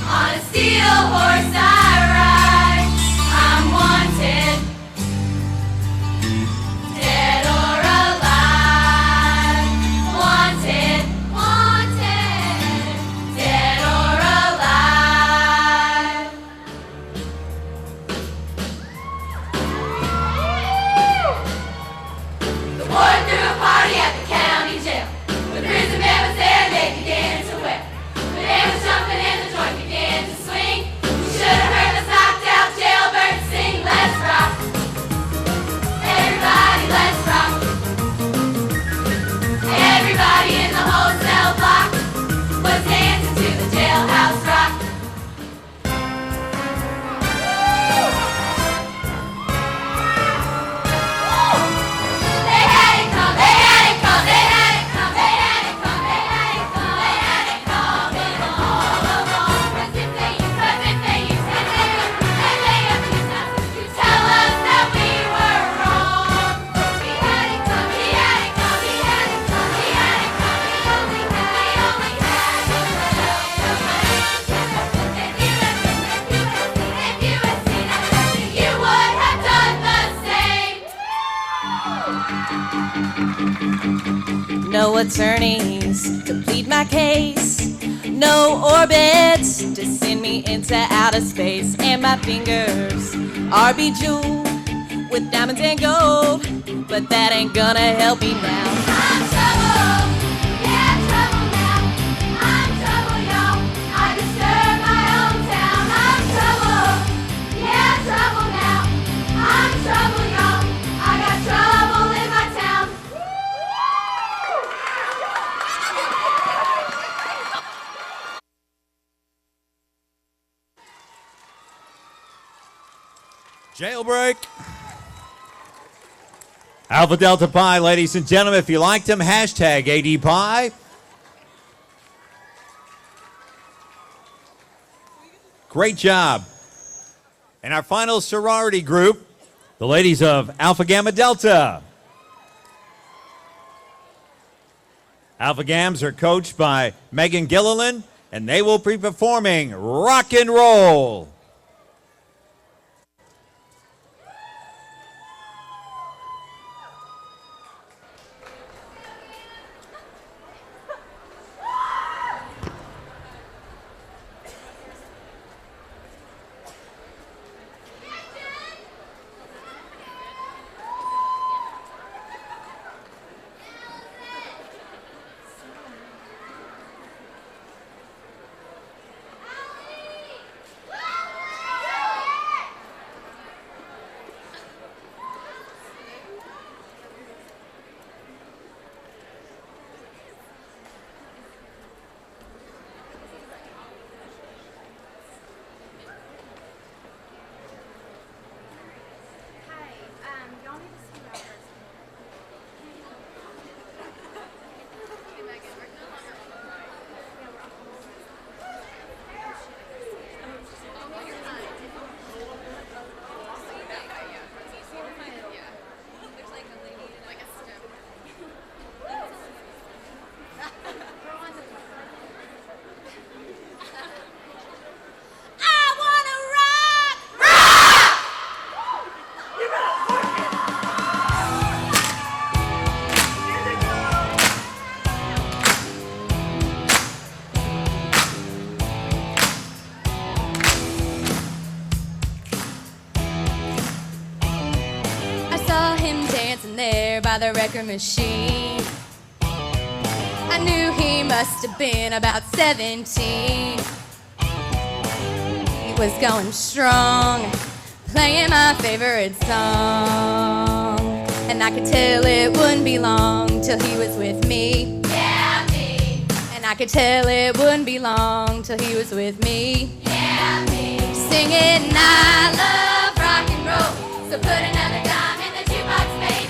On a steel horse I ride. I'm wanted. Dead or alive. Wanted. Wanted. Dead or alive. The boy threw a party at the county jail. The prison man was there and they began to wail. The band was jumping and the joint began to swing. You should have heard the knocked out jailbird sing. Let's rock. Everybody, let's rock. Everybody in the whole cell block was dancing to the jailhouse rock. They had it come, they had it come, they had it come, they had it come, they had it come, they had it coming all along. As if they used us, as if they used us, as they abused us, to tell us that we were wrong. We had it come, we had it come, we had it come, we had it come, we only had the love of If you had seen us, you would have done the same. No attorneys to plead my case. No orbits to send me into outer space. And my fingers are bejeweled with diamonds and gold. But that ain't gonna help me now. I'm trouble, yeah, trouble now. I'm trouble, y'all. I disturb my own town. I'm trouble, yeah, trouble now. I'm trouble, y'all. I got trouble in my town. Jailbreak. Alpha Delta Pi, ladies and gentlemen. If you liked them, hashtag ADPi. Great job. And our final sorority group, the ladies of Alpha Gamma Delta. Alpha Gams are coached by Megan Gilliland, and they will be performing Rock and Roll. By the record machine, I knew he must have been about 17. He was going strong, playing my favorite song, and I could tell it wouldn't be long till he was with me. Yeah, me. And I could tell it wouldn't be long till he was with me. Yeah, me. Singing, I love rock and roll, so put another dime in the jukebox, baby.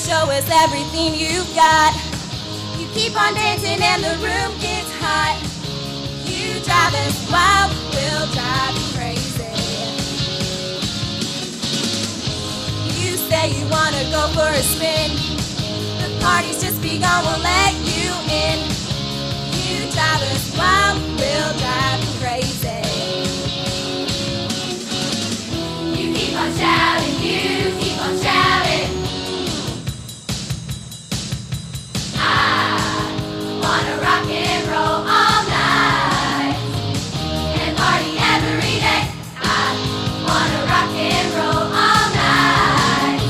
show us everything you've got. You keep on dancing and the room gets hot. You drive us wild, we'll drive you crazy. You say you wanna go for a spin. The party's just begun, we'll let you in. You drive us wild, we'll drive you crazy. You keep on shouting, you keep on shouting. I wanna rock and roll all night and party every day. I wanna rock and roll all night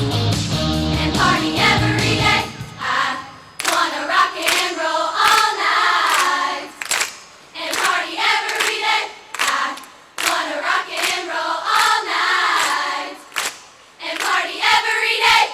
and party every day. I wanna rock and roll all night and party every day. I wanna rock and roll all night and party every day.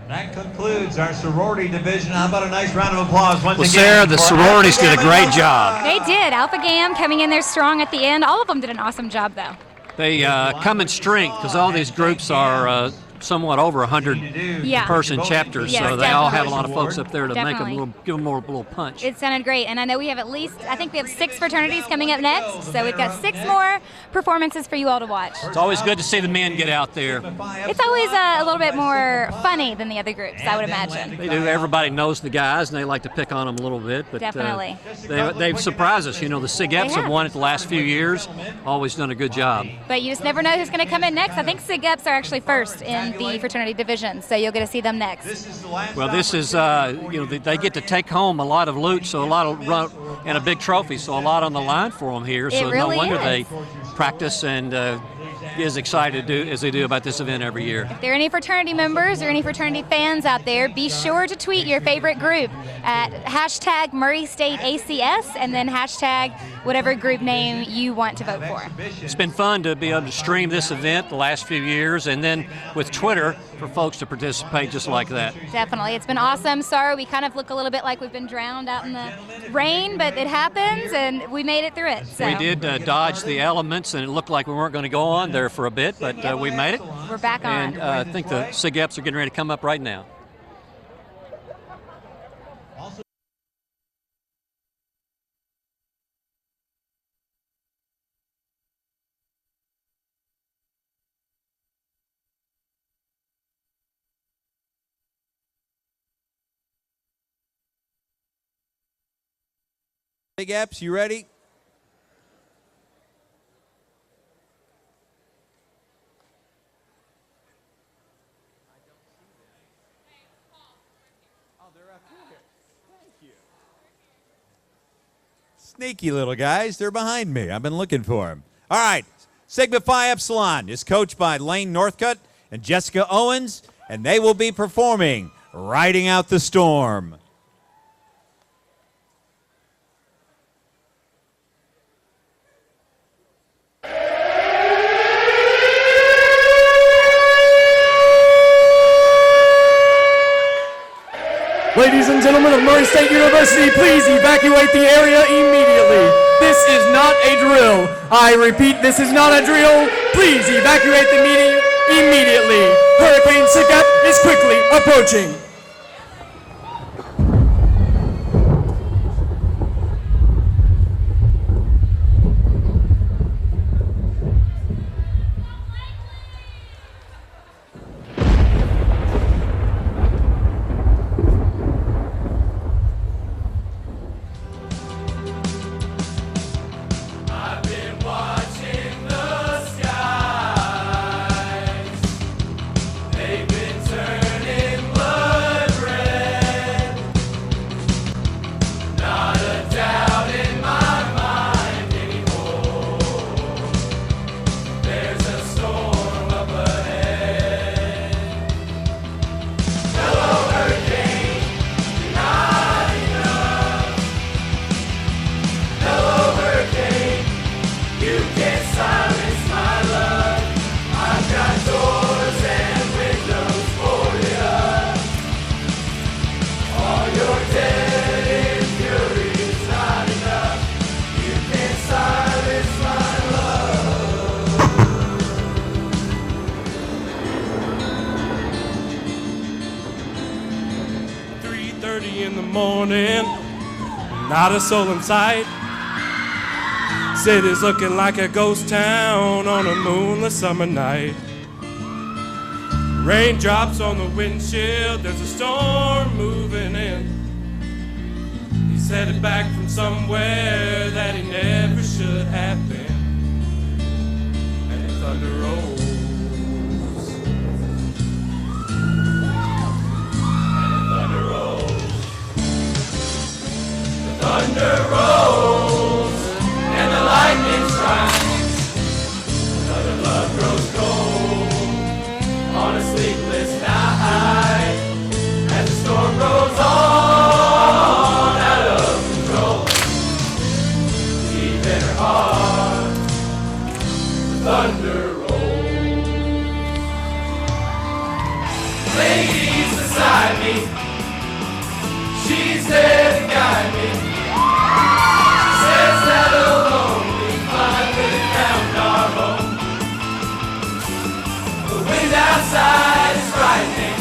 That concludes our sorority division. How about a nice round of applause once Well, again? Sarah, the for sororities did a Alpha great Gamma job. They did. Alpha Gam coming in there strong at the end. All of them did an awesome job, though. They come in strength because all these groups are somewhat over 100 Yeah. person chapters, Yes, so they all have a lot of definitely. folks up there to Definitely. give them a little punch. It sounded great, and I know we have I think we have 6 fraternities coming up next, so we've got 6 more performances for you all to watch. It's always good to see the men get out there. It's always a little bit more funny than the other groups, I would imagine. They do. Everybody knows the guys, and they like to pick on them a little bit. But Definitely. They've surprised us. You know, the SIG Eps They have won it the last few years. Always done a good job. But you just never know who's going to come in next. I think SIG Eps are actually first in the fraternity division, so you'll get to see them next. Well, this is, they get to take home a lot of loot, so a lot of run and a big trophy, so a lot on the line for them here. So really no wonder is. they practice and is excited as they do about this event every year. If there are any fraternity members or any fraternity fans out there, be sure to tweet your favorite group at hashtag Murray State ACS and then hashtag whatever group name you want to vote for. It's been fun to be able to stream this event the last few years, and then with Twitter for folks to participate just like that. Definitely. It's been awesome. Sorry, we kind of look a little bit like we've been drowned out in the rain, but it happens, and we made it through it. So. We did dodge the elements, and it looked like we weren't going to go on there for a bit, but we made it. We're back on. And I think the SIG Eps are getting ready to come up right now. Big Eps, you ready? Sneaky little guys. They're behind me. I've been looking for them. All right. Sigma Phi Epsilon is coached by Lane Northcutt and Jessica Owens, and they will be performing Riding Out the Storm. Ladies and gentlemen of Murray State University, please evacuate the area immediately. This is not a drill. I repeat, this is not a drill. Please evacuate the meeting immediately. Hurricane SIG Ep is quickly approaching. They've been turning blood. morning, not a soul in sight. City's looking like a ghost town on a moonless summer night. Raindrops on the windshield, there's a storm moving in. He's headed back from somewhere that he never should have been. And the thunder rolls. Thunder rolls and the lightning strikes. Another love grows cold on a sleepless night as the storm rolls on out of control. Deep in her heart, the thunder rolls. Lady's beside me, she's there to guide me. Says that alone we finally found our home. The wind outside is frightening,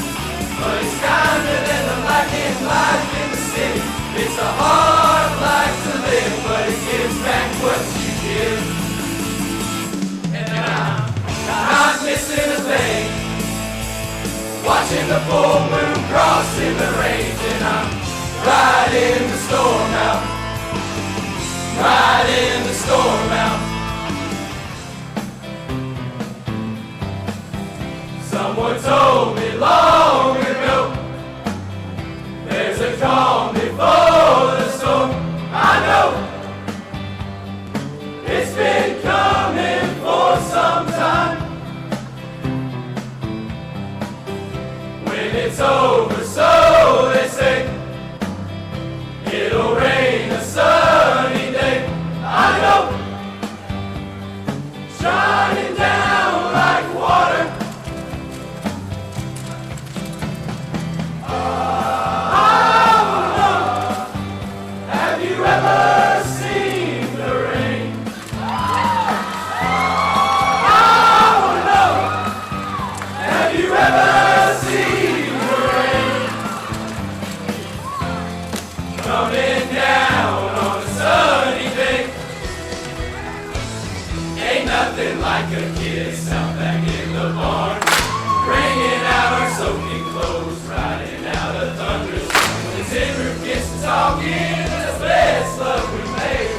but it's kinder than the lightning life in the city. It's a hard life to live, but it gives back what you give. And I'm not missing a thing, watching the full moon cross in the range, and I'm riding the storm out, riding the storm out. Someone told me long ago, there's a calm before the storm. I know it's been coming for some time. When it's over, so they say, it'll rain a sunny day. I know, shining down like water. I wanna know, have you ever seen the rain? I wanna know, have you ever seen the rain? Coming down on a sunny day. Ain't nothing like a kiss out back in the barn, bringing out our soaking clothes, riding out a thunderstorm. The tin roof kiss and talking, the best love we made.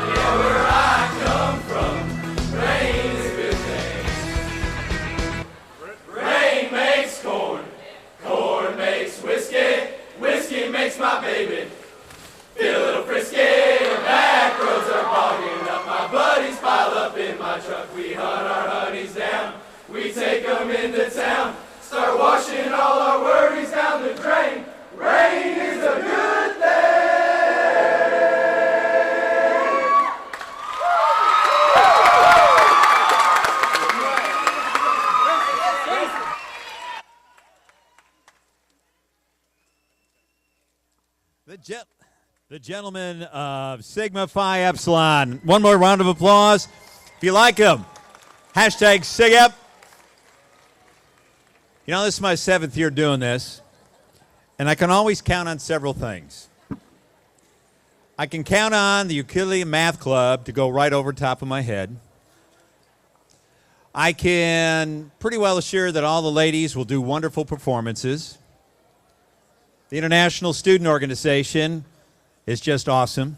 Yeah, where I come from, rain is a good thing. Rain makes corn, corn makes whiskey, whiskey makes my baby feel a little frisky. The back roads are bogging up, my buddies pile up in my truck. We hunt our honeys down, we take them into town, start washing all our worries down the drain. Rain is a good thing. The gentlemen of Sigma Phi Epsilon. One more round of applause. If you like them, hashtag SigEp. You know, this is my 7th year doing this, and I can always count on several things. I can count on the ukulele math club to go right over top of my head. I can pretty well assure that all the ladies will do wonderful performances. The International Student Organization is just awesome.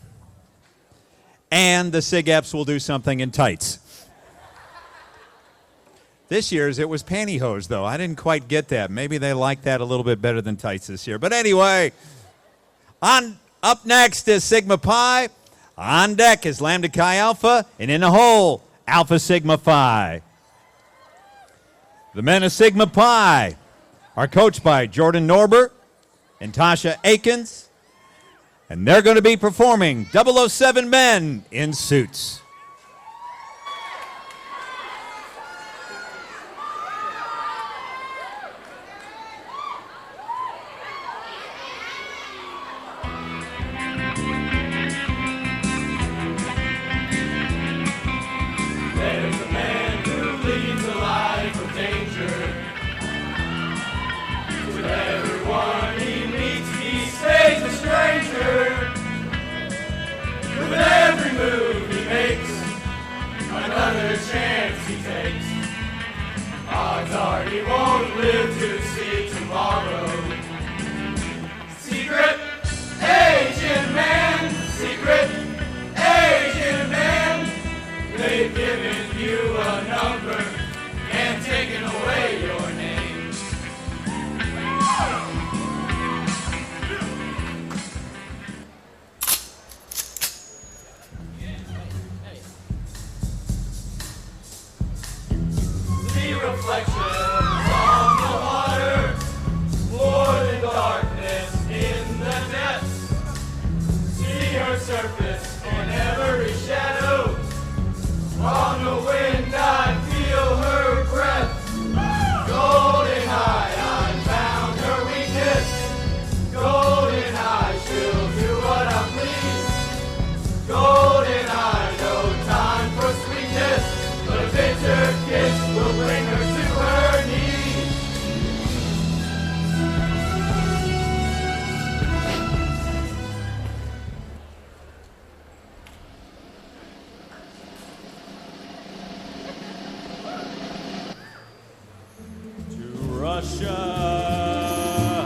And the SigEps will do something in tights. This year's, it was pantyhose, though. I didn't quite get that. Maybe they like that a little bit better than tights this year. But anyway, up next is Sigma Pi. On deck is Lambda Chi Alpha. And in the hole, Alpha Sigma Phi. The men of Sigma Pi are coached by Jordan Norbert and Tasha Akins. And they're going to be performing 007 Men in Suits. There's a man who leads a life of danger. With everyone he meets, he stays They've given you a number and taken away your name. See reflections on the water, more than darkness in the depths. See her surface in every shadow. On the wind I feel her breath. Golden eye, I found her weakness. Golden eye, she'll do what I please. Golden eye, no time for sweetness, but a bitter kiss will bring her to her knees. Russia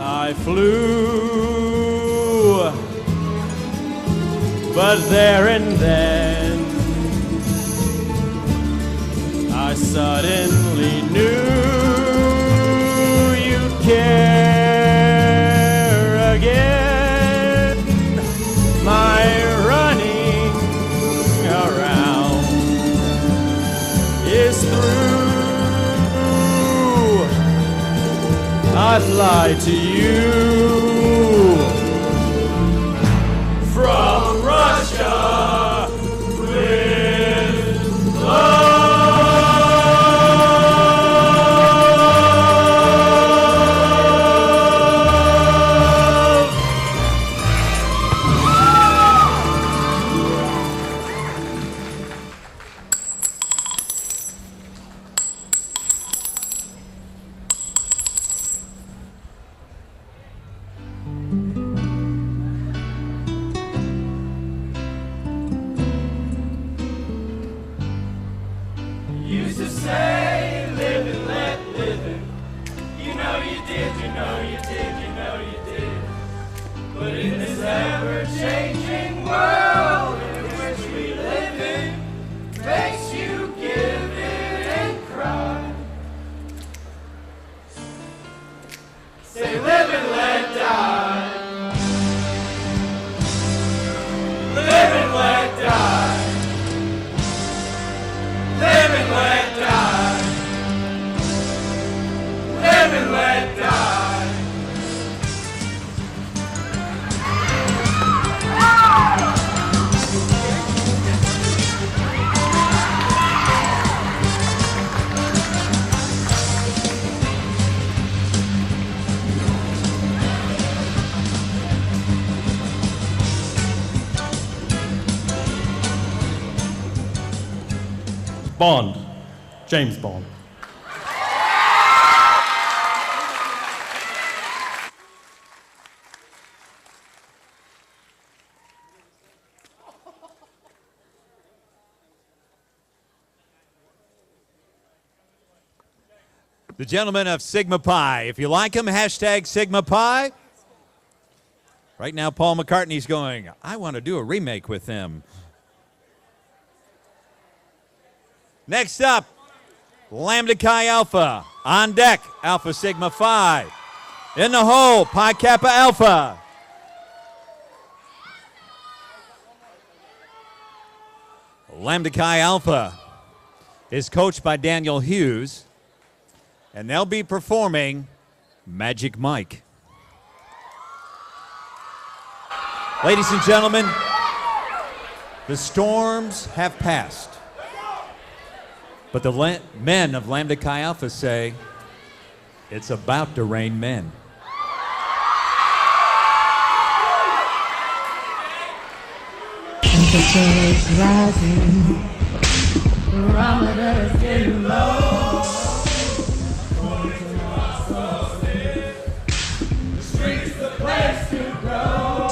I flew, but there and then I suddenly knew you'd care again. My running around is through. I fly to you from Russia with love. Used to say, live and let living. You know you did, you know you did, you know you did. But in this ever-changing world in which we live in, makes you give in and cry. Say, live and let die. Live and let die. Live and let die. Live and let die. Bond. James Bond. The gentlemen of Sigma Pi. If you like them, hashtag Sigma Pi. Right now, Paul McCartney's going, I want to do a remake with them. Next up, Lambda Chi Alpha. On deck, Alpha Sigma Phi. In the hole, Pi Kappa Alpha. Lambda Chi Alpha is coached by Daniel Hughes, and they'll be performing Magic Mike. Ladies and gentlemen, the storms have passed. But the men of Lambda Chi Alpha say it's about to rain men. Temperature is rising, barometer is getting low. The street's the place to go.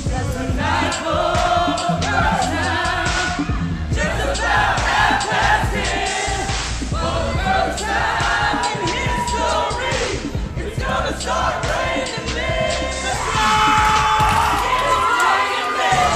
That's the night for the first time. Just about half-past 10. For the first time in history, it's gonna start raining men. It's raining men.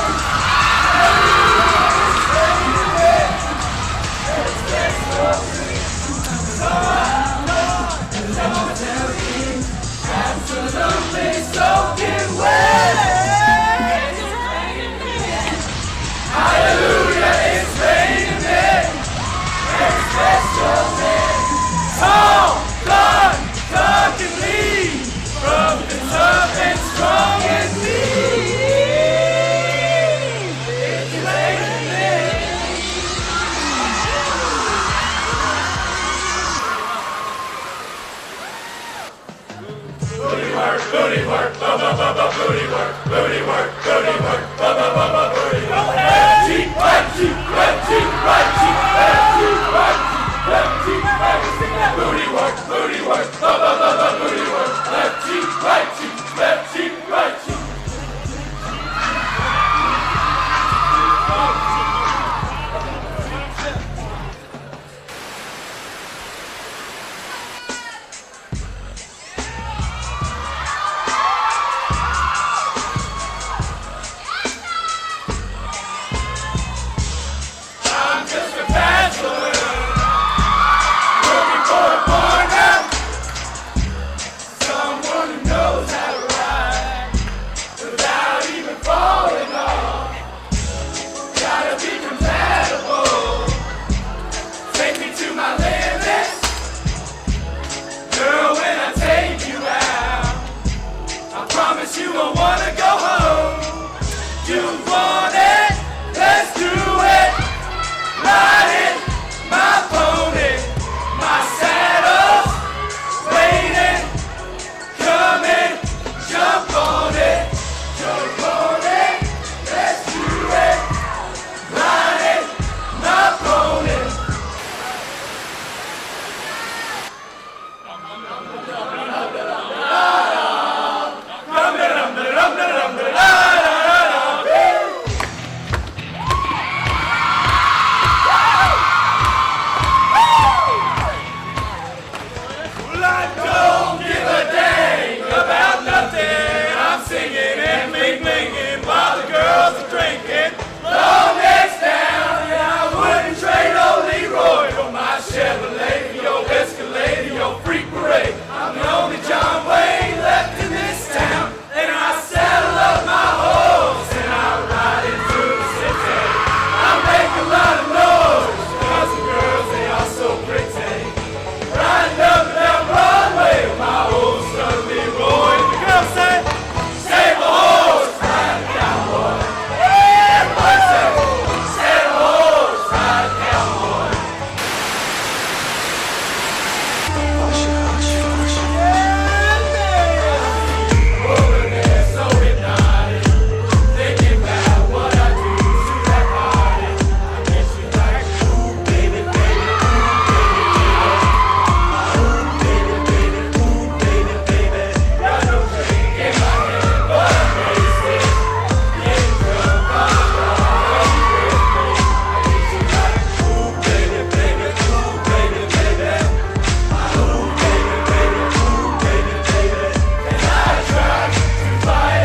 Hallelujah, it's raining. And special men. Tall, dark, dark and lean. From the tough and strong and mean. It's raining. Booty work, booty work, booty work, booty work, booty work, booty work. Left cheek, right cheek, left cheek, right cheek, left cheek, right cheek, left cheek, right cheek. Booty work, booty work, booty work. Left cheek, right cheek, left cheek, right cheek. I'm just a bachelor, looking for a partner, someone who knows how to ride without even falling off. Gotta be compatible, take me to my limits, girl. When I take you out, I promise you won't wanna go home. You want it? Let's do it. Riding my pony, my saddle's waiting, coming, jump on it, let's do it. Riding my pony. Well, I don't give a dang about nothing. I'm singing and bling-blinging while the girls are drinking. Long necks down, and I wouldn't trade old Leroy for my Chevrolet, for your Escalade, for your freak parade. I'm the only John Wayne left in this town, and I saddle up my horse and I ride into the city. I make a lot of noise, 'cause the girls, they are so pretty. Riding up and down Broadway with my old son Leroy. The girls say, save a horse, ride a cowboy. Everybody say, save a horse, ride a cowboy. Over there, so hypnotic, thinking about what I do to that party. I guess you like, ooh, baby, baby, ooh, baby, baby. Got no drink in my hand, but I'm wasted. Getting drunk on the road, I guess you like, ooh, baby, baby, ooh, baby, baby. Ooh, baby, baby, ooh, baby, baby. And I tried to fight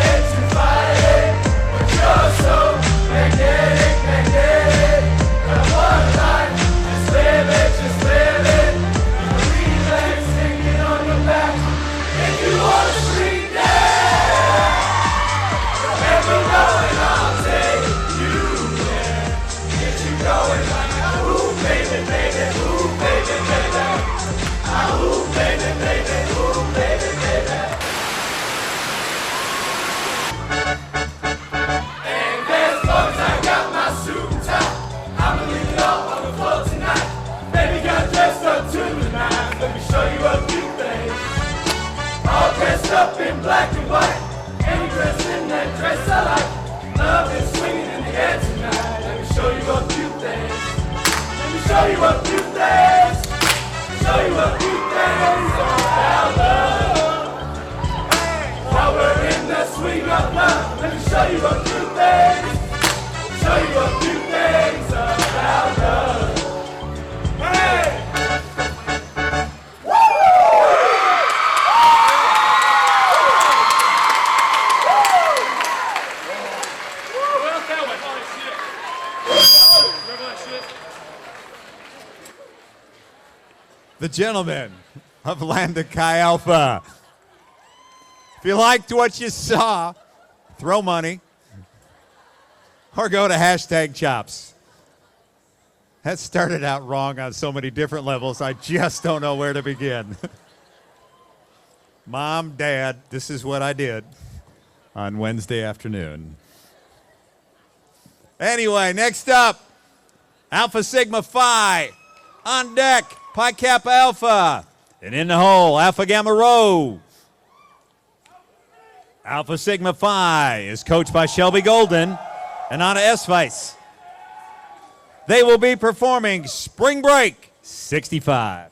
it, but you're so magnetic, magnetic. Got one life, just live it, just live it. Three legs hanging on your back. If you want to scream down, remember going, I'll take you there. Get you going like, ooh, baby, baby, ooh, baby, baby. Ooh, baby, baby, ooh, baby, baby. And as long as I got my suit and tie, I'ma leave it all on the floor tonight. Baby got dressed up to the nines. Let me show you a few things. All dressed up in black and white, and you dressed in that dress I like. Love is swinging in the air tonight. Let me show you a few things. Let me show you a few things. Show you a few things about love. While we're in the swing of love, let me show you a few things. Show you a few things about love. Hey! The gentlemen of Lambda Chi Alpha. If you liked what you saw, throw money. or go to #chops. That started out wrong on so many different levels. I just don't know where to begin. Mom, Dad, this is what I did on Wednesday afternoon. Anyway, next up, Alpha Sigma Phi. On deck, Pi Kappa Alpha. And in the hole, Alpha Gamma Rho. Alpha Sigma Phi is coached by Shelby Golden and Anna Esvice. They will be performing Spring Break 65.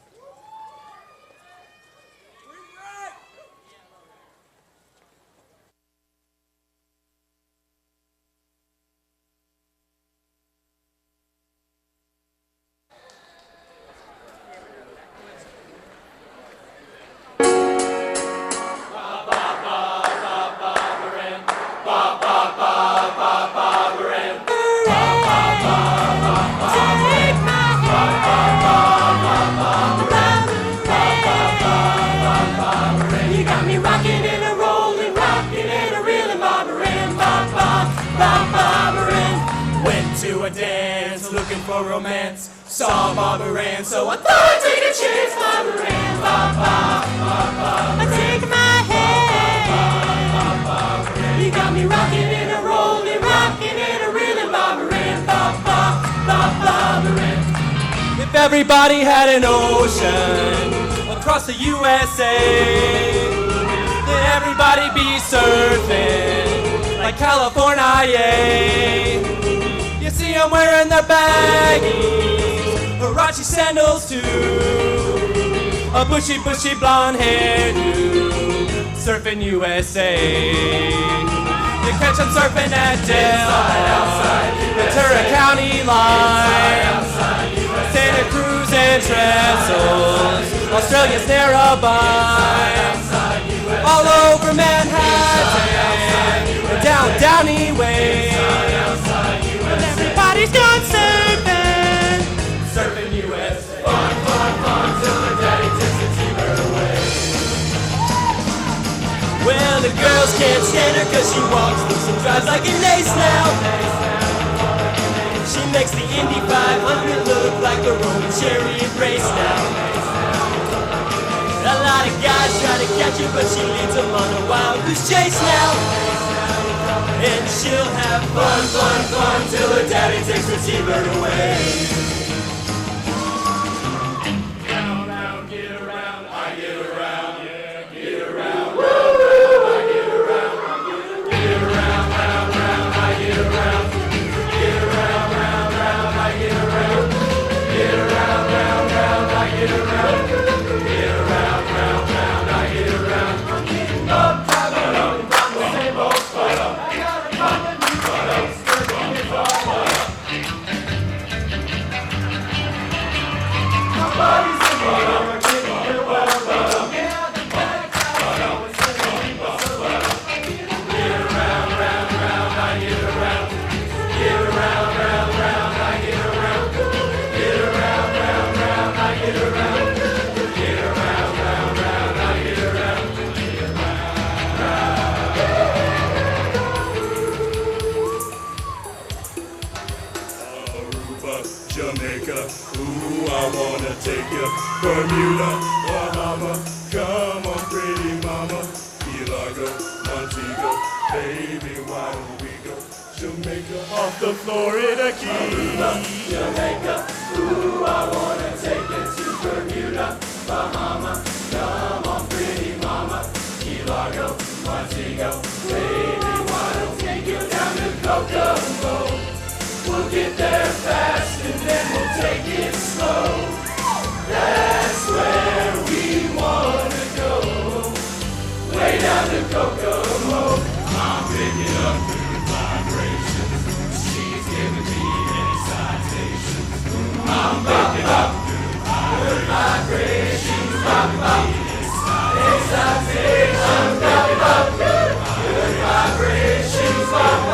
For romance, saw Barbara Ann, so I thought I'd take a chance. Barbara Ann, I take my hand. You got me rocking and a rolling, rocking and a reeling. Barbara Ann, Barbara Ann. If everybody had an ocean across the USA, then everybody be surfing like California. You see I'm wearing their baggies, Huarache sandals too, a bushy blonde hairdo, surfing USA. You catch them surfing at Del, Ventura County line, Santa Cruz and Trestles, Australia's Narrabeen, all over Manhattan, and down Downey Way. Everybody's gone surfing, surfing USA. Fun, till the daddy takes the T-bird away. Well, the girls can't stand her cause she walks loose and drives like an ace now. She makes the Indy 500 look like a Roman chariot race now. A lot of guys try to catch her, but she leads them on a wild goose chase now. And she'll have fun till her daddy takes her T-bird away. Down, out, get around, I get around, yeah, get around, woo! I get around, get around, round, I get around, get around, round, I get around, get around, round, I get around, get around, round, I get around. Up, time, from the same old spot up. Jamaica, ooh, I wanna take you. Bermuda, Bahama, come on, pretty mama. Key Largo, Montego, baby, why don't we go? Jamaica, off the Florida Keys. Aruba, Jamaica, ooh, I wanna take you to Bermuda, Bahama, come on, pretty mama. Key Largo, Montego, baby, why don't we take you down to Kokomo? We'll get there fast and then we'll take it slow. That's where we wanna go. Way down to Kokomo. I'm picking up good vibrations. She's giving me excitations. I'm picking up good vibrations. Excitations. Picking up good vibrations. Excitations.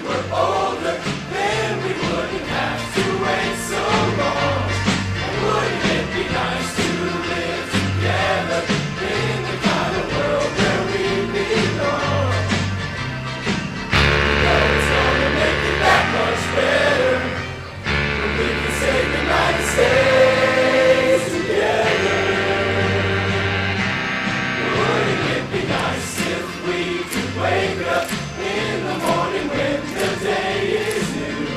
were older, then we wouldn't have to wait so long. Wouldn't it be nice to live together in the kind of world where we belong? You know it's gonna make it that much better when we can say goodnight and stay together. Wouldn't it be nice if we could wake up in the morning when the day is new,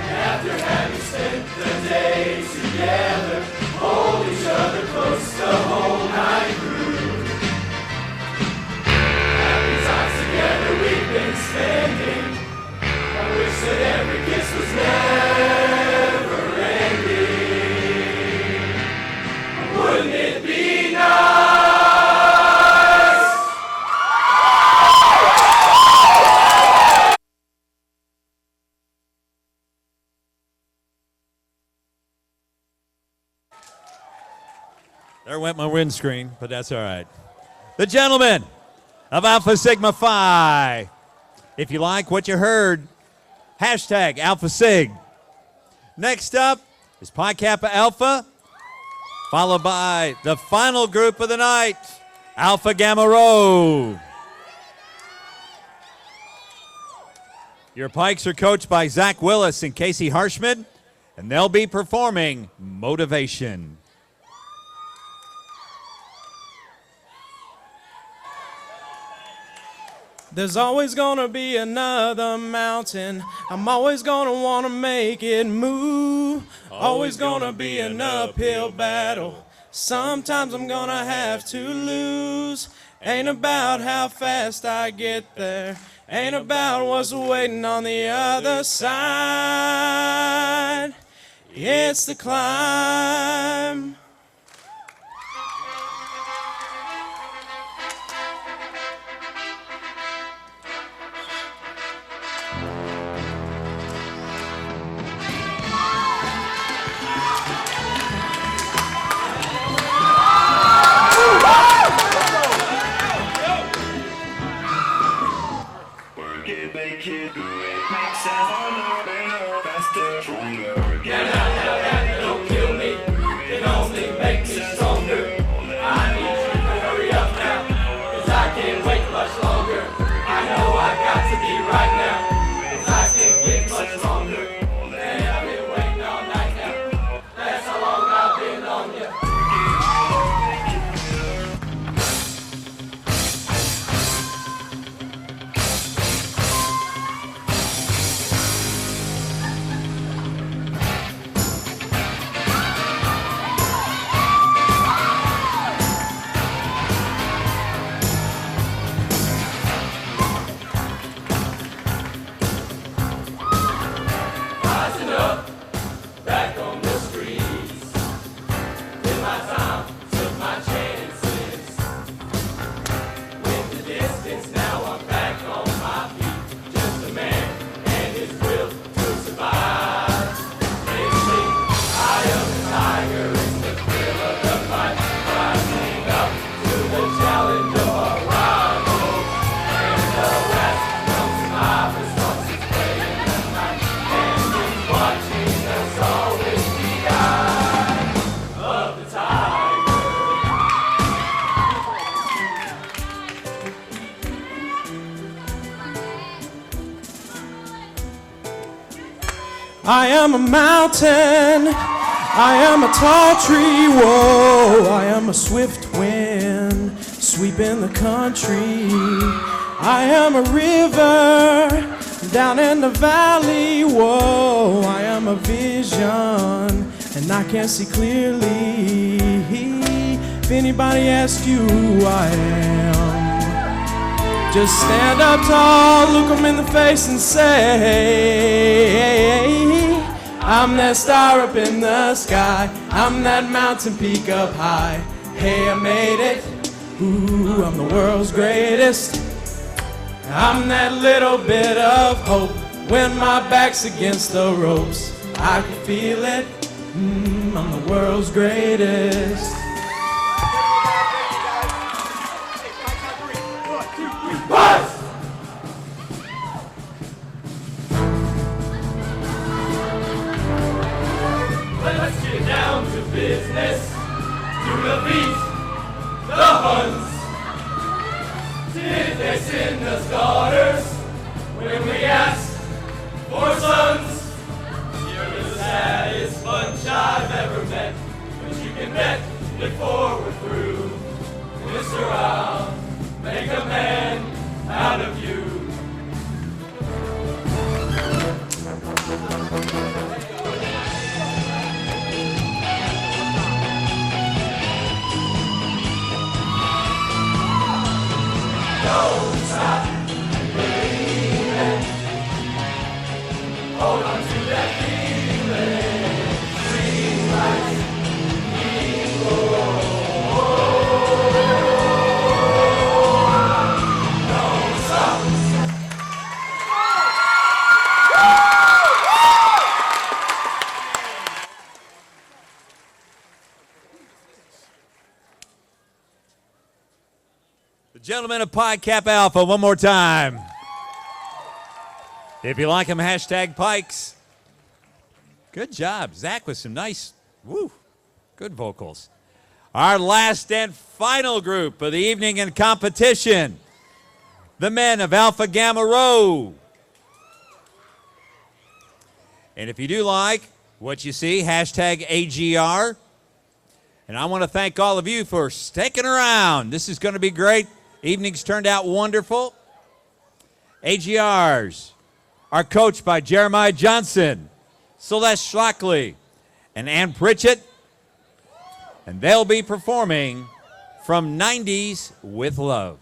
and after having spent the day together, hold each other close the whole night through. Happy times together we've been spending. I wish that every kiss was never ending. Wouldn't it be nice? There went my windscreen, but that's all right. The gentlemen of Alpha Sigma Phi. If you like what you heard, hashtag Alpha Sig. Next up is Pi Kappa Alpha, followed by the final group of the night, Alpha Gamma Rho. Your Pikes are coached by Zach Willis and Casey Harshman, and they'll be performing Motivation. There's always gonna be another mountain. I'm always gonna wanna make it move. Always gonna be an uphill battle. Sometimes I'm gonna have to lose. Ain't about how fast I get there. Ain't about what's waiting on the other side. It's the climb. Make it do it, makes it harder, better, faster, stronger. Don't kill me, it only makes me stronger. I need you to hurry up now, 'cause I can't wait much longer. I know I got to be right now, 'cause I can't get much longer. Man, I've been waiting all night now, that's how long I've been on you. Rising up, back on the streets. Did my time, took my chances. Went the distance, now I'm back on my feet. Just a man and his will to survive. It's me, I am the tiger in the thrill of the fight. Rising up to the challenge of a rival. And the west comes my responses playing the night. And it's watching us all with the eye of the tiger. I am a mountain, I am a tall tree, whoa, I am a swift wind sweeping the country. I am a river down in the valley, whoa, I am a vision and I can't see clearly. If anybody asks you who I am, just stand up tall, look them in the face and say, I'm that star up in the sky, I'm that mountain peak up high. Hey, I made it, ooh, I'm the world's greatest. I'm that little bit of hope when my back's against the ropes. I can feel it, I'm the world's greatest. business to defeat the Huns. Did they send us daughters when we asked for sons? You're the saddest bunch I've ever met, but you can bet before we're through, Mister, I'll make a man out of you. Don't stop believing. Hold on to that feeling. Green lights, don't stop. The gentlemen of Pi Kappa Alpha, one more time. If you like them, hashtag Pikes. Good job, Zach, with some nice, good vocals. Our last and final group of the evening in competition, the men of Alpha Gamma Rho. And if you do like what you see, hashtag AGR. And I want to thank all of you for sticking around. This is going to be great. Evenings turned out wonderful. AGRs are coached by Jeremiah Johnson, Celeste Schlockley, and Ann Pritchett. And they'll be performing from 90s with Love.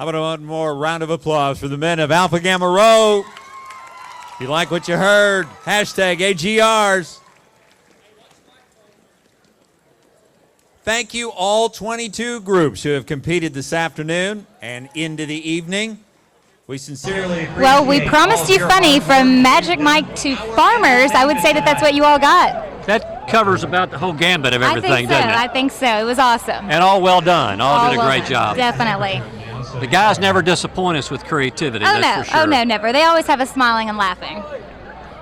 How about one more round of applause for the men of Alpha Gamma Rho? If you like what you heard, hashtag AGRs. Thank you all 22 groups who have competed this afternoon and into the evening. We sincerely appreciate Well, we promised you funny from Magic Mike to Farmers. I would say that that's what you all got. That covers about the whole gambit of everything, I think so. doesn't it? I think so. It was awesome. And all well done. All did a well great done. job. Definitely. The guys never disappoint us with creativity, Oh no. that's for sure. Oh no, never. They always have us smiling and laughing.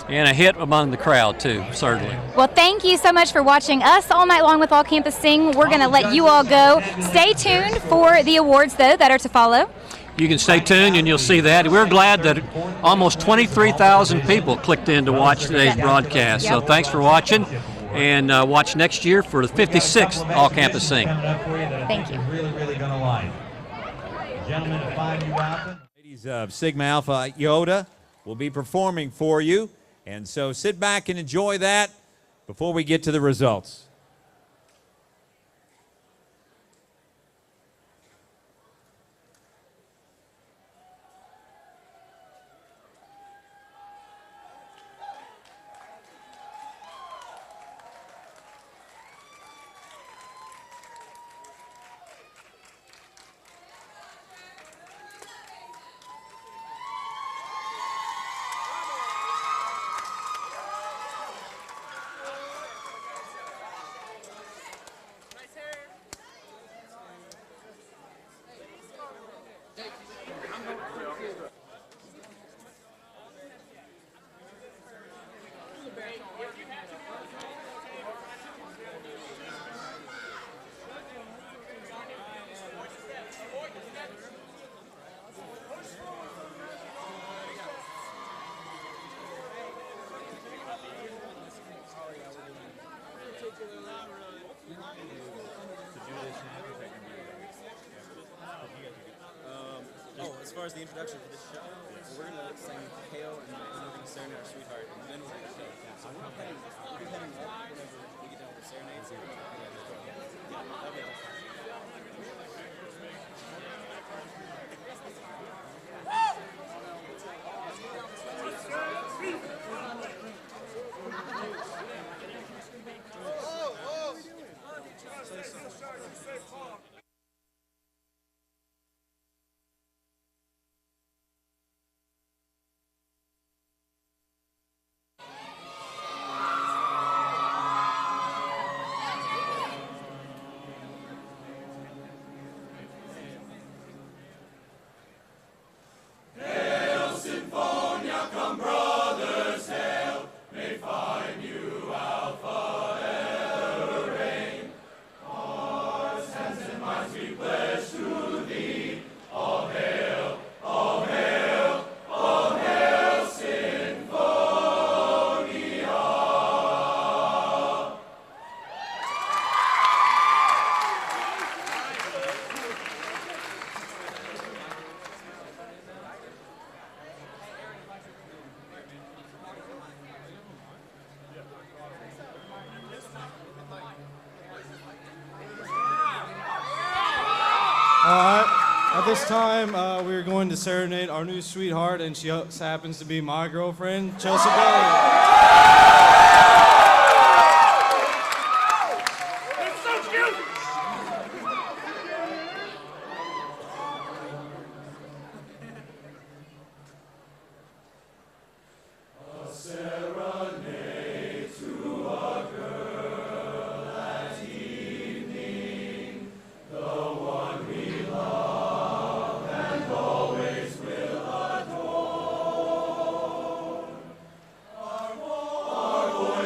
And a hit among the crowd, too, certainly. Well, thank you so much for watching us all night long with All Campus Sing. We're going to let you all go. Stay tuned for the awards, though, that are to follow. You can stay tuned and you'll see that. We're glad that almost 23,000 people clicked in to watch today's broadcast. So thanks for watching, and watch next year for the 56th All Campus Sing. Thank you. Really, really going to like. Gentlemen of 5U Alpha. Ladies of Sigma Alpha Iota will be performing for you. And so sit back and enjoy that before we get to the results. As far as the introduction for this show, we're going to sing Hail and then we're going to serenade our sweetheart, and then we'll do the show. So we'll be heading up whenever we get done with the serenades. That'll be awesome. All right. At this time, we're going to serenade our new sweetheart, and she happens to be my girlfriend, Chelsea Bailey.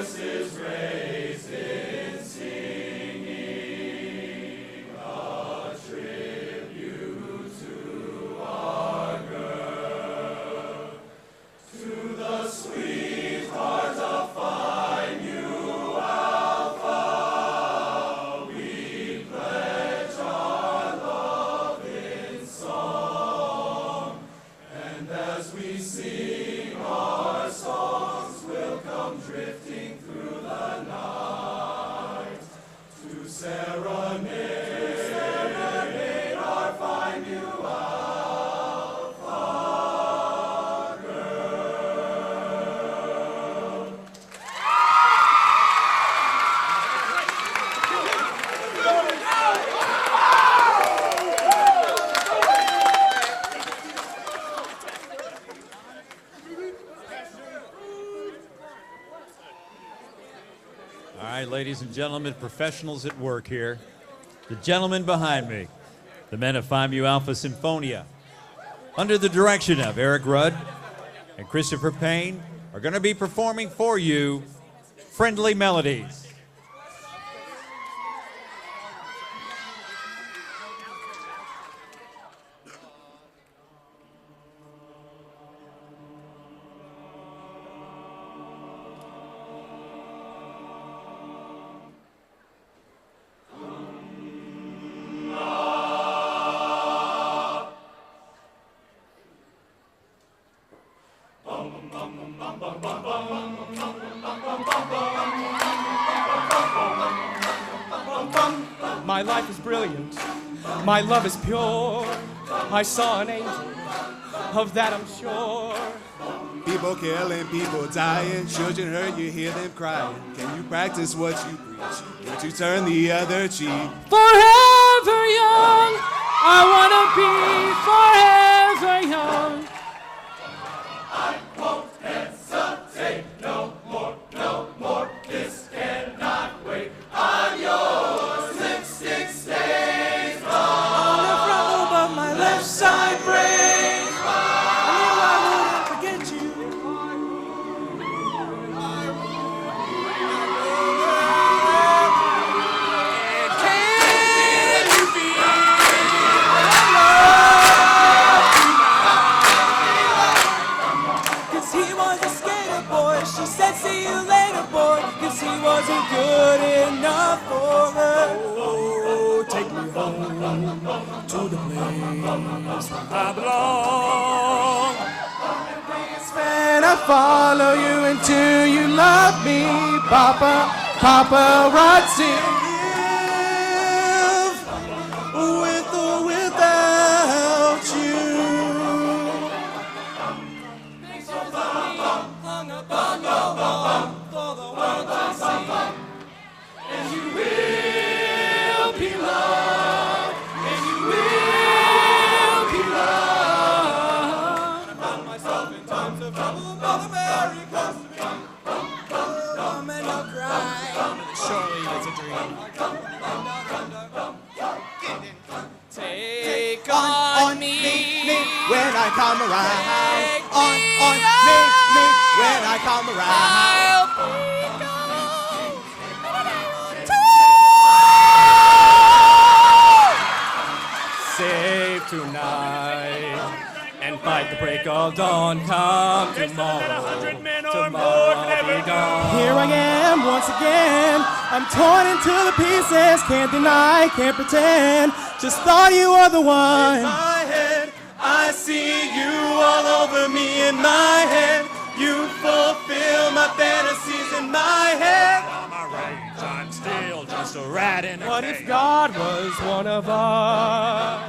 Voices ladies and gentlemen, professionals at work here. The gentlemen behind me, the men of Phi Mu Alpha Symphonia, under the direction of Eric Rudd and Christopher Payne, are going to be performing for you Friendly Melodies. My life is brilliant. My love is pure. I saw an angel. Of that I'm sure. People killing, people dying, children hurt, you hear them crying. Can you practice what you preach? Won't you turn the other cheek? Forever young. I wanna be forever young. I won't hesitate no more, no more. This cannot wait. I'm yours. Lipstick stays On the front lobe of my left side brain. I knew I wouldn't forget you. Can you feel love? 'Cause he was a skater boy. She said, see you later, boy. 'Cause he wasn't good enough for her. Oh, take me home to the place where I belong. Fan, I follow you until you love me, Papa, paparazzi. Live with or without you. Hung upon your wall for the world to see. And you will be loved. And you will be loved. I found myself in times of trouble. Mother Mary comes to me. Come and I'll cry. Surely it's a dream. Take on me when I come around. On me when I come around. Save tonight and fight the break of dawn. Come tomorrow, tomorrow be gone. Here I am once again. I'm torn into the pieces. Can't deny, can't pretend. Just thought you were the one. In my head, I see you all over me in my head. You fulfill my fantasies in my head. My rage, I'm still just a rat in a What cage. if God was one of us?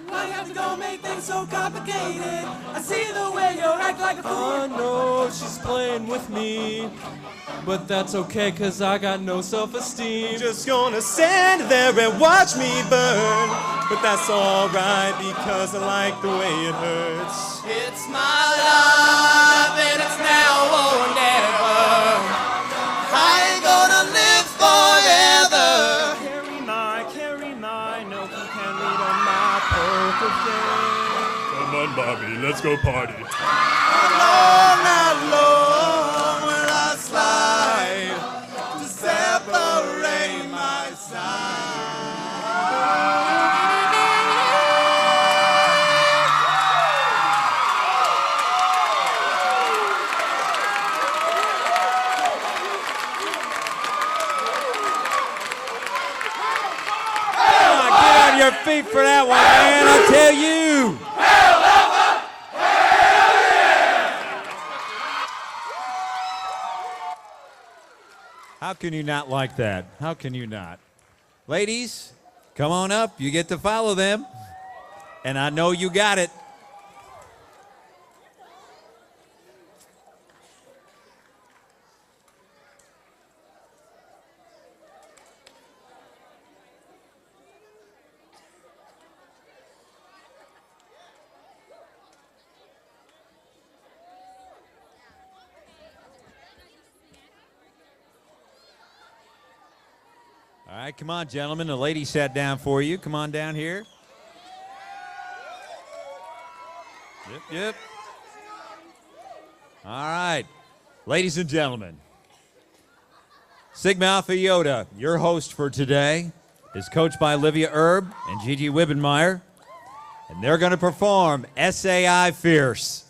Why you have to go make things so complicated? I see the way you act like a fool. I know she's playing with me, but that's okay, 'cause I got no self-esteem. Just gonna stand there and watch me burn, but that's alright because I like the way it hurts. It's my life and it's now or never. I ain't gonna live forever. Carry my note, you can read on my perfect day. Come on, Bobby, let's go party. Alone, not alone, will I slide to separate my Get on your feet for that one, man, I tell you. How can you not like that? How can you not? Ladies, come on up. You get to follow them. And I know you got it. All right, come on, gentlemen. The lady sat down for you. Come on down here. Yep. All right. Ladies and gentlemen, Sigma Alpha Iota, your host for today, is coached by Olivia Erb and Gigi Wibbenmeyer, and they're going to perform SAI Fierce.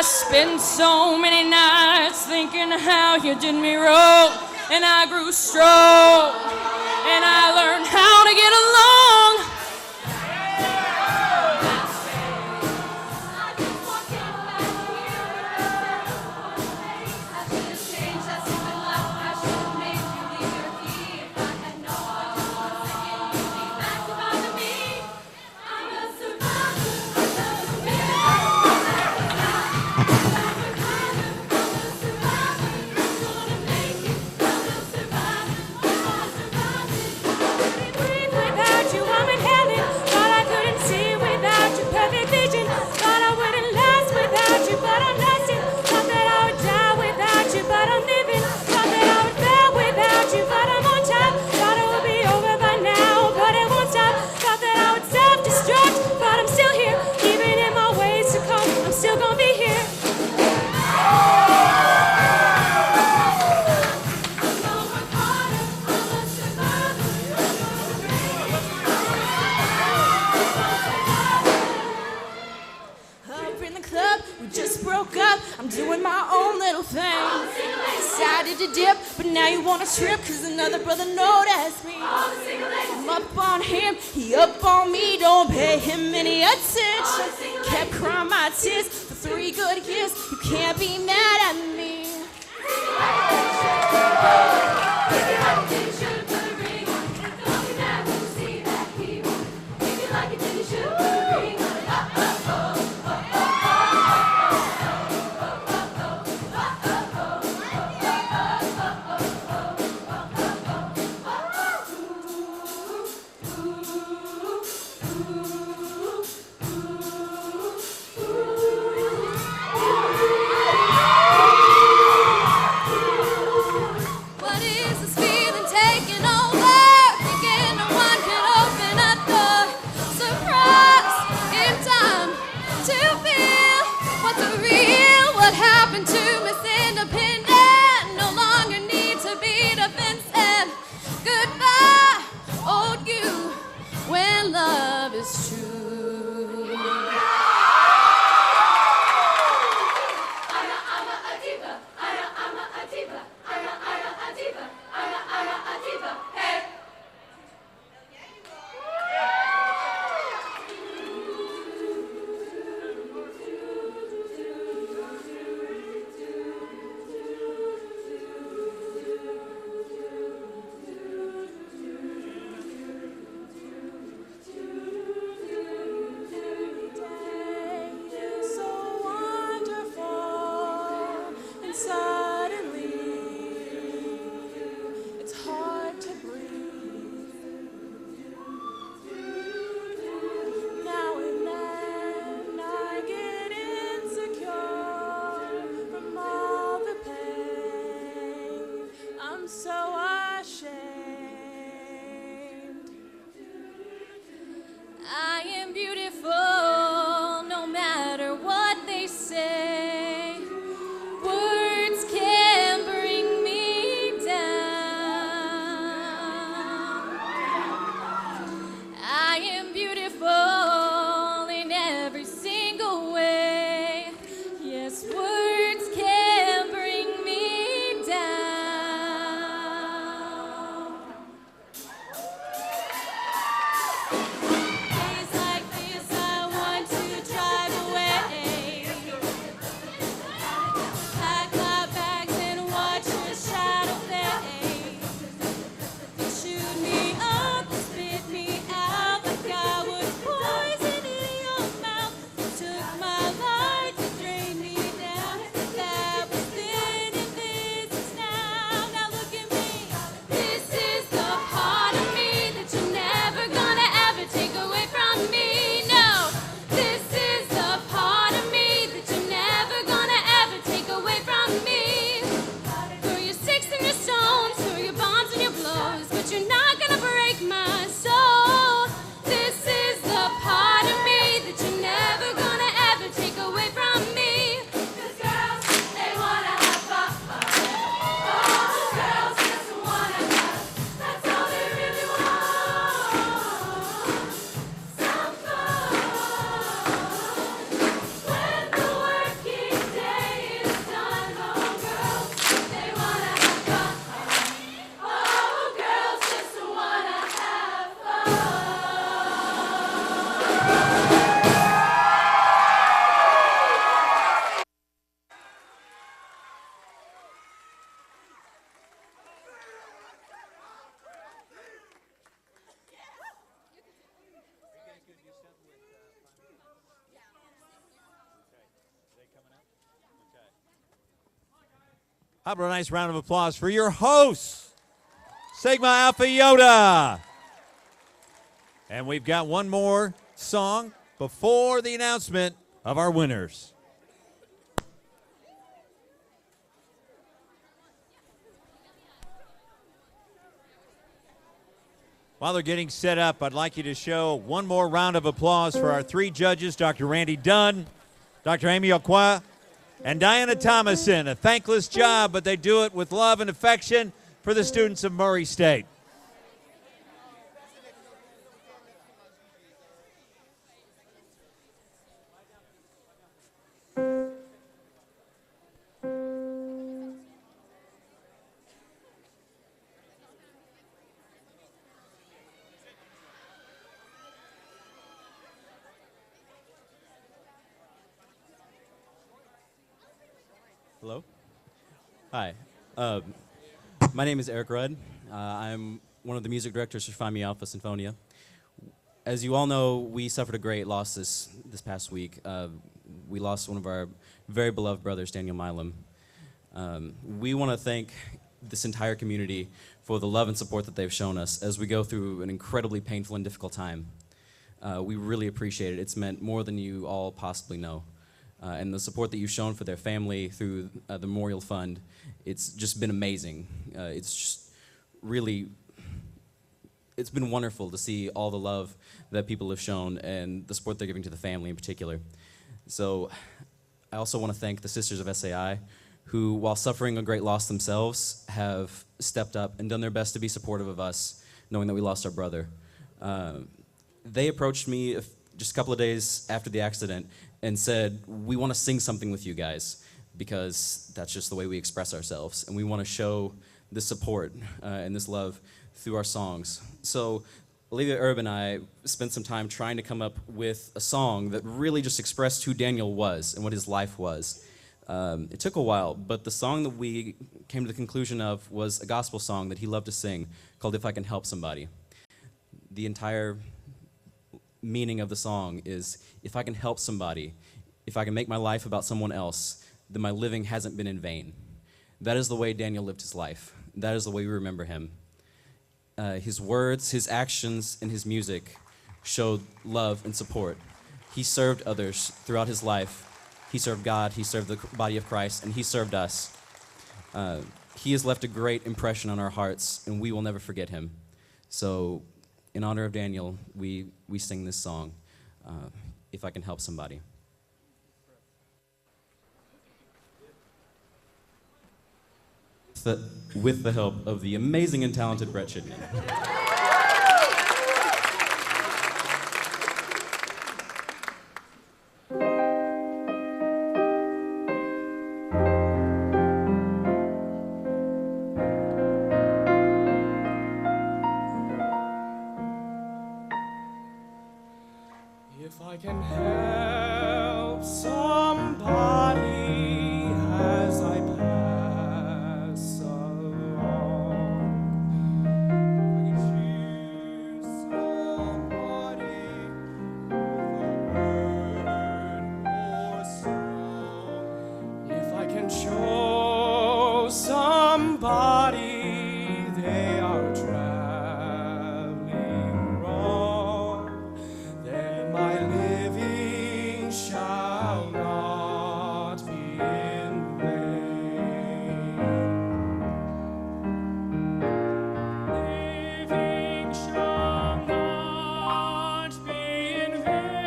Spent so many nights thinking how you did me wrong, and I grew strong, and I learned how to get along. Trip, cause another brother noticed me. I'm up on him, he up on me, don't pay him any attention. Kept crying my tears for 3 good years, you can't be mad at me. open to Miss Independent. No longer need to be defensive. Goodbye, old you, when love is true. So wonderful, and suddenly it's hard to breathe. Now and then I get insecure from all the pain. I'm so ashamed. I am beautiful, no matter what they say. Words can bring me down. I am beautiful in every single way. Yes, words can bring me down. Days like this, I want to drive away. Pack my bags and watch your shadow fade. You shoot me up, spit me out like I was poison in your mouth. You took my life and drained me down. That was then and this is now. Now look at me. This is the part of me that you're never gonna ever take away from me. No, this is the part of me that you're never gonna ever take away from me. Throw your sticks and your stones, throw your bombs and your blows, but you're not gonna break my soul. This is the part of me that you're never gonna ever take away from me. 'Cause girls, they wanna have fun. Oh, girls just wanna have. That's all they really want. Some fun. When the working day is done, oh, girls, they wanna have fun. Oh, girls just wanna have fun. How about a nice round of applause for your hosts, Sigma Alpha Yoda. And we've got one more song before the announcement of our winners. While they're getting set up, I'd like you to show one more round of applause for our three judges, Dr. Randy Dunn, Dr. Amy Okwa, and Diana Thomason. A thankless job, but they do it with love and affection for the students of Murray State. Hello. Hi. My name is Eric Rudd. I'm one of the music directors for Phi Mi Alpha Sinfonia. As you all know, we suffered a great loss this past week. We lost one of our very beloved brothers, Daniel Milam. We want to thank this entire community for the love and support that they've shown us as we go through an incredibly painful and difficult time. We really appreciate it. It's meant more than you all possibly know. And the support that you've shown for their family through the Memorial Fund, it's just been amazing. It's just really, it's been wonderful to see all the love that people have shown and the support they're giving to the family in particular. So I also want to thank the Sisters of SAI, who, while suffering a great loss themselves, have stepped up and done their best to be supportive of us, knowing that we lost our brother. They approached me just a couple of days after the accident and said, we want to sing something with you guys, because that's just the way we express ourselves, and we want to show this support and this love through our songs. So Olivia Erb and I spent some time trying to come up with a song that really just expressed who Daniel was and what his life was. It took a while, but the song that we came to the conclusion of was a gospel song that he loved to sing called If I Can Help Somebody. The entire meaning of the song is, if I can help somebody, if I can make my life about someone else, then my living hasn't been in vain. That is the way Daniel lived his life. That is the way we remember him. His words, his actions, and his music showed love and support. He served others throughout his life. He served God, he served the body of Christ, and he served us. He has left a great impression on our hearts, and we will never forget him. So, in honor of Daniel, we sing this song, If I Can Help Somebody. With the help of the amazing and talented Brett Shipman. If I can help somebody as I pass along, if I can cheer somebody with a word or song, if I can show somebody they are traveling wrong, then my living shall not be in vain. Living shall not be in vain.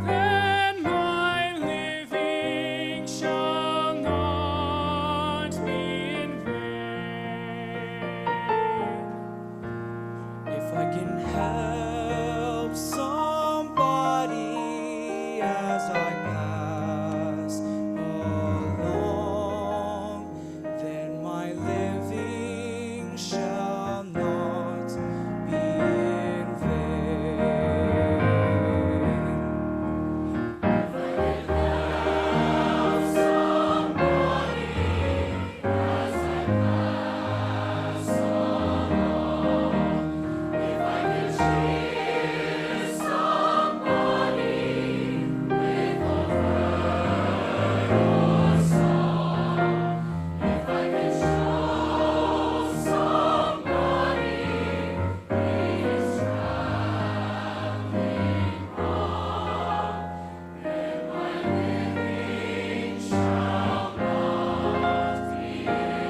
Then my living shall not be in vain. If I can help somebody as I pass along, then my living shall not be in vain. If I can help somebody as I pass along, if I can cheer somebody with a word or song, if I can show somebody he is traveling wrong, then my living shall not be in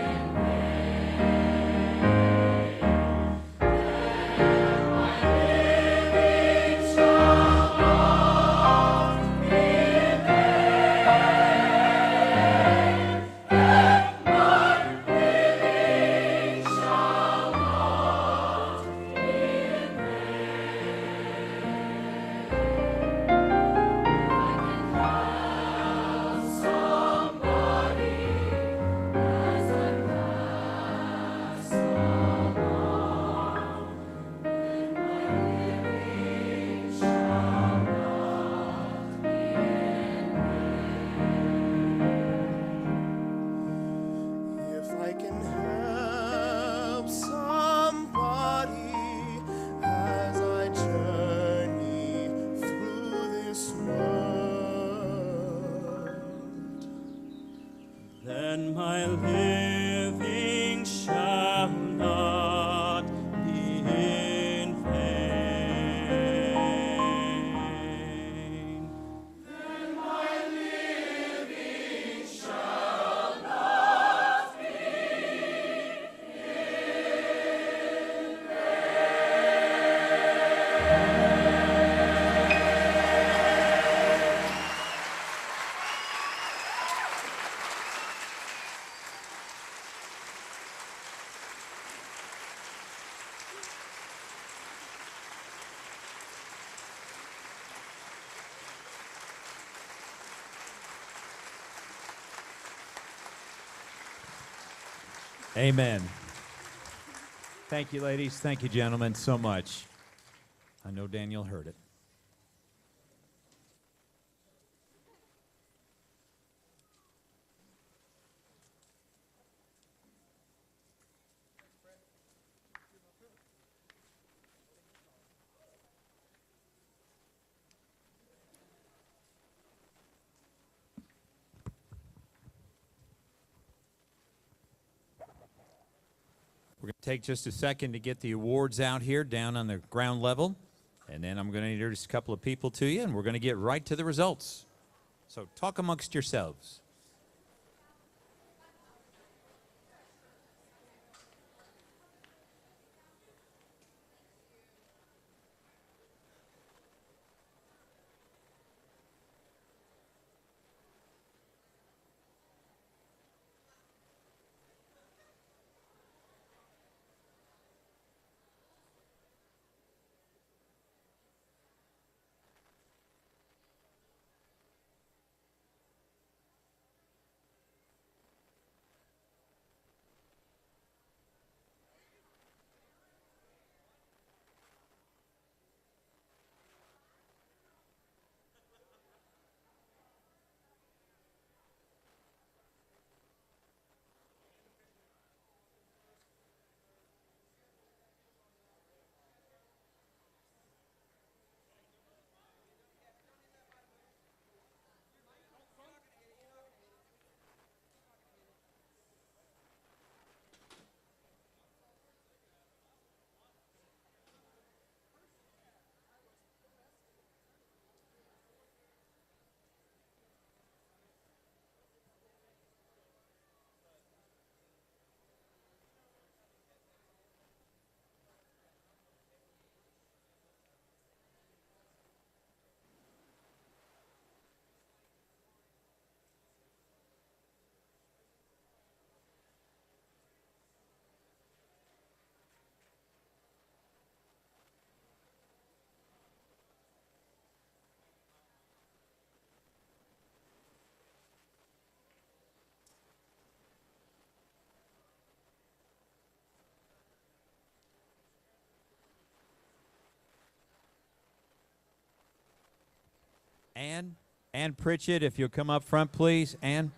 If I can help somebody as I journey through this world, then my living shall not be in vain. Then my living shall not be in vain. Amen. Thank you, ladies. Thank you, gentlemen, so much. I know Daniel heard it. We're going to take just a second to get the awards out here down on the ground level, and then I'm going to introduce a couple of people to you, and we're going to get right to the results. So talk amongst yourselves. Ann Pritchett, if you'll come up front, please. Ann.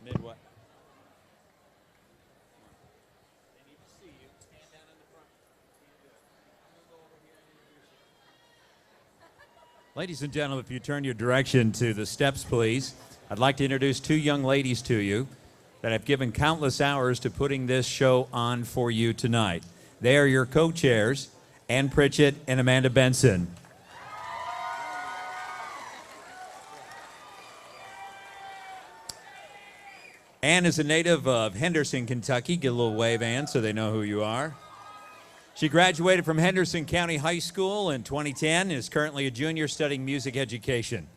Midway. They need to see you. Stand down in the front. Ladies and gentlemen, if you turn your direction to the steps, please. I'd like to introduce two young ladies to you that have given countless hours to putting this show on for you tonight. They are your co-chairs, Ann Pritchett, and Amanda Benson. Ann is a native of Henderson, Kentucky. Get a little wave, Ann, so they know who you are. She graduated from Henderson County High School in 2010 and is currently a junior studying music education.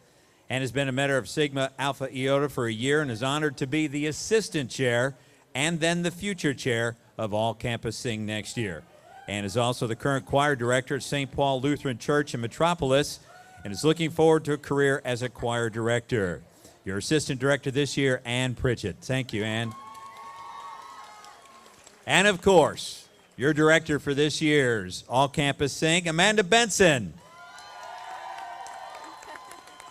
Ann has been a member of Sigma Alpha Iota for a year and is honored to be the assistant chair and then the future chair of All Campus Sing next year. Ann is also the current choir director at St. Paul Lutheran Church in Metropolis and is looking forward to a career as a choir director. Your assistant director this year, Ann Pritchett. Thank you, Ann. And of course, your director for this year's All Campus Sing, Amanda Benson.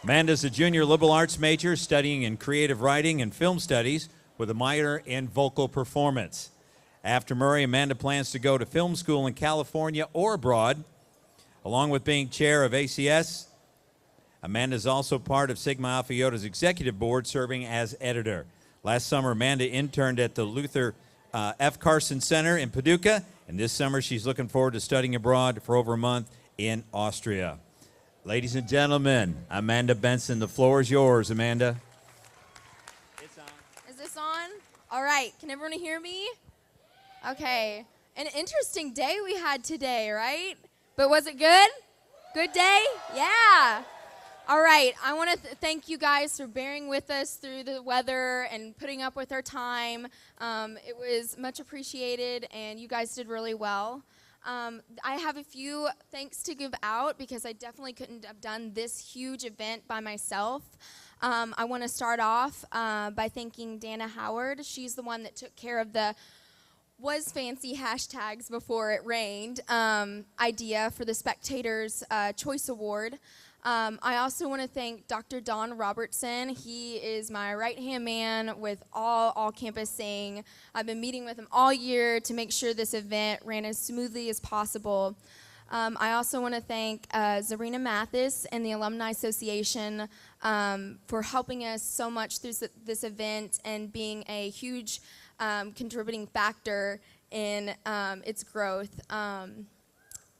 Amanda's a junior liberal arts major studying in creative writing and film studies with a minor in vocal performance. After Murray, Amanda plans to go to film school in California or abroad. Along with being chair of ACS, Amanda is also part of Sigma Alpha Iota's executive board, serving as editor. Last summer, Amanda interned at the Luther F. Carson Center in Paducah, and this summer she's looking forward to studying abroad for over a month in Austria. Ladies and gentlemen, Amanda Benson, the floor is yours, Amanda. Is this on? All right. Can everyone hear me? Okay. An interesting day we had today, right? But was it good? Good day? Yeah. All right. I want to thank you guys for bearing with us through the weather and putting up with our time. It was much appreciated, and you guys did really well. I have a few thanks to give out because I definitely couldn't have done this huge event by myself. I want to start off by thanking Dana Howard. She's the one that took care of the was fancy hashtags before it rained idea for the Spectator's Choice Award. I also want to thank Dr. Don Robertson. He is my right-hand man with all Campus Sing. I've been meeting with him all year to make sure this event ran as smoothly as possible. I also want to thank Zarina Mathis and the Alumni Association for helping us so much through this event and being a huge contributing factor in its growth.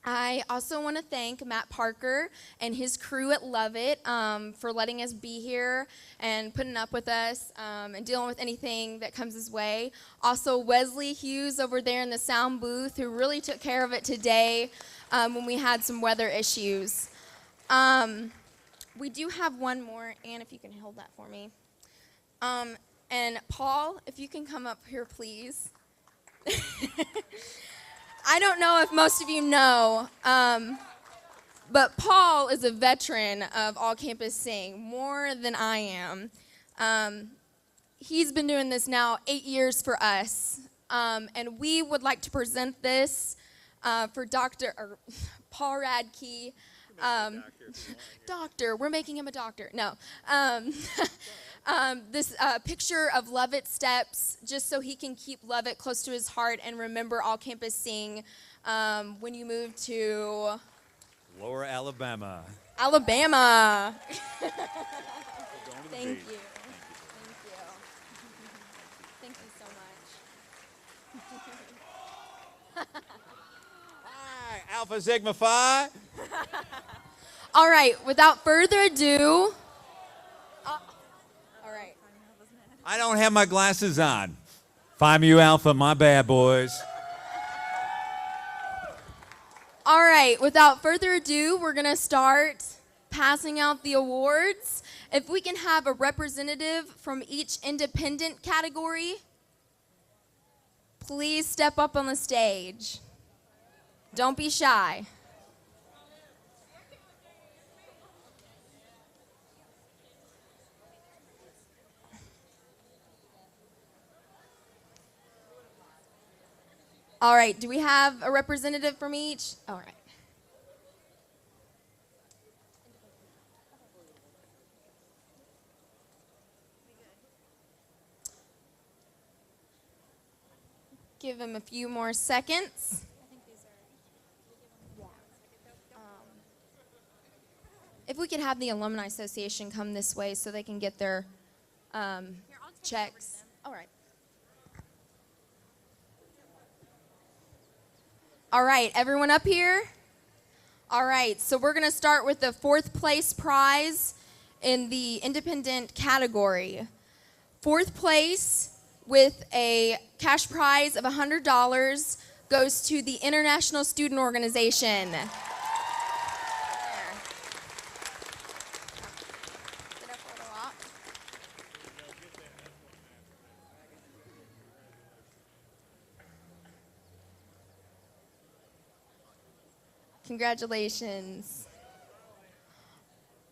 I also want to thank Matt Parker and his crew at Lovett for letting us be here and putting up with us and dealing with anything that comes his way. Also, Wesley Hughes over there in the sound booth, who really took care of it today when we had some weather issues. We do have one more. Ann, if you can hold that for me. And Paul, if you can come up here, please. I don't know if most of you know, but Paul is a veteran of All Campus Sing, more than I am. He's been doing this now 8 years for us, and we would like to present this for Paul Radke. Doctor, we're making him a doctor. No. This picture of Lovett Steps, just so he can keep Lovett close to his heart and remember All Campus Sing when you move to Lower Alabama. Alabama. Thank you. Thank you so much. Hi, Alpha Sigma Phi. All right, without further ado. All right. I don't have my glasses on. Phi Mu Alpha, my bad, boys. All right, without further ado, we're going to start passing out the awards. If we can have a representative from each independent category, please step up on the stage. Don't be shy. All right, do we have a representative from each? All right. Give him a few more seconds. If we could have the Alumni Association come this way so they can get their checks. All right. All right, everyone up here? All right, so we're going to start with the 4th place prize in the independent category. 4th place with a cash prize of $100 goes to the International Student Organization. Congratulations.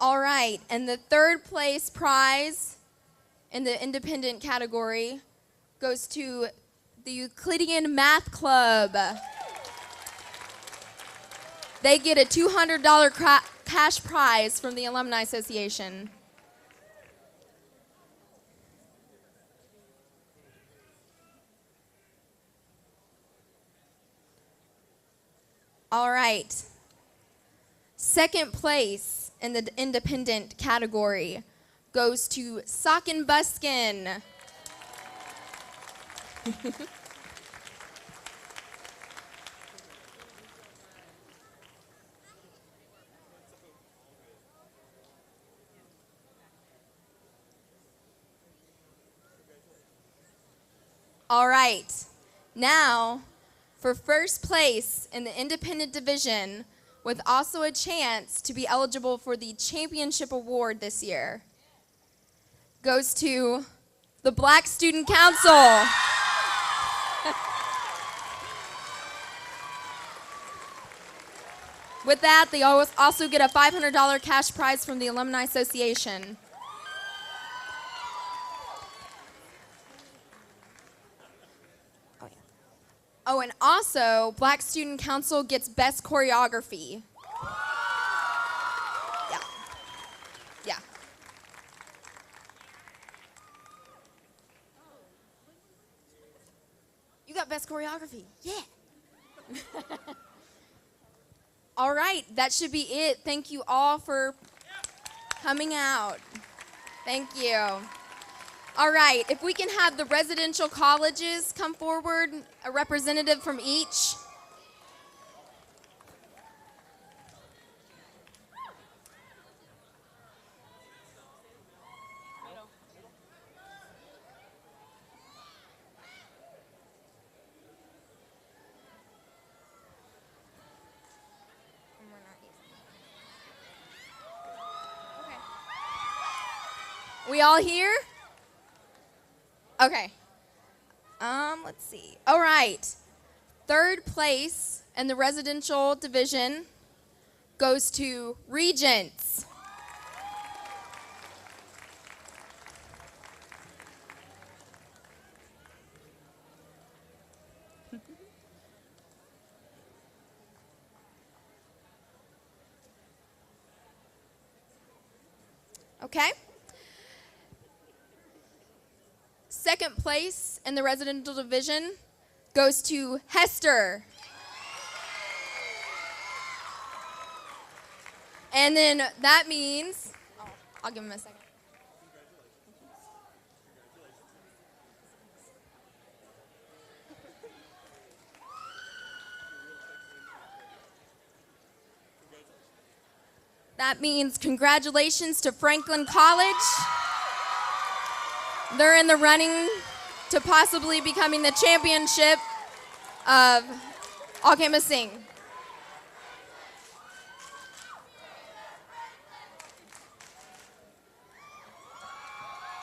All right, and the 3rd place prize in the independent category goes to the Euclidean Math Club. They get a $200 cash prize from the Alumni Association. All right. 2nd place in the independent category goes to Socken Buskin. All right. Now, for 1st place in the independent division, with also a chance to be eligible for the championship award this year, goes to the Black Student Council. With that, they also get a $500 cash prize from the Alumni Association. Oh, and also, Black Student Council gets best choreography. Yeah. Yeah. You got best choreography. Yeah. All right, that should be it. Thank you all for coming out. Thank you. All right, if we can have the residential colleges come forward, a representative from each. We all here? Okay. Let's see. All right. 3rd place in the residential division goes to Regents. Okay. 2nd place in the residential division goes to Hester. And then that means, I'll give him a second. That means congratulations to Franklin College. They're in the running to possibly becoming the championship of All Campus Sing.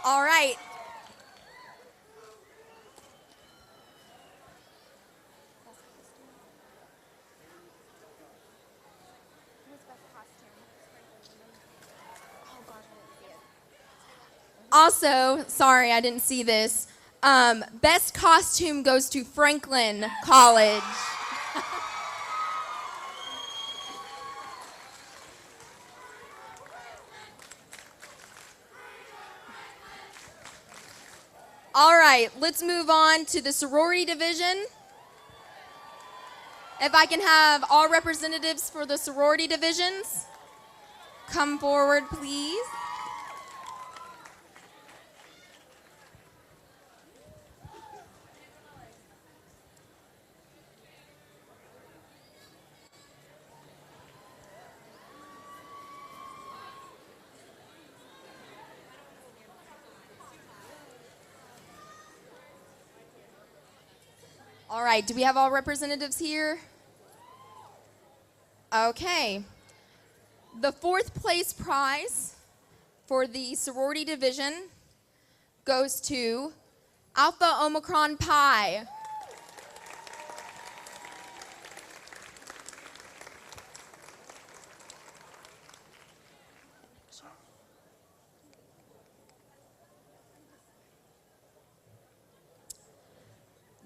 All right. Also, sorry, I didn't see this. Best costume goes to Franklin College. All right, let's move on to the sorority division. If I can have all representatives for the sorority divisions come forward, please. All right, do we have all representatives here? Okay. The fourth place prize for the sorority division goes to Alpha Omicron Pi.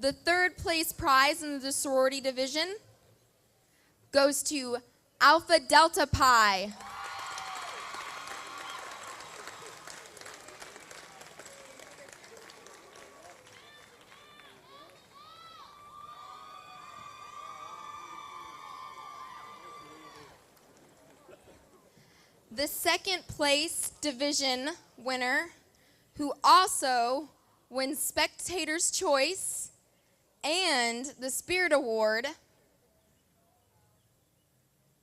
The third place prize in the sorority division goes to Alpha Delta Pi. The second place division winner, who also wins Spectator's Choice and the Spirit Award.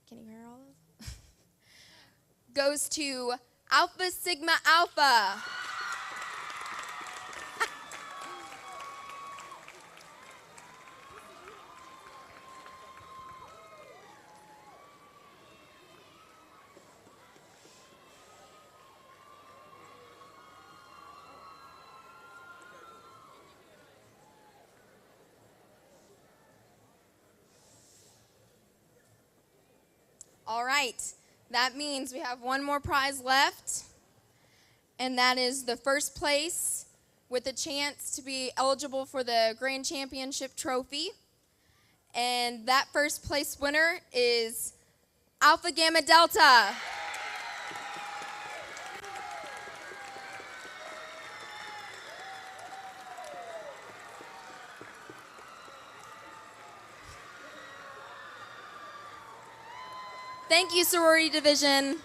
Can you hear all those? Goes to Alpha Sigma Alpha. All right, that means we have one more prize left, and that is the first place with a chance to be eligible for the Grand Championship trophy. And that first place winner is Alpha Gamma Delta. Thank you, sorority division.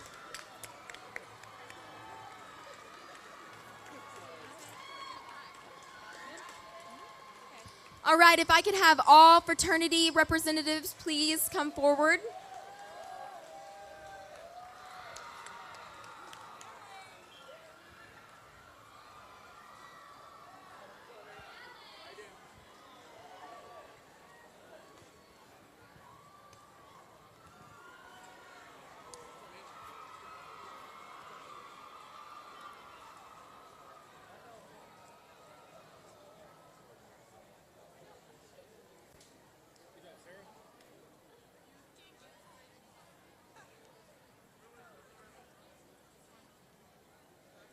All right, if I could have all fraternity representatives please come forward.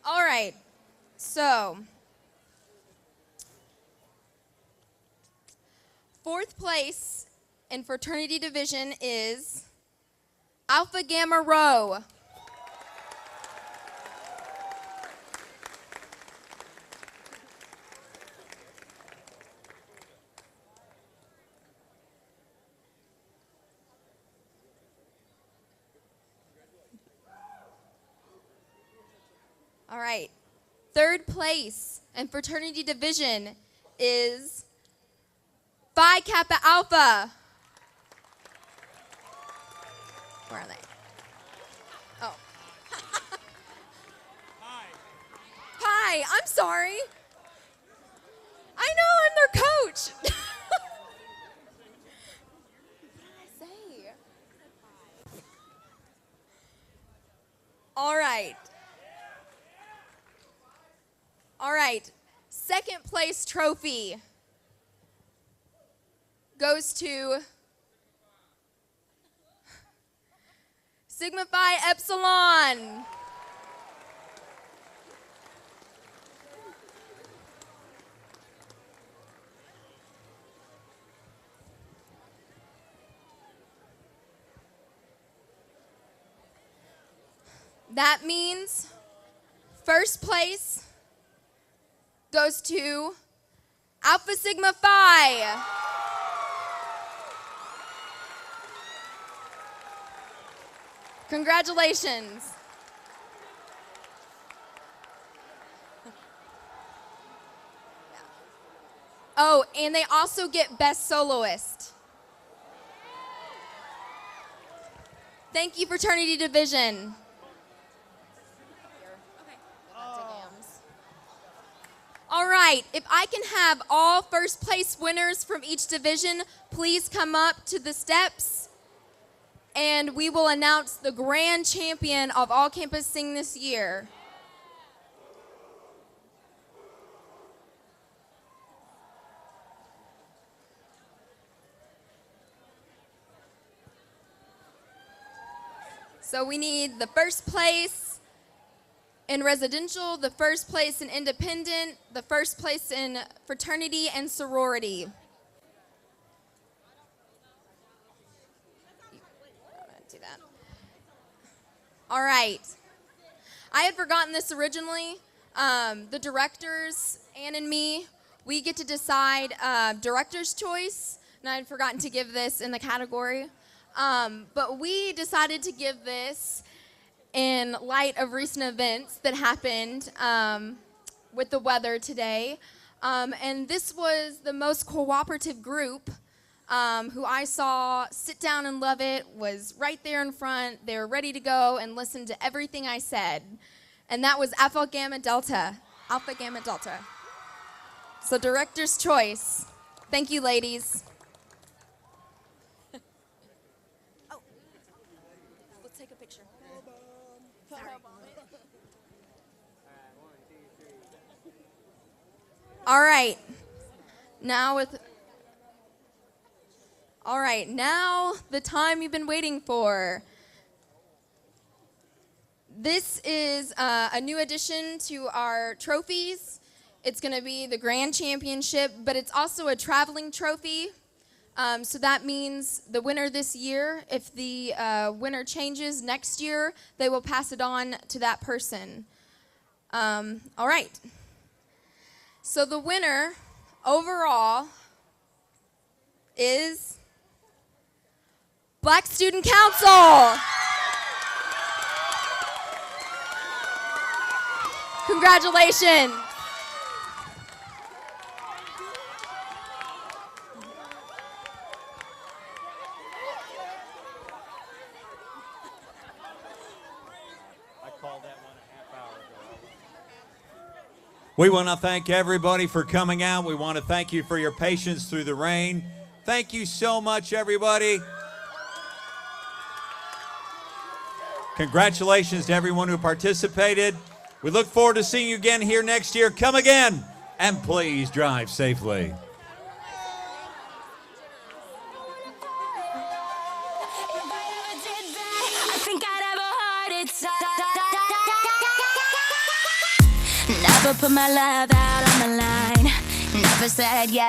All right, so fourth place in fraternity division is Alpha Gamma Rho. All right, third place in fraternity division is Phi Kappa Alpha. Where are they? Oh. Hi, I'm sorry. I know, I'm their coach. What did I say? All right. All right, second place trophy goes to Sigma Phi Epsilon. That means first place goes to Alpha Sigma Phi. Congratulations. Oh, and they also get Best Soloist. Thank you, fraternity division. All right, if I can have all first place winners from each division, please come up to the steps and we will announce the grand champion of All Campus Sing this year. So we need the first place in residential, the first place in independent, the first place in fraternity and sorority. Do that. All right. I had forgotten this originally. The directors, Ann and me, we get to decide director's choice, and I had forgotten to give this in the category. But we decided to give this in light of recent events that happened with the weather today. And this was the most cooperative group who I saw sit down and love it, was right there in front. They were ready to go and listen to everything I said. And that was Alpha Gamma Delta. Alpha Gamma Delta. So director's choice. Thank you, ladies. Let's take a picture. All right. Now the time you've been waiting for. This is a new addition to our trophies. It's going to be the Grand Championship, but it's also a traveling trophy. So that means the winner this year, if the winner changes next year, they will pass it on to that person. All right. So the winner overall is Black Student Council. Congratulations. We want to thank everybody for coming out. We want to thank you for your patience through the rain. Thank you so much, everybody. Congratulations to everyone who participated. We look forward to seeing you again here next year. Come again, and please drive safely. Never put my love out on the line. Never said yes.